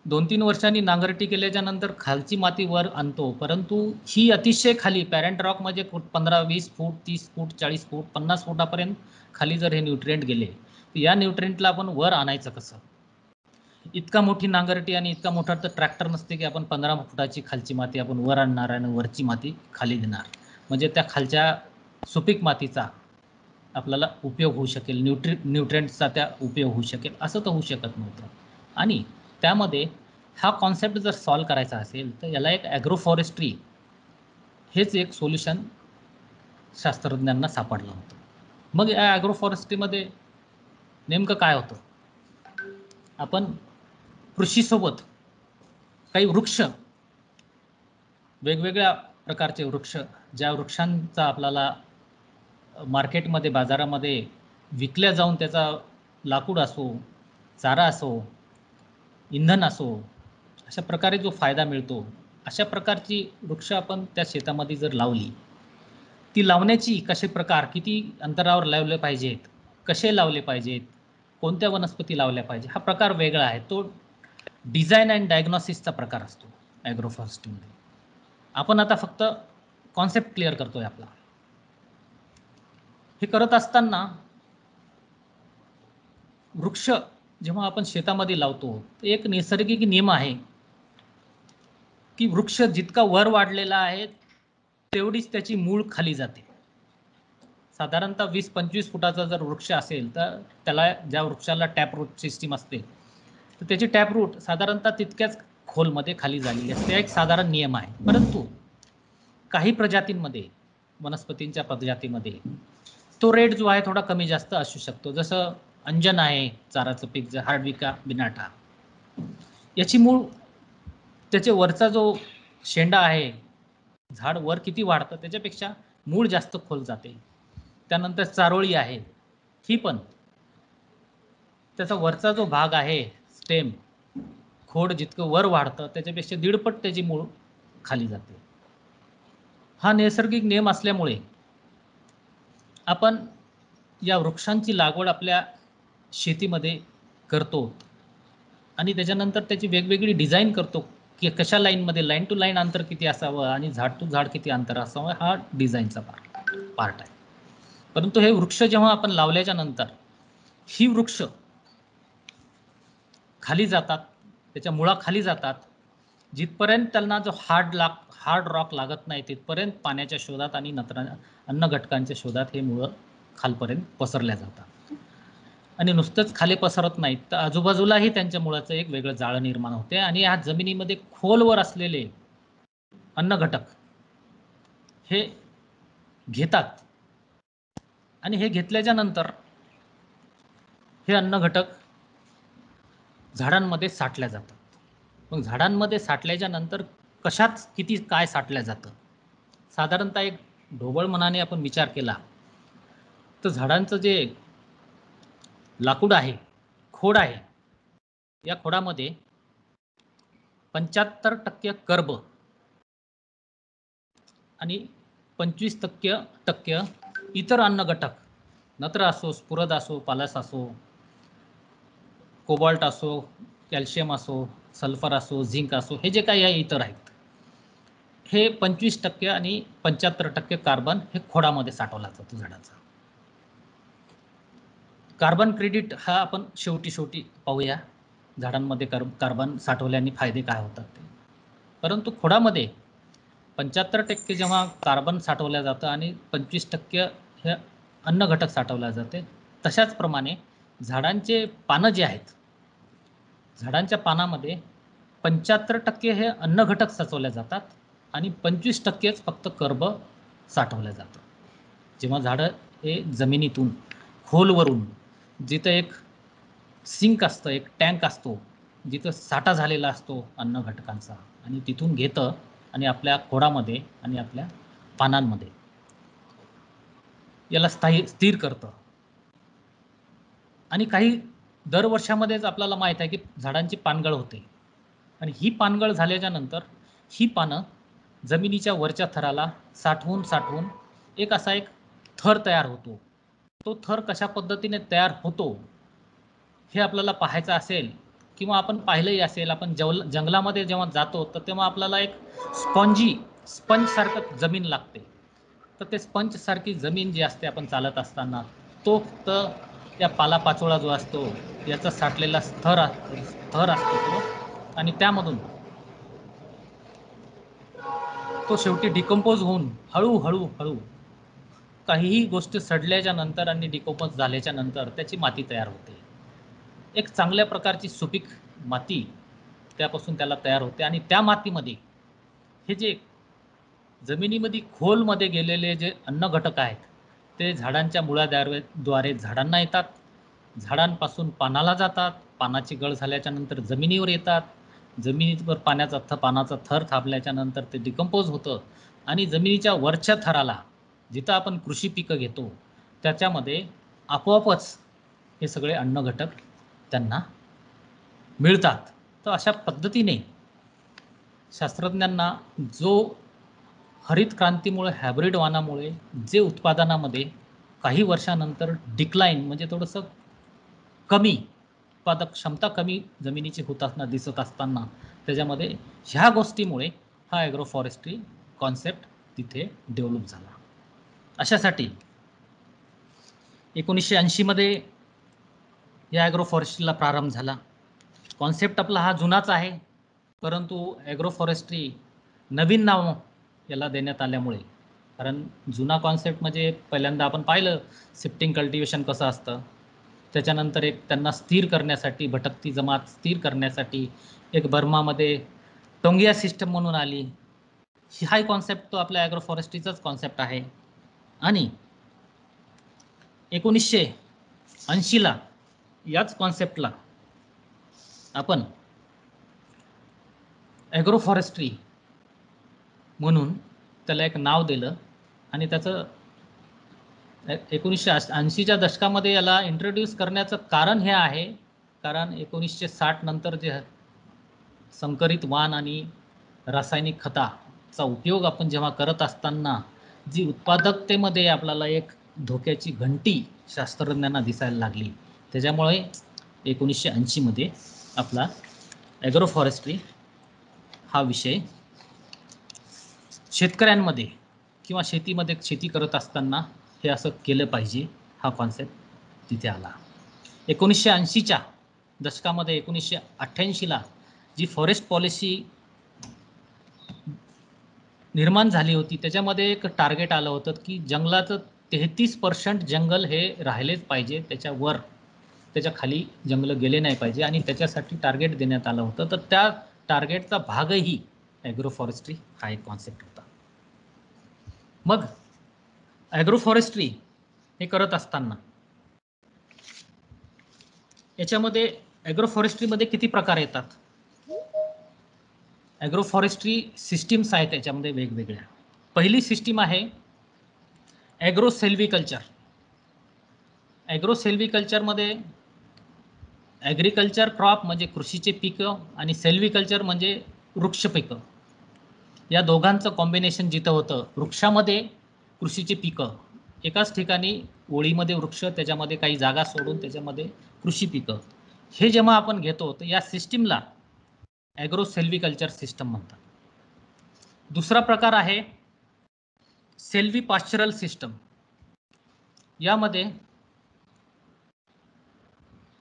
2-3 वर्षांनी नांगरटी केल्याच्या नंतर खालची माती वर आणतो, परंतु ही अतिशय खाली पॅरेंट रॉक म्हणजे 15-20 फूट, 30 फूट, 40 फूट, 50 फुटापर्यंत खाली जर हे न्यूट्रिएंट गेले, तर या न्यूट्रिएंटला आपण वर आणायचं कसं? इतका मोठी नांगरटी आणि इतका मोठा तर ट्रॅक्टर नसते की आपण 15 फुटाची खालची माती आपण वर आणणार आणि वरची माती खाली देणार, म्हणजे त्या खालच्या सुपीक मातीचा आपल्याला उपयोग होऊ शकेल, न्यूट्रिएंट्सचा त्या उपयोग होऊ शकेल, असं तर होऊ शकत नव्हतं. आणि त्यामध्ये हा कॉन्सेप्ट जर सॉल्व करायचा असेल तर याला एक ॲग्रोफॉरेस्ट्री हेच एक सोल्युशन शास्त्रज्ञांना सापडलं होतं. मग या ॲग्रोफॉरेस्ट्रीमध्ये नेमकं काय होतं? आपण कृषीसोबत काही वृक्ष, वेगवेगळ्या प्रकारचे वृक्ष, ज्या वृक्षांचा आपल्याला मार्केटमध्ये बाजारामध्ये विकल्या जाऊन त्याचा लाकूड असो, चारा असो, इंधन असो, अशा प्रकारे जो फायदा मिळतो, अशा प्रकारची वृक्ष आपण त्या शेतामध्ये जर लावली, ती लावण्याची कसे प्रकार, किती अंतरावर लावले पाहिजेत, कसे लावले पाहिजेत, कोणत्या वनस्पती लावल्या पाहिजे, हा प्रकार वेगळा आहे. तो डिझाईन अँड डायग्नॉसिसचा प्रकार असतो ॲग्रोफॉरेस्ट्रीमध्ये. आपण आता फक्त कॉन्सेप्ट क्लिअर करतोय आपला. हे करत असताना वृक्ष जेव्हा आपण शेतामध्ये लावतो, एक नैसर्गिक नियम आहे की वृक्ष जितका वर वाढलेला आहे तेवढीच त्याची मूळ खाली जाते. साधारणतः 20-25 फुटाचा जर वृक्ष असेल तर त्याला, ज्या वृक्षाला टॅप रूट सिस्टीम असते, तर त्याची टॅप रूट साधारणतः तितक्याच खोलमध्ये खाली झालेली असते. एक साधारण नियम आहे. परंतु काही प्रजातींमध्ये, वनस्पतींच्या प्रजातीमध्ये तो रेट जो आहे थोडा कमी जास्त असू शकतो. जसं अंजन आहे, चाराचं पीक, जे हार्डविका बिनाटा, याची मूळ, त्याचे वरचा जो शेंडा आहे, झाड वर किती वाढतं त्याच्यापेक्षा मूळ जास्त खोल जाते. त्यानंतर चारोळी आहे, ही पण त्याचा वरचा जो भाग आहे, स्टेम, खोड जितकं वर वाढतं त्याच्यापेक्षा 1.5 पट त्याची मूळ खाली जाते. हा नैसर्गिक नियम असल्यामुळे आपण या वृक्षांची लागवड आपल्या शेतीमध्ये करतो आणि त्याच्यानंतर त्याची वेगवेगळी डिझाईन करतो की कशा लाईनमध्ये, लाईन टू लाईन अंतर किती असावं आणि झाड टू झाड किती अंतर असावं, हा डिझाईनचा पार्ट आहे. परंतु हे वृक्ष जेव्हा आपण लावल्याच्या नंतर ही वृक्ष खाली जातात, त्याच्या मुळा खाली जातात, जिथपर्यंत त्यांना जो हार्ड रॉक लागत नाही तिथपर्यंत पाण्याच्या शोधात आणि अन्न घटकांच्या शोधात हे मुळं खालपर्यंत पसरल्या जातात. आणि नुसतंच खाली पसरत नाहीत तर आजूबाजूलाही त्यांच्या मुळाचं एक वेगळं जाळं निर्माण होते आणि ह्या जमिनीमध्ये खोलवर असलेले अन्न घटक हे घेतात आणि हे घेतल्याच्या नंतर हे अन्न घटक झाडांमध्ये साठल्या जातात. मग झाडांमध्ये साठल्याच्या नंतर कशात किती काय साठल्या जातं, साधारणतः एक ढोबळ मनाने आपण विचार केला तर झाडांचं जे लाकूड आहे, खोड आहे, या खोडामध्ये 75% कर्ब आणि 25% इतर अन्न घटक, नत्र असो, स्फुरद असो, पालास असो, कोबाल्ट असो, कॅल्शियम असो, सल्फर असो, झिंक असो, हे जे काही इतर आहेत, हे 25% आणि 75% कार्बन हे खोडामध्ये साठवला जातो झाडाचा. कार्बन क्रेडिट हा आपण शेवटी पाहूया, झाडांमध्ये कार्बन साठवल्याने फायदे काय होतात ते. परंतु खोडामध्ये 75% जेव्हा कार्बन साठवलं जातं आणि 25% हे अन्न घटक साठवले जाते, तशाच प्रमाणे झाडांचे पानं जे आहेत, झाडांच्या पानामध्ये 75% हे अन्न घटक साचवले जातात आणि 25%च फक्त कर्ब साठवलं जातं. जेव्हा झाडं हे जमिनीतून खोलवरून जिथं एक सिंक असतं, एक टँक असतो, जिथं साठा झालेला असतो अन्न घटकांचा, आणि तिथून घेतं आणि आपल्या खोडामध्ये आणि आपल्या पानांमध्ये याला स्थिर करतं. आणि काही दरवर्षामध्येच आपल्याला माहीत आहे की झाडांची पानगळ होते, आणि ही पानगळ झाल्याच्या नंतर ही पानं जमिनीच्या वरच्या थराला साठवून साठवून एक असा एक थर तयार होतो. तो थर कशा पद्धतीने तयार होतो हे आपल्याला पाहायचं असेल, किंवा आपण पाहिलंही असेल, आपण जंगलामध्ये जेव्हा जातो तर तेव्हा आपल्याला एक स्पंज सारखं जमीन लागते. तर ते स्पंज सारखी जमीन जी असते आपण चालत असताना, तो फक्त त्या पालापाचोळा जो असतो याचा साठलेला थर असतो तो, आणि त्यामधून तो शेवटी डिकम्पोज होऊन हळूहळू काहीही गोष्ट सडल्याच्या नंतर आणि डिकम्पोज झाल्याच्या नंतर त्याची माती तयार होते. एक चांगल्या प्रकारची सुपीक माती त्यापासून त्याला तयार होते, आणि त्या मातीमध्ये हे जे जमिनीमध्ये खोलमध्ये गेलेले जे अन्न घटक आहेत ते झाडांच्या मुळाद्वारे झाडांना येतात, झाडांपासून पानाला जातात, पानाची गळ झाल्याच्या नंतर जमिनीवर येतात, जमिनीवर पानाचा थर थांबल्याच्या नंतर ते डिकम्पोज होतं, आणि जमिनीच्या वरच्या थराला जिथं आपण कृषी पिकं घेतो त्याच्यामध्ये आपोआपच हे सगळे अन्न घटक त्यांना मिळतात. तर अशा पद्धतीने शास्त्रज्ञांना जो हरित क्रांतीमुळे, हायब्रिड वाणामुळे जे उत्पादनामध्ये काही वर्षानंतर डिक्लाइन म्हणजे थोडंसं कमी उत्पादक क्षमता कमी जमिनीची होताना दिसत असताना, त्याच्यामध्ये ह्या गोष्टीमुळे हा ॲग्रोफॉरेस्ट्री कॉन्सेप्ट तिथे डेव्हलप झाला. अशासाठी 1980 मध्ये या ॲग्रोफॉरेस्ट्रीला प्रारंभ झाला. कॉन्सेप्ट आपला हा जुनाच आहे, परंतु ॲग्रोफॉरेस्ट्री नवीन नाव याला देण्यात आल्यामुळे, कारण जुना कॉन्सेप्ट म्हणजे पहिल्यांदा आपण पाहिलं शिफ्टिंग कल्टिवेशन कसं असतं, त्याच्यानंतर एक त्यांना स्थिर करण्यासाठी, भटकती जमात स्थिर करण्यासाठी एक बर्मामध्ये टोंगिया सिस्टम म्हणून आली. हा कॉन्सेप्ट तो आपल्या ॲग्रोफॉरेस्ट्रीचाच कॉन्सेप्ट आहे. आणि 1980ला याच कॉन्सेप्टला आपण ॲग्रोफॉरेस्ट्री म्हणून त्याला एक नाव दिलं, आणि त्याचं 1980च्या दशकामध्ये याला इंट्रोड्यूस करण्याचं कारण हे आहे, कारण 1960 नंतर जे संकरित वाण आणि रासायनिक खताचा उपयोग आपण जेव्हा करत असताना जी उत्पादकतेमध्ये आपल्याला एक धोक्याची घंटी शास्त्रज्ञांना दिसायला लागली, त्याच्यामुळे 1980 मध्ये आपला ॲग्रोफॉरेस्ट्री हा विषय शेतकऱ्यांमध्ये किंवा शेतीमध्ये शेती करत असताना हे असं केलं पाहिजे, हा कॉन्सेप्ट तिथे आला. 1980च्या दशकामध्ये 1988ला जी फॉरेस्ट पॉलिसी निर्माण झाली होती त्याच्यामध्ये एक टार्गेट आलं होतं की जंगलाचं 33% जंगल हे राहिलेच पाहिजे, त्याच्यावर त्याच्या खाली जंगल गेले नाही पाहिजे, आणि त्याच्यासाठी टार्गेट देण्यात आलं होतं. तर त्या टार्गेटचा भागही ॲग्रोफॉरेस्ट्री हा एक कॉन्सेप्ट होता. मग ॲग्रोफॉरेस्ट्री हे करत असताना याच्यामध्ये ॲग्रोफॉरेस्ट्रीमध्ये किती प्रकार येतात? ॲग्रोफॉरेस्ट्री सिस्टीम्स आहेत त्याच्यामध्ये वेगवेगळ्या. पहिली सिस्टीम आहे ॲग्रोसेल्व्हिकल्चर. ॲग्रोसेल्व्हिकल्चरमध्ये ॲग्रिकल्चर क्रॉप म्हणजे कृषीचे पिकं, आणि सेल्व्हिकल्चर म्हणजे वृक्ष पिकं, या दोघांचं कॉम्बिनेशन जिथं होतं. वृक्षामध्ये कृषीची पिकं, एकाच ठिकाणी ओळीमध्ये वृक्ष, त्याच्यामध्ये काही जागा सोडून त्याच्यामध्ये कृषी पिकं, हे जेव्हा आपण घेतो तर या सिस्टीमला ॲग्रोसेल्व्हिकल्चर सिस्टम म्हणतात. दुसरा प्रकार आहे सेल्व्हिपाश्चरल सिस्टम. यामध्ये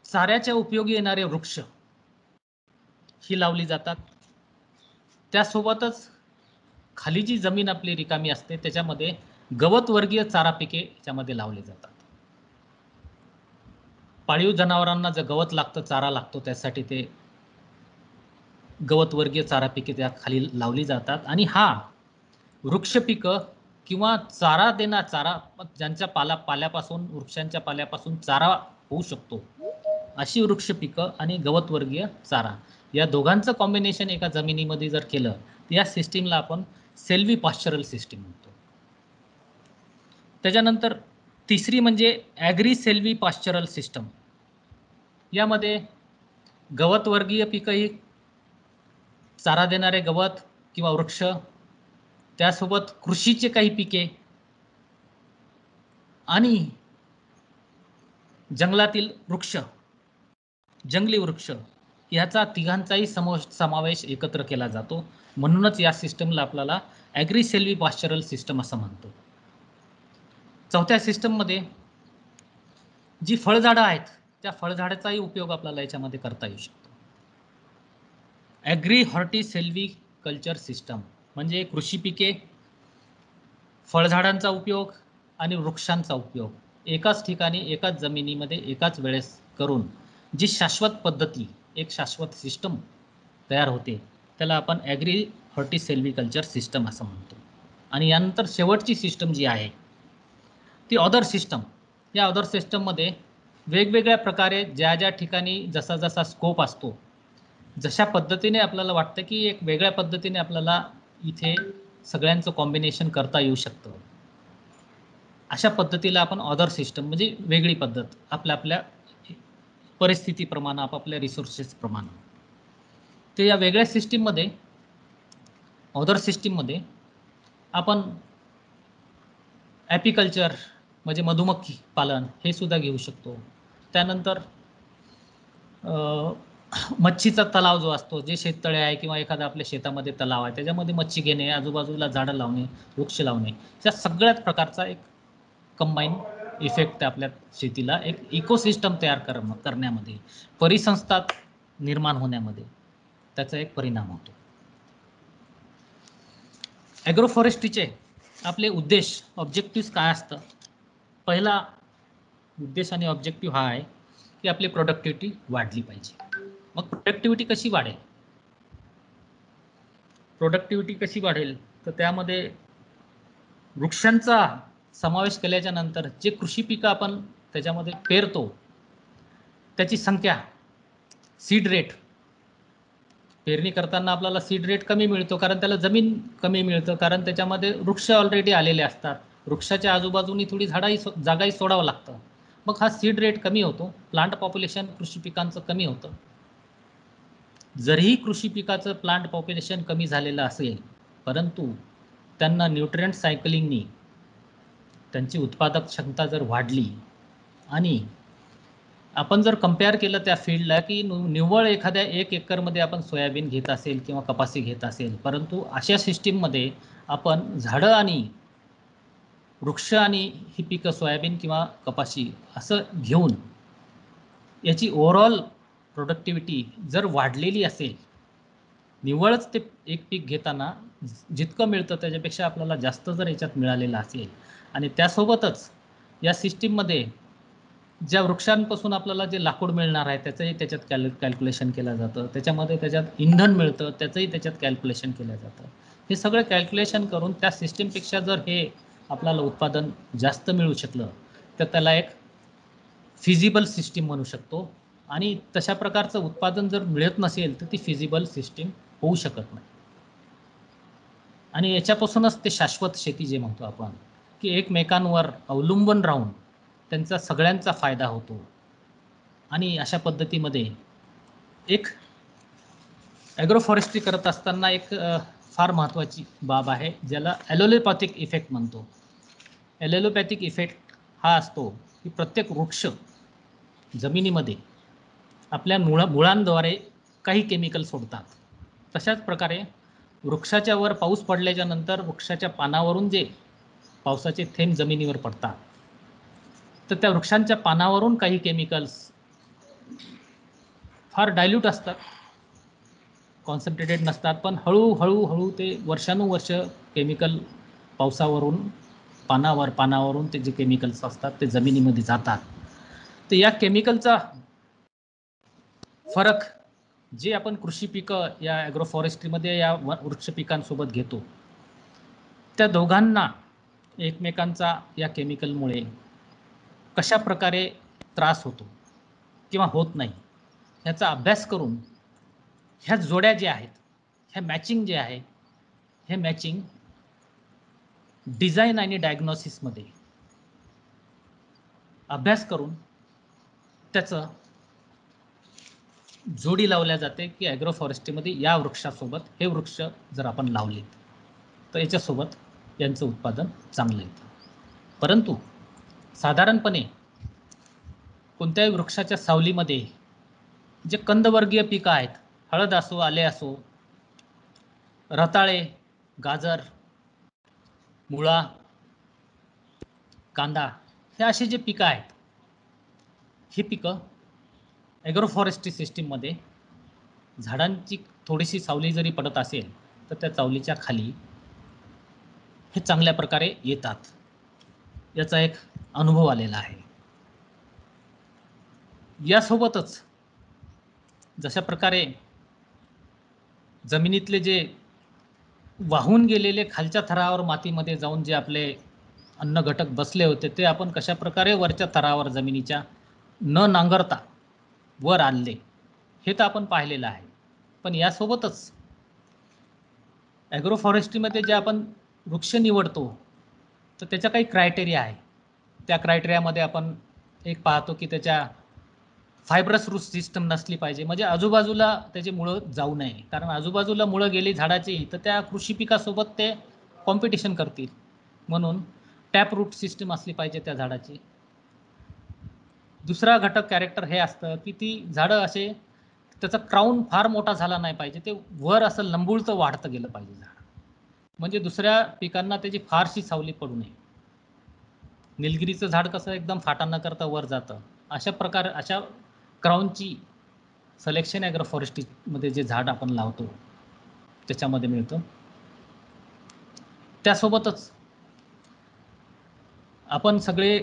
चाऱ्याच्या उपयोगी येणारे वृक्ष ही लावली जातात, त्यासोबतच खाली जी जमीन आपली रिकामी असते त्याच्यामध्ये गवतवर्गीय चारा पिके त्याच्यामध्ये लावली जातात. पाळीव जनावरांना जे गवत लागतं, चारा लागतो, त्यासाठी ते गवतवर्गीय चारा पिके त्या खाली लावली जातात. आणि हा वृक्ष पिकं किंवा चारा ज्यांच्या पाल्यापासून, वृक्षांच्या पाल्यापासून चारा होऊ शकतो अशी वृक्ष पिकं आणि गवतवर्गीय चारा या दोघांचं कॉम्बिनेशन एका जमिनीमध्ये जर केलं तर या सिस्टीमला आपण सेल्वी पॉश्चरल सिस्टीम म्हणतो. त्याच्यानंतर तिसरी म्हणजे ॲग्री सेल्वी पॉश्चरल सिस्टम. यामध्ये गवतवर्गीय पिकंही, चारा देणारे गवत किंवा वृक्ष, त्यासोबत कृषीचे काही पिके आणि जंगलातील वृक्ष, जंगली वृक्ष ह्याचा तिघांचाही समावेश एकत्र केला जातो. म्हणूनच या सिस्टमला आपल्याला ॲग्री सेल्वी पॉश्चरल सिस्टम असं म्हणतो. चौथ्या सिस्टममध्ये जी फळझाडं आहेत त्या फळझाडाचाही उपयोग आपल्याला याच्यामध्ये करता येऊ शकतो. Agri horti silviculture system म्हणजे कृषी पिके, फळझाडांचा उपयोग आणि वृक्षांचा उपयोग एकाच ठिकाणी एकाच जमिनीमध्ये एकाच वेळेस करून जी शाश्वत पद्धती, एक शाश्वत सिस्टम तयार होते त्याला आपण agri horti silviculture system असं म्हणतो. आणि यानंतर शेवटची सिस्टम जी आहे ती ऑदर सिस्टम. या ऑदर सिस्टममध्ये वेगवेगळ्या प्रकारे ज्या ज्या ठिकाणी जसा जसा स्कोप असतो, जशा पद्धतीने आपल्याला वाटतं की एक वेगळ्या पद्धतीने आपल्याला इथे सगळ्यांचं कॉम्बिनेशन करता येऊ शकतं, अशा पद्धतीला आपण ऑदर सिस्टम म्हणजे वेगळी पद्धत आपल्या आपल्या परिस्थितीप्रमाणे, आपापल्या रिसोर्सेसप्रमाणे. ते या वेगळ्या सिस्टीममध्ये, ऑदर सिस्टीममध्ये आपण ॲपिकल्चर म्हणजे मधुमक्खी पालन हे सुद्धा घेऊ शकतो. त्यानंतर मच्छीचा तलाव जो असतो, जे शेततळे आहे किंवा एखादा आपल्या शेतामध्ये तलाव आहे त्याच्यामध्ये मच्छी घेणे, आजूबाजूला झाडं लावणे, वृक्ष लावणे, या सगळ्याच प्रकारचा एक कंबाईन इफेक्ट आपल्या शेतीला एक इकोसिस्टम तयार करण्यामध्ये, परिसंस्था निर्माण होण्यामध्ये त्याचा एक परिणाम होतो. ॲग्रोफॉरेस्ट्रीचे आपले उद्देश, ऑब्जेक्टिव्ह काय असतं? पहिला उद्देश आणि ऑब्जेक्टिव्ह हा आहे की आपली प्रोडक्टिव्हिटी वाढली पाहिजे. मग प्रोडक्टिव्हिटी कशी वाढेल? प्रोडक्टिव्हिटी कशी वाढेल तर त्यामध्ये वृक्षांचा समावेश केल्याच्या नंतर जे कृषी पिकं आपण त्याच्यामध्ये पेरतो त्याची संख्या, सीड रेट, पेरणी करताना आपल्याला सीड रेट कमी मिळतो कारण त्याला जमीन कमी मिळतं, कारण त्याच्यामध्ये वृक्ष ऑलरेडी आलेले असतात. वृक्षाच्या आजूबाजूनी थोडी जागाही सोडावं लागतं. मग हा सीड रेट कमी होतो, प्लांट पॉप्युलेशन कृषी पिकांचं कमी होतं. जरीही कृषी पिकाचं प्लांट पॉप्युलेशन कमी झालेलं असेल परंतु त्यांना न्यूट्रिएंट सायकलिंगनी त्यांची उत्पादक क्षमता जर वाढली आणि आपण जर कंपेअर केलं त्या फील्डला की निव्वळ एखाद्या 1 एकरमध्ये आपण सोयाबीन घेत असेल किंवा कपासी घेत असेल, परंतु अशा सिस्टीममध्ये आपण झाडं आणि वृक्ष आणि ही पिकं सोयाबीन किंवा कपाशी असं घेऊन याची ओव्हरऑल प्रोडक्टिव्हिटी जर वाढलेली असेल, निव्वळच ते एक पीक घेताना जितकं मिळतं त्याच्यापेक्षा आपल्याला जास्त जर याच्यात मिळालेलं असेल आणि त्यासोबतच या सिस्टीममध्ये ज्या वृक्षांपासून आपल्याला जे लाकूड मिळणार आहे त्याचंही त्याच्यात कॅल्क्युलेशन केलं जातं, त्याच्यामध्ये त्याच्यात इंधन मिळतं त्याचंही त्याच्यात कॅल्क्युलेशन केलं जातं. हे सगळं कॅल्क्युलेशन करून त्या सिस्टीमपेक्षा जर हे आपल्याला उत्पादन जास्त मिळू शकलं तर त्याला एक फिजिबल सिस्टीम म्हणू शकतो. आणि तशा प्रकारचं उत्पादन जर मिळत नसेल तर ती फिजिबल सिस्टीम होऊ शकत नाही. आणि याच्यापासूनच ते शाश्वत शेती जे म्हणतो आपण की एकमेकांवर अवलंबून राहून त्यांचा सगळ्यांचा फायदा होतो. आणि अशा पद्धतीमध्ये एक ॲग्रोफॉरेस्ट्री करत असताना एक फार महत्त्वाची बाब आहे ज्याला ॲलोपॅथिक इफेक्ट म्हणतो. ॲलोपॅथिक इफेक्ट हा असतो की प्रत्येक वृक्ष जमिनीमध्ये आपल्या मुळांद्वारे काही केमिकल सोडतात. तशाच प्रकारे वृक्षाच्या वर पाऊस पडल्याच्या नंतर वृक्षाच्या पानावरून जे पावसाचे थेंब जमिनीवर पडतात तर त्या वृक्षांच्या पानावरून काही केमिकल्स फार डायल्यूट असतात, कॉन्सन्ट्रेटेड नसतात, पण हळूहळू ते वर्षानुवर्ष केमिकल पावसावरून पानावरून ते जे केमिकल्स असतात ते जमिनीमध्ये जातात. तर या केमिकलचा फरक जे आपण कृषी पिकं या ॲग्रोफॉरेस्ट्रीमध्ये या वृक्ष पिकांसोबत घेतो त्या दोघांना एकमेकांचा या केमिकलमुळे कशा प्रकारे त्रास होतो किंवा होत नाही ह्याचा अभ्यास करून ह्या जोड्या ज्या आहेत, ह्या मॅचिंग जे आहे, हे मॅचिंग डिझाईन आणि डायग्नोसिसमध्ये अभ्यास करून त्याचं जोडी लावल्या जाते की ॲग्रोफॉरेस्ट्रीमध्ये या वृक्षासोबत हे वृक्ष जर आपण लावले तर याच्यासोबत यांचं उत्पादन चांगलं येतं. परंतु साधारणपणे कोणत्याही वृक्षाच्या सावलीमध्ये जे कंदवर्गीय पिकं आहेत, हळद असो, आले असो, रताळे, गाजर, मुळा, कांदा, हे असे जे पिकं आहेत, ही पिकं ॲग्रोफॉरेस्ट्री सिस्टीममध्ये झाडांची थोडीशी सावली जरी पडत असेल तर त्या सावलीच्या खाली हे चांगल्या प्रकारे येतात. याचा एक अनुभव आलेला आहे. यासोबतच जशा प्रकारे जमिनीतले जे वाहून गेलेले खालच्या थरावर मातीमध्ये जाऊन जे आपले अन्न घटक बसले होते ते आपण कशा प्रकारे वरच्या थरावर जमिनीच्या न नांगरता वर आणले हे तर आपण पाहिलेलं आहे. पण यासोबतच ॲग्रोफॉरेस्ट्रीमध्ये जे आपण वृक्ष निवडतो तर त्याच्या काही क्रायटेरिया आहे. त्या क्रायटेरियामध्ये आपण एक पाहतो की त्याच्या फायब्रस रूट सिस्टम नसली पाहिजे, म्हणजे आजूबाजूला त्याची मुळं जाऊ नये. कारण आजूबाजूला मुळं गेली झाडाची तर त्या कृषी पिकासोबत ते कॉम्पिटिशन करतील. म्हणून टॅप रूट सिस्टम असली पाहिजे त्या झाडाची. दुसरा घटक कॅरेक्टर हे असतं की ती झाडं असे त्याचा क्राऊन फार मोठा झाला नाही पाहिजे, ते वर असं लंबुळतं वाढतं गेलं पाहिजे झाड, म्हणजे दुसऱ्या पिकांना त्याची फारशी सावली पडू नये. निलगिरीचं झाड कसं एकदम फाटा न करता वर जातं, अशा क्राऊनची सिलेक्शन ॲग्रोफॉरेस्ट्रीमध्ये जे झाड आपण लावतो त्याच्यामध्ये मिळतं. त्यासोबतच आपण सगळे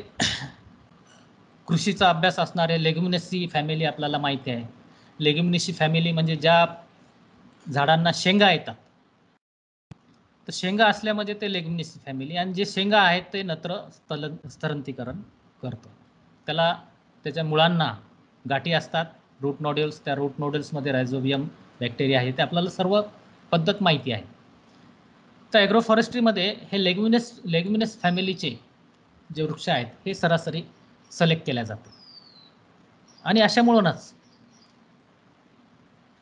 कृषीचा अभ्यास असणारे लेग्युमिनेसी फॅमिली आपल्याला माहिती आहे. लेग्युमिनेसी फॅमिली म्हणजे ज्या झाडांना शेंगा येतात तर शेंगा असल्यामध्ये ते लेग्युमिनेसी फॅमिली, आणि जे शेंगा आहेत ते नत्र स्थलांतरीकरण करतं. त्याला त्याच्या मुळांना गाठी असतात, रूट नोड्युल्स, त्या रूट नोड्युल्समध्ये रायझोबियम बॅक्टेरिया आहे, ते आपल्याला सर्व पद्धत माहिती आहे. तर ॲग्रोफॉरेस्ट्रीमध्ये हे लेग्युमिनस फॅमिलीचे जे वृक्ष आहेत हे सरासरी सिलेक्ट केल्या जाते. आणि अशामुळंच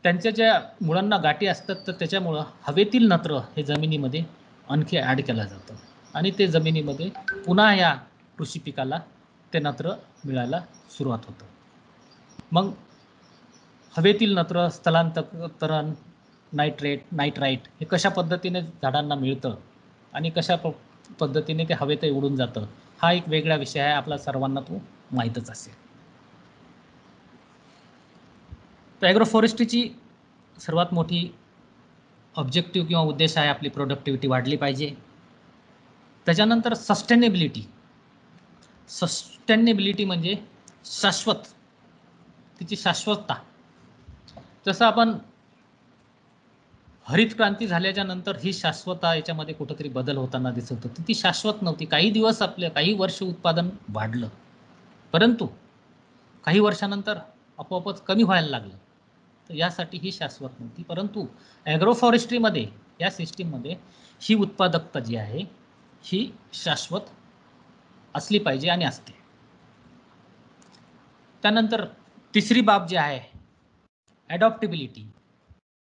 त्यांच्या ज्या मुळांना गाठी असतात तर त्याच्यामुळं हवेतील नत्र हे जमिनीमध्ये आणखी ॲड केलं जातं आणि ते जमिनीमध्ये पुन्हा या कृषी पिकाला ते नत्र मिळायला सुरुवात होतं. मग हवेतील नत्र, स्थलांतरण, नायट्राईट हे कशा पद्धतीने झाडांना मिळतं आणि कशा पद्धतीने ते हवेत उडून जातं हा एक वेगळा विषय आहे, आपला सर्वांना तो माहीतच असेल. तर ॲग्रोफॉरेस्ट्रीची सर्वात मोठी ऑब्जेक्टिव्ह किंवा उद्देश आहे आपली प्रोडक्टिव्हिटी वाढली पाहिजे. त्याच्यानंतर सस्टेनेबिलिटी म्हणजे शाश्वत, तिची शाश्वतता. जसं आपण हरित क्रांती झाल्याच्या नंतर ही शाश्वतता याच्यामध्ये कुठंतरी बदल होताना दिसत होती, ती शाश्वत नव्हती. काही वर्ष उत्पादन वाढलं, परंतु काही वर्षानंतर आपोआपच कमी व्हायला लागलं. तर यासाठी ही शाश्वत नव्हती. परंतु ॲग्रोफॉरेस्ट्रीमध्ये या सिस्टीममध्ये ही उत्पादकता जी आहे ही शाश्वत असली पाहिजे आणि असते. त्यानंतर तिसरी बाब जी आहे ॲडॉप्टेबिलिटी.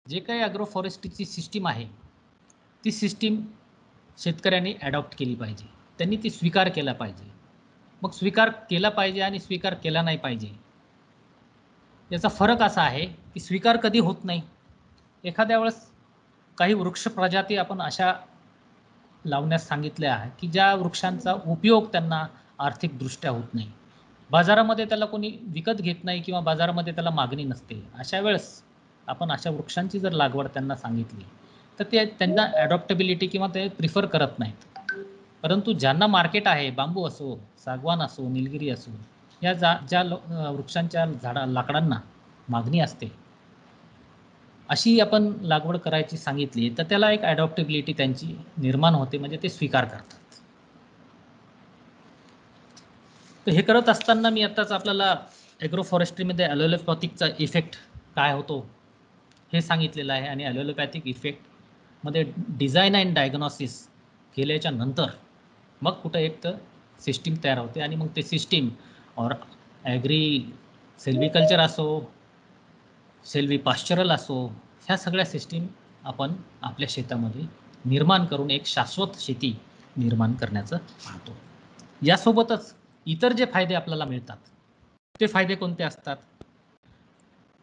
जे काही ॲग्रोफॉरेस्ट्रीची सिस्टीम आहे ती सिस्टीम शेतकऱ्यांनी ॲडॉप्ट केली पाहिजे, त्यांनी ती स्वीकार केला पाहिजे. मग स्वीकार केला पाहिजे आणि स्वीकार केला नाही पाहिजे याचा फरक असा आहे की स्वीकार कधी होत नाही. एखाद्या वेळेस काही वृक्ष प्रजाती आपण अशा लावण्यास सांगितल्या आहे की ज्या वृक्षांचा उपयोग त्यांना आर्थिकदृष्ट्या होत नाही, बाजारामध्ये त्याला कोणी विकत घेत नाही किंवा बाजारामध्ये त्याला मागणी नसते. अशा वेळेस आपण अशा वृक्षांची जर लागवड त्यांना सांगितली तर ते त्यांना ॲडॉप्टेबिलिटी किंवा ते प्रिफर करत नाहीत. परंतु ज्यांना मार्केट आहे, बांबू असो, सागवान असो, निलगिरी असो, या ज्या वृक्षांच्या लाकडांना मागणी असते अशी आपण लागवड करायची सांगितली तर त्याला एक ॲडॉप्टेबिलिटी त्यांची निर्माण होते, म्हणजे ते स्वीकार करतात. तर हे करत असताना मी आत्ताच आपल्याला ॲग्रोफॉरेस्ट्रीमध्ये ॲलोलोपॅथिकचा इफेक्ट काय होतो हे सांगितलेलं आहे. आणि ॲलोलोपॅथिक इफेक्टमध्ये डिझाईन अँड डायग्नॉसिस केल्याच्या नंतर मग कुठं एक तर सिस्टीम तयार होते आणि मग ते सिस्टीम और ॲग्री सेल्विकल्चर असो, सेल्वी पाश्चरल असो, ह्या सगळ्या सिस्टीम आपण आपल्या शेतामध्ये निर्माण करून एक शाश्वत शेती निर्माण करण्याचं पाहतो. यासोबतच इतर जे फायदे आपल्याला मिळतात ते फायदे कोणते असतात?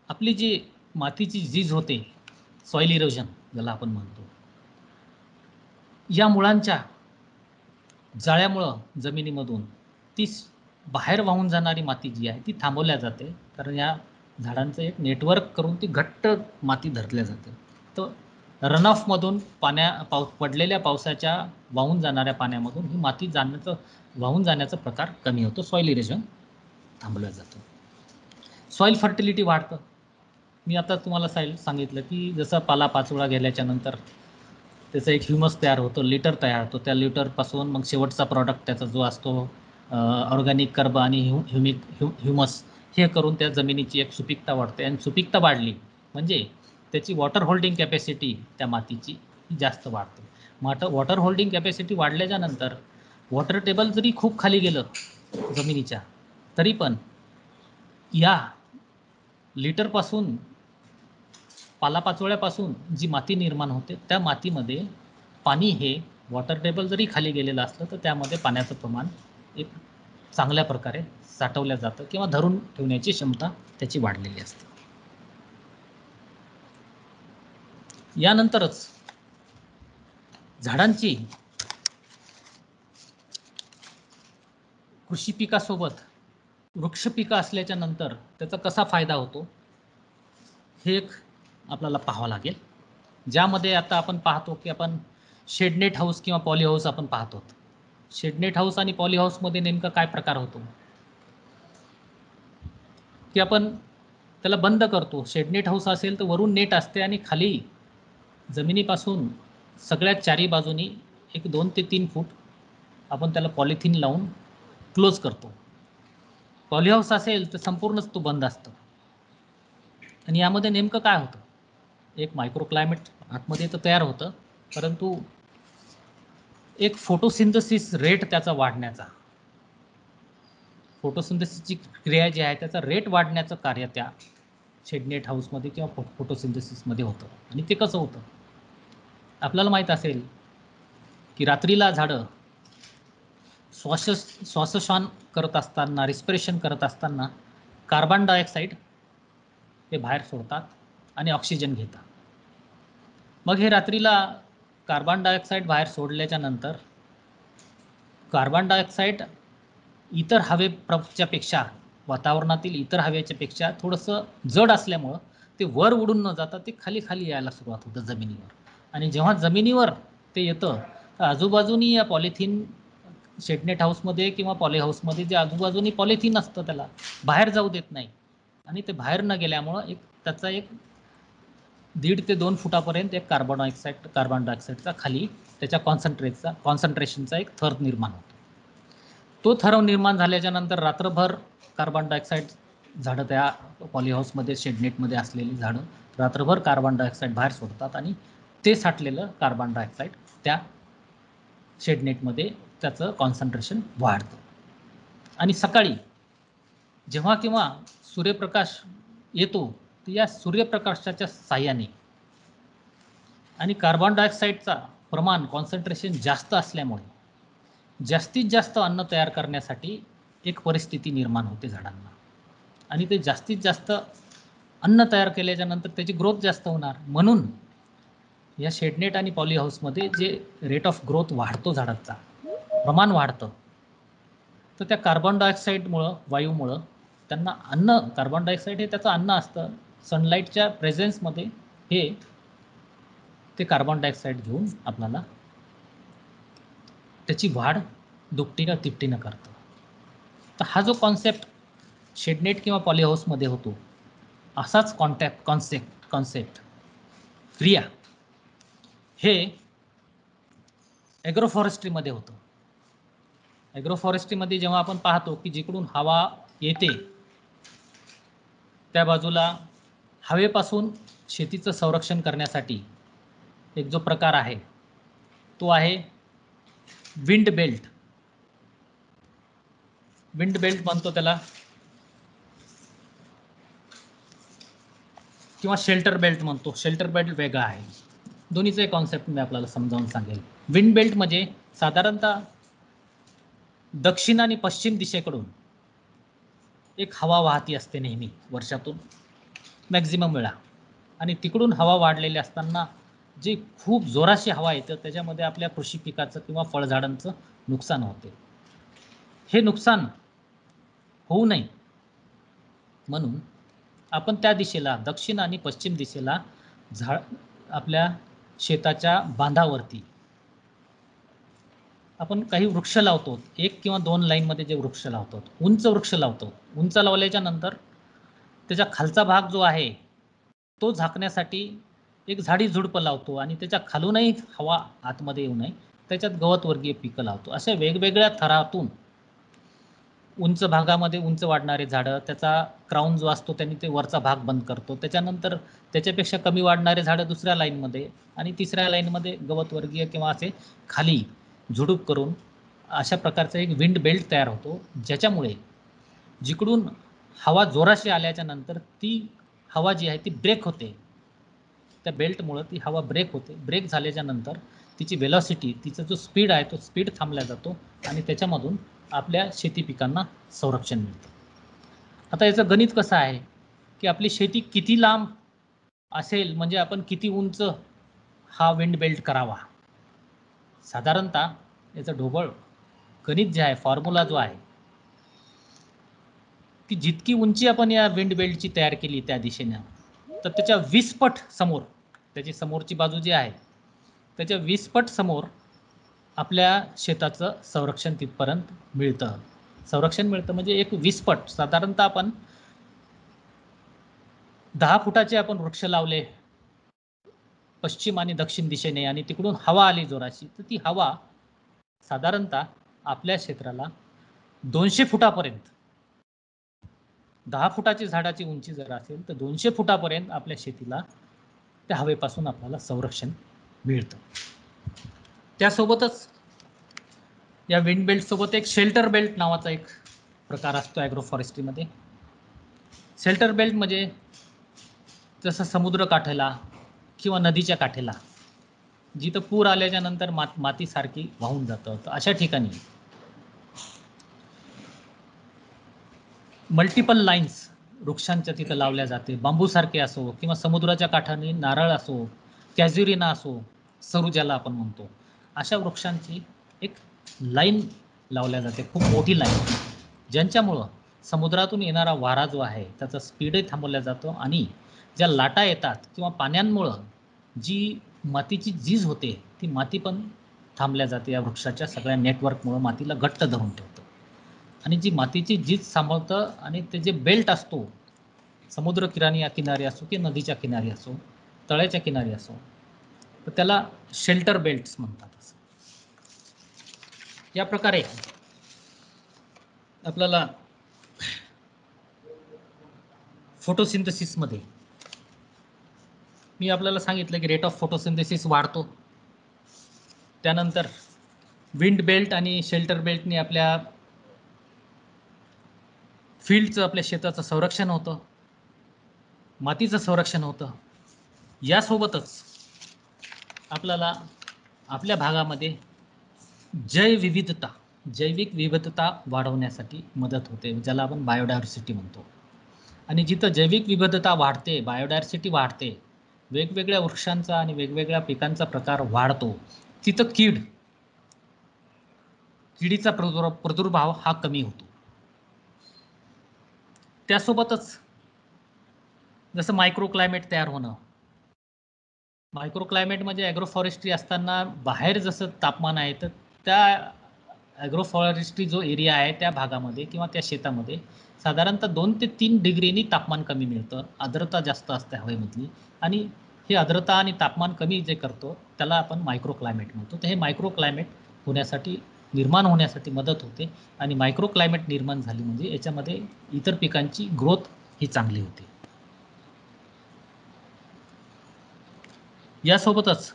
आपली जी मातीची झीज होते, सॉइल इरोजन ज्याला आपण म्हणतो, या मुळांच्या जाळ्यामुळं जमिनीमधून ती बाहेर वाहून जाणारी माती जी आहे ती थांबवल्या जाते. कारण या झाडांचं एक नेटवर्क करून ती घट्ट माती धरल्या जाते. तर रनऑफमधून पडलेल्या पावसाच्या वाहून जाणाऱ्या पाण्यामधून ही माती वाहून जाण्याचा प्रकार कमी होतो. सॉइल इरोजन थांबवलं जातं. सॉइल फर्टिलिटी वाढतं. मी आता तुम्हाला सांगितलं की जसं पालापाचोळा गेल्याच्या नंतर त्याचं एक ह्युमस तयार होतं, लिटर तयार होतो. त्या लिटरपासून मग शेवटचा प्रॉडक्ट त्याचा जो असतो ऑर्गॅनिक कर्ब आणि ह्युमस हे करून त्या जमिनीची एक सुपीकता वाढते. आणि सुपीकता वाढली म्हणजे त्याची वॉटर होल्डिंग कॅपॅसिटी त्या मातीची जास्त वाढते. वॉटर होल्डिंग कॅपॅसिटी वाढल्याच्या नंतर वॉटर टेबल जरी खूप खाली गेलं जमिनीच्या, तरी पण या लिटरपासून पालापाचोळ्यापासून जी माती निर्माण होते त्या मातीमध्ये पाणी हे वॉटर टेबल जरी खाली गेलेलं असलं तर त्यामध्ये पाण्याचं प्रमाण एक चांगल्या प्रकारे साठवलं जातं किंवा धरून ठेवण्याची क्षमता त्याची वाढलेली असते. यानंतरच झाडांची कृषी पिकासोबत वृक्ष पिकं असल्याच्या नंतर त्याचा कसा फायदा होतो हे एक आपल्याला पाहावं लागेल. ज्यामध्ये आता आपण पाहतो की आपण शेडनेट हाऊस किंवा पॉली हाऊस आपण पाहतो. शेडनेट हाऊस आणि पॉली हाऊसमध्ये नेमका काय प्रकार होतो की आपण त्याला बंद करतो. शेडनेट हाऊस असेल तर वरून नेट असते आणि खाली जमिनीपासून सगळ्यात चारी बाजूनी एक 2 ते 3 फूट आपण त्याला पॉलिथिन लावून क्लोज करतो. पॉली हाऊस असेल तर संपूर्णच तो बंद असतो. आणि यामध्ये नेमकं काय होतं, एक मायक्रोक्लायमेट आतमध्ये तर तयार होतं, परंतु एक फोटोसिंथेसिस रेट त्याचा वाढण्याचा, फोटोसिंथेसिसची क्रिया जी आहे त्याचा रेट वाढण्याचं कार्य त्या शेडनेट हाऊसमध्ये किंवा फोटोसिंथेसिसमध्ये होतं. आणि ते कसं होतं आपल्याला माहीत असेल की रात्रीला झाडं श्वासोच्छ्वास करत असताना, रिस्पिरेशन करत असताना कार्बन डायऑक्साईड ते बाहेर सोडतात आणि ऑक्सिजन घेतात. मग हे रात्रीला कार्बन डायऑक्साईड बाहेर सोडल्याच्या नंतर कार्बन डायऑक्साईड इतर हवेच्या पेक्षा, वातावरणातील इतर हवेच्या पेक्षा थोडंसं जड असल्यामुळं ते वर उडून न जाता ते खाली खाली यायला सुरुवात होतं जमिनीवर. आणि जेव्हा जमिनीवर ते येतं तर आजूबाजूनी या पॉलिथिन शेडनेट हाऊसमध्ये किंवा पॉली हाऊसमध्ये जे आजूबाजूनी पॉलिथिन असतं त्याला बाहेर जाऊ देत नाही. आणि ते बाहेर न गेल्यामुळं त्याचा 1.5 ते 2 फुटापर्यंत एक कार्बन डायऑक्साईडचा खाली त्याच्या कॉन्सन्ट्रेशनचा एक थर निर्माण होतो. तो थर निर्माण झाल्याच्या नंतर रात्रभर कार्बन डायऑक्साईड झाडं, त्या पॉली हाऊसमध्ये शेडनेटमध्ये असलेली झाडं रात्रभर कार्बन डायऑक्साईड बाहेर सोडतात आणि ते साठलेलं कार्बन डायऑक्साईड त्या शेडनेटमध्ये त्याचं कॉन्सन्ट्रेशन वाढतं. आणि सकाळी जेव्हा केव्हा सूर्यप्रकाश येतो तर या सूर्यप्रकाशाच्या साहाय्याने आणि कार्बन डायऑक्साईडचा प्रमाण कॉन्सन्ट्रेशन जास्त असल्यामुळे जास्तीत जास्त अन्न तयार करण्यासाठी एक परिस्थिती निर्माण होते झाडांना. आणि ते जास्तीत जास्त अन्न तयार केल्याच्या नंतर त्याची ग्रोथ जास्त होणार. म्हणून या शेडनेट आणि पॉली हाऊसमध्ये जे रेट ऑफ ग्रोथ वाढतो, झाडाचा प्रमाण वाढतं, तर त्या कार्बन डायऑक्साईडमुळं, वायूमुळं त्यांना अन्न, कार्बन डायऑक्साईड हे त्याचं अन्न असतं. सनलाईटच्या प्रेझेन्समध्ये हे ते कार्बन डायऑक्साईड घेऊन आपल्याला त्याची वाढ दुपटी का तिपटीनं करतं. तर हा जो कॉन्सेप्ट शेडनेट किंवा पॉली हाऊसमध्ये होतो, असाच कॉन्सेप्ट क्रिया हे ॲग्रोफॉरेस्ट्रीमध्ये होतं. ॲग्रोफॉरेस्ट्रीमध्ये जेव्हा आपण पाहतो की जिकडून हवा येते त्या बाजूला हवेपासून शेतीचं संरक्षण करण्यासाठी एक जो प्रकार आहे तो आहे विंड बेल्ट. विंड बेल्ट म्हणतो त्याला, किंवा शेल्टर बेल्ट म्हणतो. शेल्टर बेल्ट वेगळा आहे. दोन्हीचे कॉन्सेप्ट मी आपल्याला समजावून सांगेल. विंड बेल्ट म्हणजे साधारणतः दक्षिण आणि पश्चिम दिशेकडून एक हवा वाहती असते नेहमी वर्षातून मॅक्झिमम वेळा, आणि तिकडून हवा वाढलेली असताना जी खूप जोराशी हवा येतं त्याच्यामध्ये आपल्या कृषी पिकाचं किंवा फळझाडांचं नुकसान होते. हे नुकसान होऊ नये म्हणून आपण त्या दिशेला, दक्षिण आणि पश्चिम दिशेला आपल्या शेताच्या बांधावरती आपण काही वृक्ष लावतो. 1 किंवा 2 लाईनमध्ये जे वृक्ष लावतो, उंच वृक्ष लावतो. उंच लावल्याच्या नंतर त्याच्या खालचा भाग जो आहे तो झाकण्यासाठी एक झाडी झुडपं लावतो, आणि त्याच्या खालूनही हवा आतमध्ये येऊ नये त्याच्यात गवतवर्गीय पिकं लावतो. अशा वेगवेगळ्या थरातून उंच भागामध्ये उंच वाढणारे झाडं, त्याचा क्राऊन जो असतो त्यांनी ते वरचा भाग बंद करतो. त्याच्यानंतर त्याच्यापेक्षा कमी वाढणारे झाडं दुसऱ्या लाईनमध्ये, आणि तिसऱ्या लाईनमध्ये गवतवर्गीय किंवा असे खाली झुडूप करून अशा प्रकारचा एक विंड बेल्ट तयार होतो, ज्याच्यामुळे जिकडून हवा जोराशी आल्याच्या नंतर ती हवा जी आहे ती ब्रेक होते. त्या बेल्टमुळं ती हवा ब्रेक होते. ब्रेक झाल्याच्या नंतर तिची वेलॉसिटी, तिचा जो स्पीड आहे तो स्पीड थांबला जातो, आणि त्याच्यामधून आपल्या शेती पिकांना संरक्षण मिळतं. आता याचं गणित कसं आहे की आपली शेती किती लांब असेल म्हणजे आपण किती उंच हा विंड बेल्ट करावा. साधारणतः याचं ढोबळ गणित जे आहे, फॉर्म्युला जो आहे, की जितकी उंची आपण या विंड बेल्टची तयार केली त्या दिशेने, तर त्याच्या 20 पट समोर, त्याची समोरची बाजू जी आहे त्याच्या 20 पट समोर आपल्या शेताचं संरक्षण तिथपर्यंत मिळतं. संरक्षण मिळतं म्हणजे एक 20 पट. साधारणतः आपण 10 फुटाचे आपण वृक्ष लावले पश्चिम आणि दक्षिण दिशेने, आणि तिकडून हवा आली जोराची, तर ती हवा साधारणतः आपल्या क्षेत्राला 200 फुटापर्यंत, 10 फुटाची झाडाची उंची जर असेल तर 200 फुटापर्यंत आपल्या शेतीला त्या हवेपासून आपल्याला संरक्षण मिळतं. त्यासोबतच या विंड बेल्ट सोबत एक शेल्टर बेल्ट नावाचा एक प्रकार असतो ॲग्रो फॉरेस्ट्रीमध्ये. शेल्टर बेल्ट म्हणजे जसं समुद्र काठेला किंवा नदीच्या काठेला जिथं पूर आल्याच्या नंतर मातीसारखी वाहून जातं, तर अशा ठिकाणी मल्टिपल लाईन्स वृक्षांच्या तिथं लावल्या जाते. बांबूसारखे असो किंवा समुद्राच्या काठाने नारळ असो, कॅझ्युरिना असो, सरू ज्याला आपण म्हणतो, अशा वृक्षांची एक लाईन लावल्या जाते, खूप मोठी लाईन, ज्यांच्यामुळं समुद्रातून येणारा वारा जो आहे त्याचा स्पीडही थांबवला जातो, आणि ज्या लाटा येतात किंवा पाण्यामुळं जी मातीची झीज होते ती माती पण थांबल्या जाते. या वृक्षाच्या सगळ्या नेटवर्कमुळं मातीला घट्ट धरून ठेवतं, आणि जी मातीची झीज सांभाळतं, आणि ते जे बेल्ट असतो समुद्र किनारी असो की नदीच्या किनारी असो, तळ्याच्या किनारी असो, तर त्याला शेल्टर बेल्ट्स म्हणतात. या प्रकारे आपल्याला फोटोसिंथेसिसमध्ये मी आपल्याला सांगितलं की रेट ऑफ फोटोसिंथेसिस वाढतो. त्यानंतर विंड बेल्ट आणि शेल्टर बेल्टने आपल्या फील्डचं, आपल्या शेताचं संरक्षण होतं, मातीचं संरक्षण होतं. यासोबतच आपल्याला आपल्या भागामध्ये जैविक विविधता वाढवण्यासाठी मदत होते, ज्याला आपण बायोडायव्हर्सिटी म्हणतो. आणि जिथं जैविक विविधता वाढते, बायोडायव्हर्सिटी वाढते, वेगवेगळ्या वृक्षांचा आणि वेगवेगळ्या पिकांचा प्रकार वाढतो, तिथं किडीचा प्रादुर्भाव हा कमी होतो. त्यासोबतच जसं मायक्रो क्लायमेट तयार होणं. मायक्रो क्लायमेट म्हणजे ॲग्रो फॉरेस्ट्री असताना बाहेर जसं तापमान आहे, तर त्या ॲग्रो फॉरेस्ट्री जो एरिया आहे त्या भागामध्ये किंवा त्या शेतामध्ये साधारणतः 2 ते 3 डिग्रीनी तापमान कमी मिळतं. आर्द्रता जास्त असते हवेमधली, आणि हे आर्द्रता आणि तापमान कमी जे करतो त्याला आपण मायक्रो क्लायमेट म्हणतो. तर हे मायक्रो क्लायमेट निर्माण होण्यासाठी मदत होते, आणि मायक्रो क्लायमेट निर्माण झाली म्हणजे याच्यामध्ये इतर पिकांची ग्रोथ ही चांगली होते. यासोबतच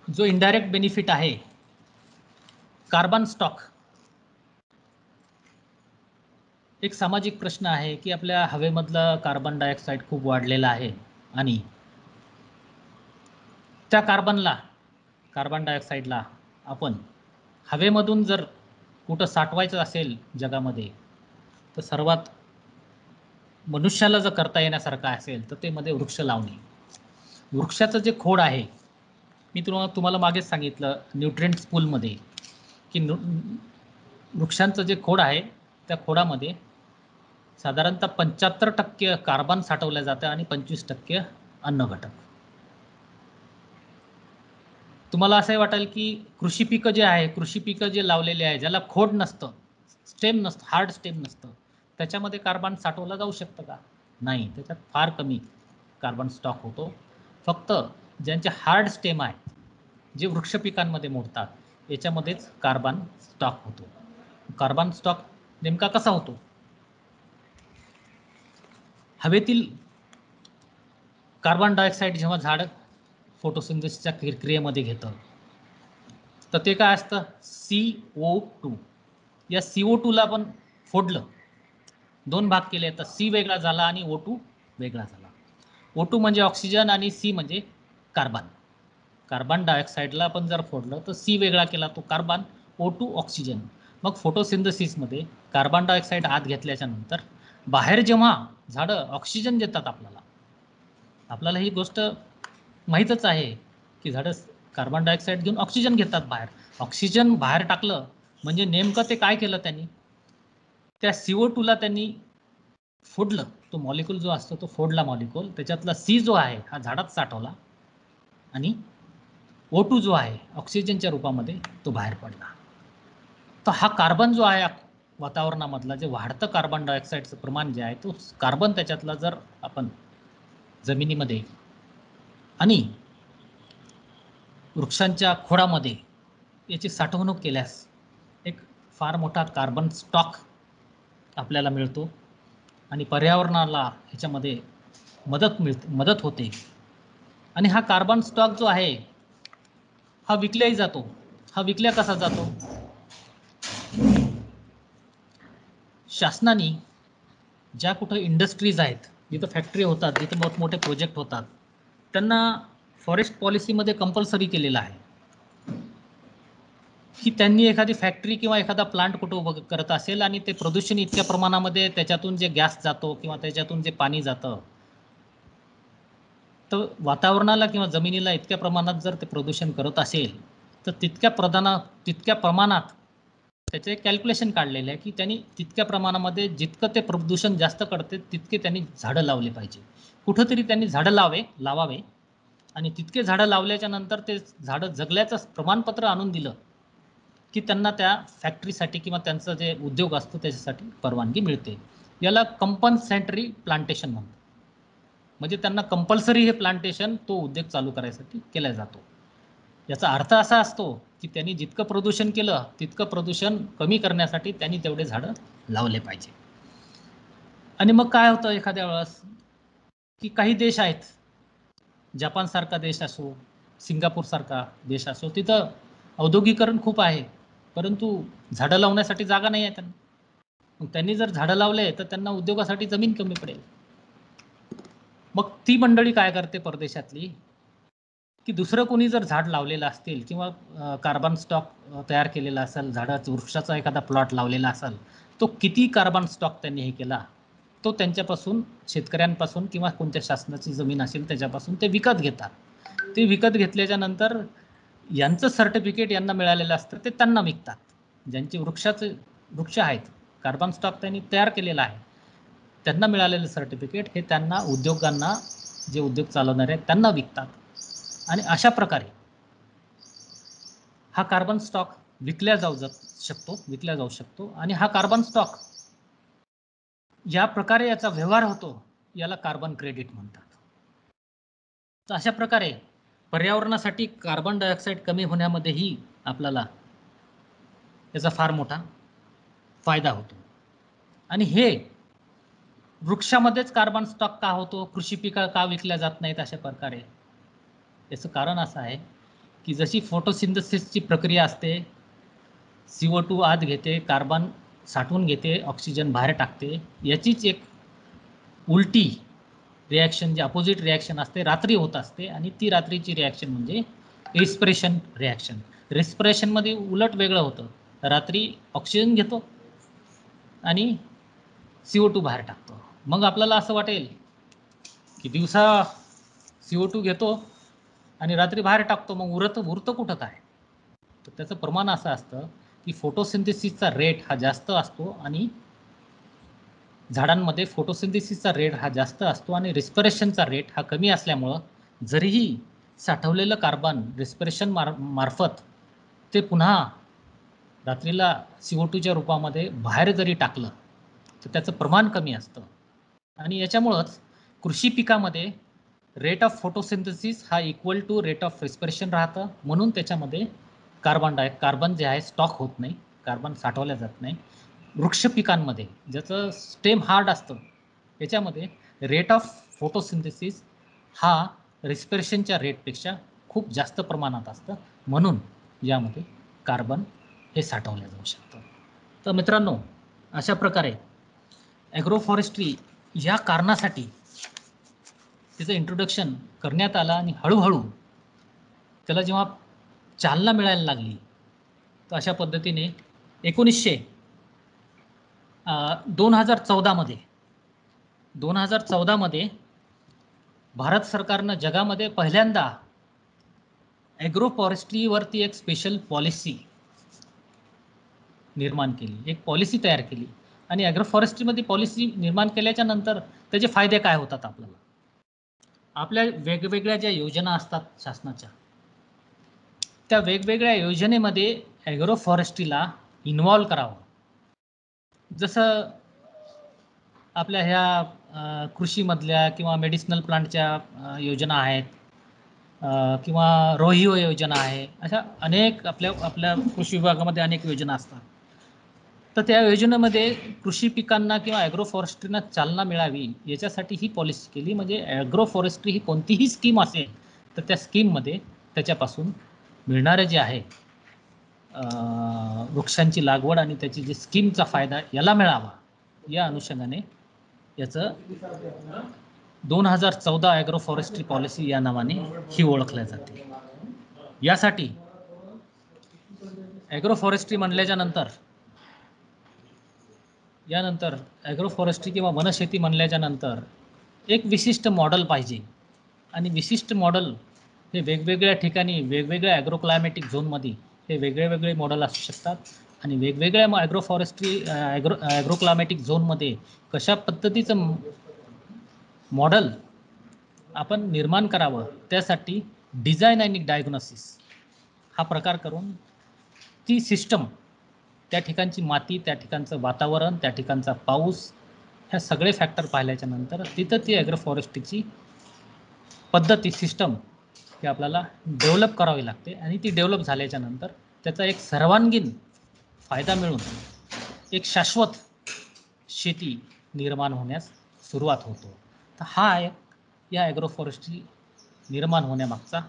जो इनडायरेक्ट बेनिफिट आहे, कार्बन स्टॉक, एक सामाजिक प्रश्न आहे की आपल्या हवेमधलं कार्बन डायऑक्साईड खूप वाढलेला आहे आणि त्या कार्बन डायऑक्साईडला आपण हवेमधून जर कुठं साठवायचं असेल जगामध्ये, तर सर्वात मनुष्याला जर करता येण्यासारखं असेल तर ते मध्ये वृक्ष लावणे. वृक्षाचं जे खोड आहे, मी तुम्हाला मागेच सांगितलं न्यूट्रिएंट्स पूलमध्ये की वृक्षांचं जे खोड आहे त्या खोडामध्ये साधारणतः 75% कार्बन साठवलं जातं आणि 25% अन्न घटक. तुम्हाला असंही वाटेल की कृषी पिकं जे लावलेले आहे, ज्याला खोड नसतं, स्टेम नसतं, हार्ड स्टेम नसतं, त्याच्यामध्ये कार्बन साठवलं जाऊ शकतं का? नाही, त्याच्यात फार कमी कार्बन स्टॉक होतो. फक्त ज्यांचे हार्ड स्टेम आहे, जे वृक्ष पिकांमध्ये मोडतात, याच्यामध्येच कार्बन स्टॉक होतो. कार्बन स्टॉक नेमका कसा होतो? हवेतील कार्बन डायऑक्साईड जेव्हा झाड फोटोसिंथेसिसच्या क्रियेमध्ये घेतं, तर ते काय असतं? CO2. या CO2ला आपण फोडलं, 2 भाग केले, तर C वेगळा झाला आणि O2 वेगळा झाला. O2 म्हणजे ऑक्सिजन आणि C म्हणजे कार्बन. कार्बन डायऑक्साईडला आपण जर फोडलं तर C वेगळा केला, तो कार्बन, O2 ऑक्सिजन. मग फोटोसिंथेसिसमध्ये कार्बन डायऑक्साईड आत घेतल्याच्या नंतर बाहेर जेव्हा झाडं ऑक्सिजन देतात आपल्याला ही गोष्ट माहीतच आहे की झाडं कार्बन डायऑक्साईड घेऊन ऑक्सिजन घेतात बाहेर. ऑक्सिजन बाहेर टाकलं म्हणजे नेमकं ते काय केलं त्यांनी? त्या CO2ला त्यांनी फोडलं, तो मॉलिक्यूल जो असतो तो फोडला मॉलिक्यूल, त्याच्यातला C जो आहे हा झाडात साठवला आणि O2 जो आहे ऑक्सिजनच्या रूपामध्ये तो बाहेर पडला. तर हा कार्बन जो आहे वातावरणामधला, जे वाढतं कार्बन डायऑक्साईडचं प्रमाण जे आहे, तो कार्बन त्याच्यातला जर आपण जमिनीमध्ये आणि वृक्षांच्या खोडामध्ये याची साठवणूक केल्यास एक फार मोठा कार्बन स्टॉक आपल्याला मिळतो आणि पर्यावरणाला ह्याच्यामध्ये मदत होते. आणि हा कार्बन स्टॉक जो आहे हा विकल्याही जातो. हा विकल्या कसा जातो? शासनाने ज्या कुठं इंडस्ट्रीज आहेत, जिथं फॅक्टरी होतात, जिथं मोठमोठे प्रोजेक्ट होतात, त्यांना फॉरेस्ट पॉलिसीमध्ये कंपल्सरी केलेलं आहे की त्यांनी एखादी फॅक्टरी किंवा एखादा प्लांट कुठं उभं करत असेल आणि ते प्रदूषण इतक्या प्रमाणामध्ये त्याच्यातून जे गॅस जातो किंवा त्याच्यातून जे पाणी जातं, तर वातावरणाला किंवा जमिनीला इतक्या प्रमाणात जर ते प्रदूषण करत असेल, तर तितक्या प्रमाणात त्याचे कॅल्क्युलेशन काढलेलं आहे की त्यांनी तितक्या प्रमाणामध्ये जितकं ते प्रदूषण जास्त करते तितके त्यांनी झाडं लावले पाहिजे. कुठंतरी त्यांनी झाडं लावावे आणि तितके झाडं लावल्याच्या नंतर ते झाडं जगल्याचं प्रमाणपत्र आणून दिलं की त्यांना त्या फॅक्टरीसाठी किंवा त्यांचं जे उद्योग असतो त्याच्यासाठी परवानगी मिळते. याला कंपल्सरी प्लांटेशन म्हणतात. म्हणजे त्यांना कंपल्सरी हे प्लांटेशन तो उद्योग चालू करायसाठी केला जातो. याचा अर्थ असा असतो की त्यांनी जितकं प्रदूषण केलं तितकं प्रदूषण कमी करण्यासाठी त्यांनी तेवढे झाडं लावले पाहिजे. आणि मग काय होतं एखाद्या वेळेस की काही देश आहेत, जपानसारखा देश असो, सिंगापूरसारखा देश असो, तिथं औद्योगिकरण खूप आहे, परंतु झाडं लावण्यासाठी जागा नाही आहे त्यांना. मग त्यांनी जर झाडं लावले तर त्यांना उद्योगासाठी जमीन कमी पडेल. मग ती मंडळी काय करते परदेशातली, की दुसरं कोणी जर झाड लावलेलं असतील किंवा कार्बन स्टॉक तयार केलेला असेल, वृक्षाचा एखादा प्लॉट लावलेला असेल, तो किती कार्बन स्टॉक त्यांनी हे केला, तो त्यांच्यापासून, शेतकऱ्यांपासून किंवा कोणत्या शासनाची जमीन असेल त्याच्यापासून ते विकत घेतात. ते विकत घेतल्याच्या नंतर यांचं सर्टिफिकेट यांना मिळालेलं असतं, ते त्यांना विकतात. ज्यांचे वृक्ष आहेत, कार्बन स्टॉक त्यांनी तयार केलेला आहे, त्यांना मिळालेलं सर्टिफिकेट हे त्यांना उद्योगांना, जे उद्योग चालवणारे आहेत त्यांना विकतात. आणि अशा प्रकारे हा कार्बन स्टॉक विकल्या जाऊ शकतो आणि हा कार्बन स्टॉक या प्रकारे याचा व्यवहार होतो, याला कार्बन क्रेडिट म्हणतात. तर अशा प्रकारे पर्यावरणासाठी कार्बन डायऑक्साईड कमी होण्यामध्येही आपल्याला याचा फार मोठा फायदा होतो. आणि हे वृक्षामध्येच कार्बन स्टॉक का होतो, कृषी पिकं का विकल्या जात नाहीत अशा प्रकारे, याचं कारण असं आहे की जशी फोटोसिंथेसिसची प्रक्रिया असते, CO2 आत घेते, कार्बन साठवून घेते, ऑक्सिजन बाहेर टाकते, याचीच एक उलटी रिॲक्शन जी अपोजिट रिॲक्शन असते रात्री होत असते, आणि ती रात्रीची रिॲक्शन म्हणजे रिस्पिरेशन रिॲक्शन. रिस्पिरेशनमध्ये उलट वेगळं होतं, रात्री ऑक्सिजन घेतो आणि CO2 बाहेर टाकतो. मग आपल्याला असं वाटेल की दिवसा CO2 घेतो आणि रात्री बाहेर टाकतो, मग उरतं कुठं काय? तर त्याचं प्रमाण असं असतं की फोटोसिंथेसिसचा रेट हा जास्त असतो, आणि झाडांमध्ये फोटोसिंथेसिसचा रेट हा जास्त असतो आणि रिस्पिरेशनचा रेट हा कमी असल्यामुळं जरीही साठवलेलं कार्बन रिस्पिरेशन मार्फत ते पुन्हा रात्रीला CO2च्या रूपामध्ये बाहेर जरी टाकलं तर त्याचं प्रमाण कमी असतं. आणि याच्यामुळंच कृषी पिकामध्ये रेट ऑफ फोटोसिंथेसिस हा equal to rate of respiration राहतं, म्हणून त्याच्यामध्ये कार्बन जे आहे स्टॉक होत नाही, कार्बन साठवल्या जात नाही. वृक्ष पिकांमध्ये ज्याचं स्टेम हार्ड असतं याच्यामध्ये रेट ऑफ फोटोसिंथेसिस हा रिस्पिरेशनच्या रेटपेक्षा खूप जास्त प्रमाणात असतं, म्हणून यामध्ये कार्बन हे साठवलं जाऊ शकतं. तर मित्रांनो, अशा प्रकारे ॲग्रोफॉरेस्ट्री या कारणासाठी त्याचं इंट्रोडक्शन करण्यात आलं, आणि हळूहळू त्याला जेव्हा चालना मिळायला लागली तर अशा पद्धतीने 2014 मध्ये भारत सरकारनं जगामध्ये पहिल्यांदा ॲग्रोफॉरेस्ट्रीवरती एक स्पेशल पॉलिसी निर्माण केली, एक पॉलिसी तयार केली. आणि ॲग्रोफॉरेस्ट्रीमध्ये पॉलिसी निर्माण केल्याच्या नंतर त्याचे फायदे काय होतात आपल्याला? आपल्या वेगवेगळ्या ज्या योजना असतात शासनाच्या, त्या वेगवेगळ्या योजनेमध्ये ॲग्रोफॉरेस्ट्रीला इन्व्हॉल्व करावं. जसं आपल्या ह्या कृषीमधल्या किंवा मेडिसिनल प्लांटच्या योजना आहेत, किंवा रोहिओ योजना आहे, अशा अनेक आपल्या कृषी विभागामध्ये अनेक योजना असतात. तर त्या योजनेमध्ये कृषी पिकांना किंवा ॲग्रोफॉरेस्ट्रीना चालना मिळावी याच्यासाठी ही पॉलिसी केली. म्हणजे ॲग्रोफॉरेस्ट्री ही कोणतीही स्कीम असेल तर त्या स्कीममध्ये त्याच्यापासून मिळणारे जे आहे वृक्षांची लागवड आणि त्याची जी स्कीमचा फायदा याला मिळावा, या अनुषंगाने याचं 2014 ॲग्रोफॉरेस्ट्री पॉलिसी या नावाने ही ओळखल्या जाते. यासाठी ॲग्रोफॉरेस्ट्री म्हणल्याच्या नंतर ॲग्रोफॉरेस्ट्री किंवा वनशेती म्हणल्याच्या नंतर एक विशिष्ट मॉडेल पाहिजे. आणि विशिष्ट मॉडेल हे वेगवेगळ्या ठिकाणी वेगवेगळ्या ॲग्रोक्लायमॅटिक झोनमध्ये हे वेगळे मॉडेल असू शकतात. आणि वेगवेगळ्या ॲग्रोक्लायमॅटिक झोनमध्ये कशा पद्धतीचं मॉडेल आपण निर्माण करावं, त्यासाठी डिझाईन आणि डायग्नोसिस हा प्रकार करून ती सिस्टम, त्या ठिकाणची माती, त्या ठिकाणचं वातावरण, त्या ठिकाणचा पाऊस, ह्या सगळे फॅक्टर पाहिल्याच्या नंतर तिथं ती ॲग्रोफॉरेस्ट्रीची पद्धती, सिस्टम ही आपल्याला डेव्हलप करावी लागते. आणि ती डेव्हलप झाल्याच्या नंतर त्याचा एक सर्वांगीण फायदा मिळून एक शाश्वत शेती निर्माण होण्यास सुरुवात होतो. तर हा या ॲग्रोफॉरेस्ट्री निर्माण होण्यामागचा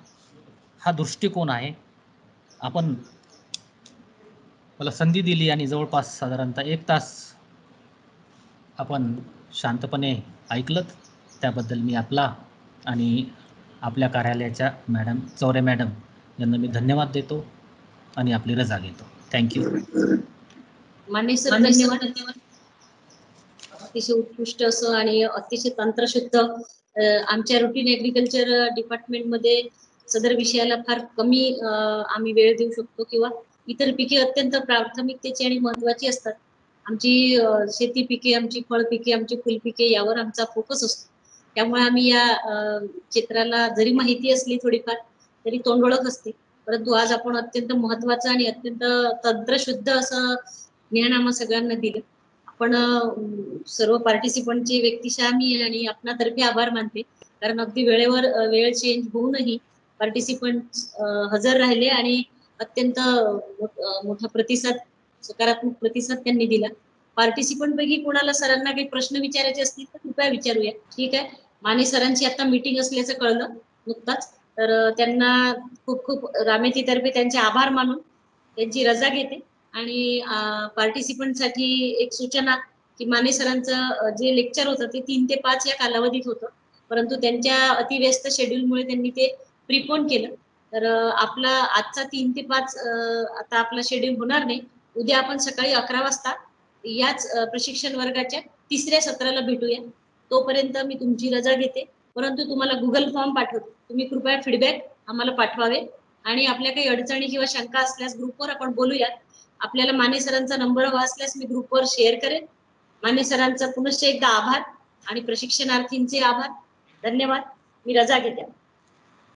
हा दृष्टिकोन आहे. आपण मला संधी दिली आणि जवळपास साधारणतः 1 तास आपण शांतपणे ऐकलत, त्याबद्दल मी आपला आणि आपल्या कार्यालयाच्या मॅडम चौरे मॅडम यांना मी धन्यवाद देतो आणि आपली रजा घेतो. थँक्यू. माननीय सर, धन्यवाद. अतिशय उत्कृष्ट असं आणि अतिशय तंत्रशुद्ध आमच्या रुटीन ॲग्रिकल्चर डिपार्टमेंटमध्ये सदर विषयाला फार कमी आम्ही वेळ देऊ शकतो, किंवा इतर पिके अत्यंत प्राथमिकतेची आणि महत्त्वाची असतात. आमची शेती पिके, आमची फळ पिके, आमची फुलपिके यावर आमचा फोकस असतो. त्यामुळे आम्ही या क्षेत्राला जरी माहिती असली थोडीफार तरी तोंडओळख असते. परंतु आज आपण अत्यंत महत्त्वाचं आणि अत्यंत तंत्रशुद्ध असं ज्ञान आम्हा सगळ्यांना दिलं. आपण सर्व पार्टिसिपंटची व्यक्तिशः मी आणि आपणातर्फे आभार मानते, कारण अगदी वेळेवर वेळ चेंज होऊनही पार्टिसिपंट हजर राहिले आणि अत्यंत मोठा प्रतिसाद, सकारात्मक प्रतिसाद त्यांनी दिला. पार्टिसिपंट पैकी कोणाला सरांना काही प्रश्न विचारायचे असतील तर कृपया विचारूया. ठीक आहे. माने सरांची आता मीटिंग असल्याचं कळलं नुकताच, तर त्यांना खूप खूप रामेतीतर्फे त्यांचे आभार मानून त्यांची रजा घेते आणि पार्टिसिपंटसाठी एक सूचना की माने सरांचं जे लेक्चर होतं ते 3 ते 5 या कालावधीत होतं, परंतु त्यांच्या अतिव्यस्त शेड्यूलमुळे त्यांनी ते प्रीपोन केलं. तर आपला आजचा 3 ते 5 आता आपला शेड्यूल होणार नाही. उद्या आपण सकाळी 11 वाजता याच प्रशिक्षण वर्गाच्या 3ऱ्या सत्राला भेटूया. तोपर्यंत मी तुमची रजा घेते, परंतु तुम्हाला गुगल फॉर्म पाठवते. तुम्ही कृपया फीडबॅक आम्हाला पाठवावे आणि आपल्या काही अडचणी किंवा शंका असल्यास ग्रुपवर आपण बोलूयात. आपल्याला माने सरांचा नंबर हवा असल्यास मी ग्रुपवर शेअर करेन. माने सरांचा पुनश्च एकदा आभार आणि प्रशिक्षणार्थींचे आभार. धन्यवाद. मी रजा घेते.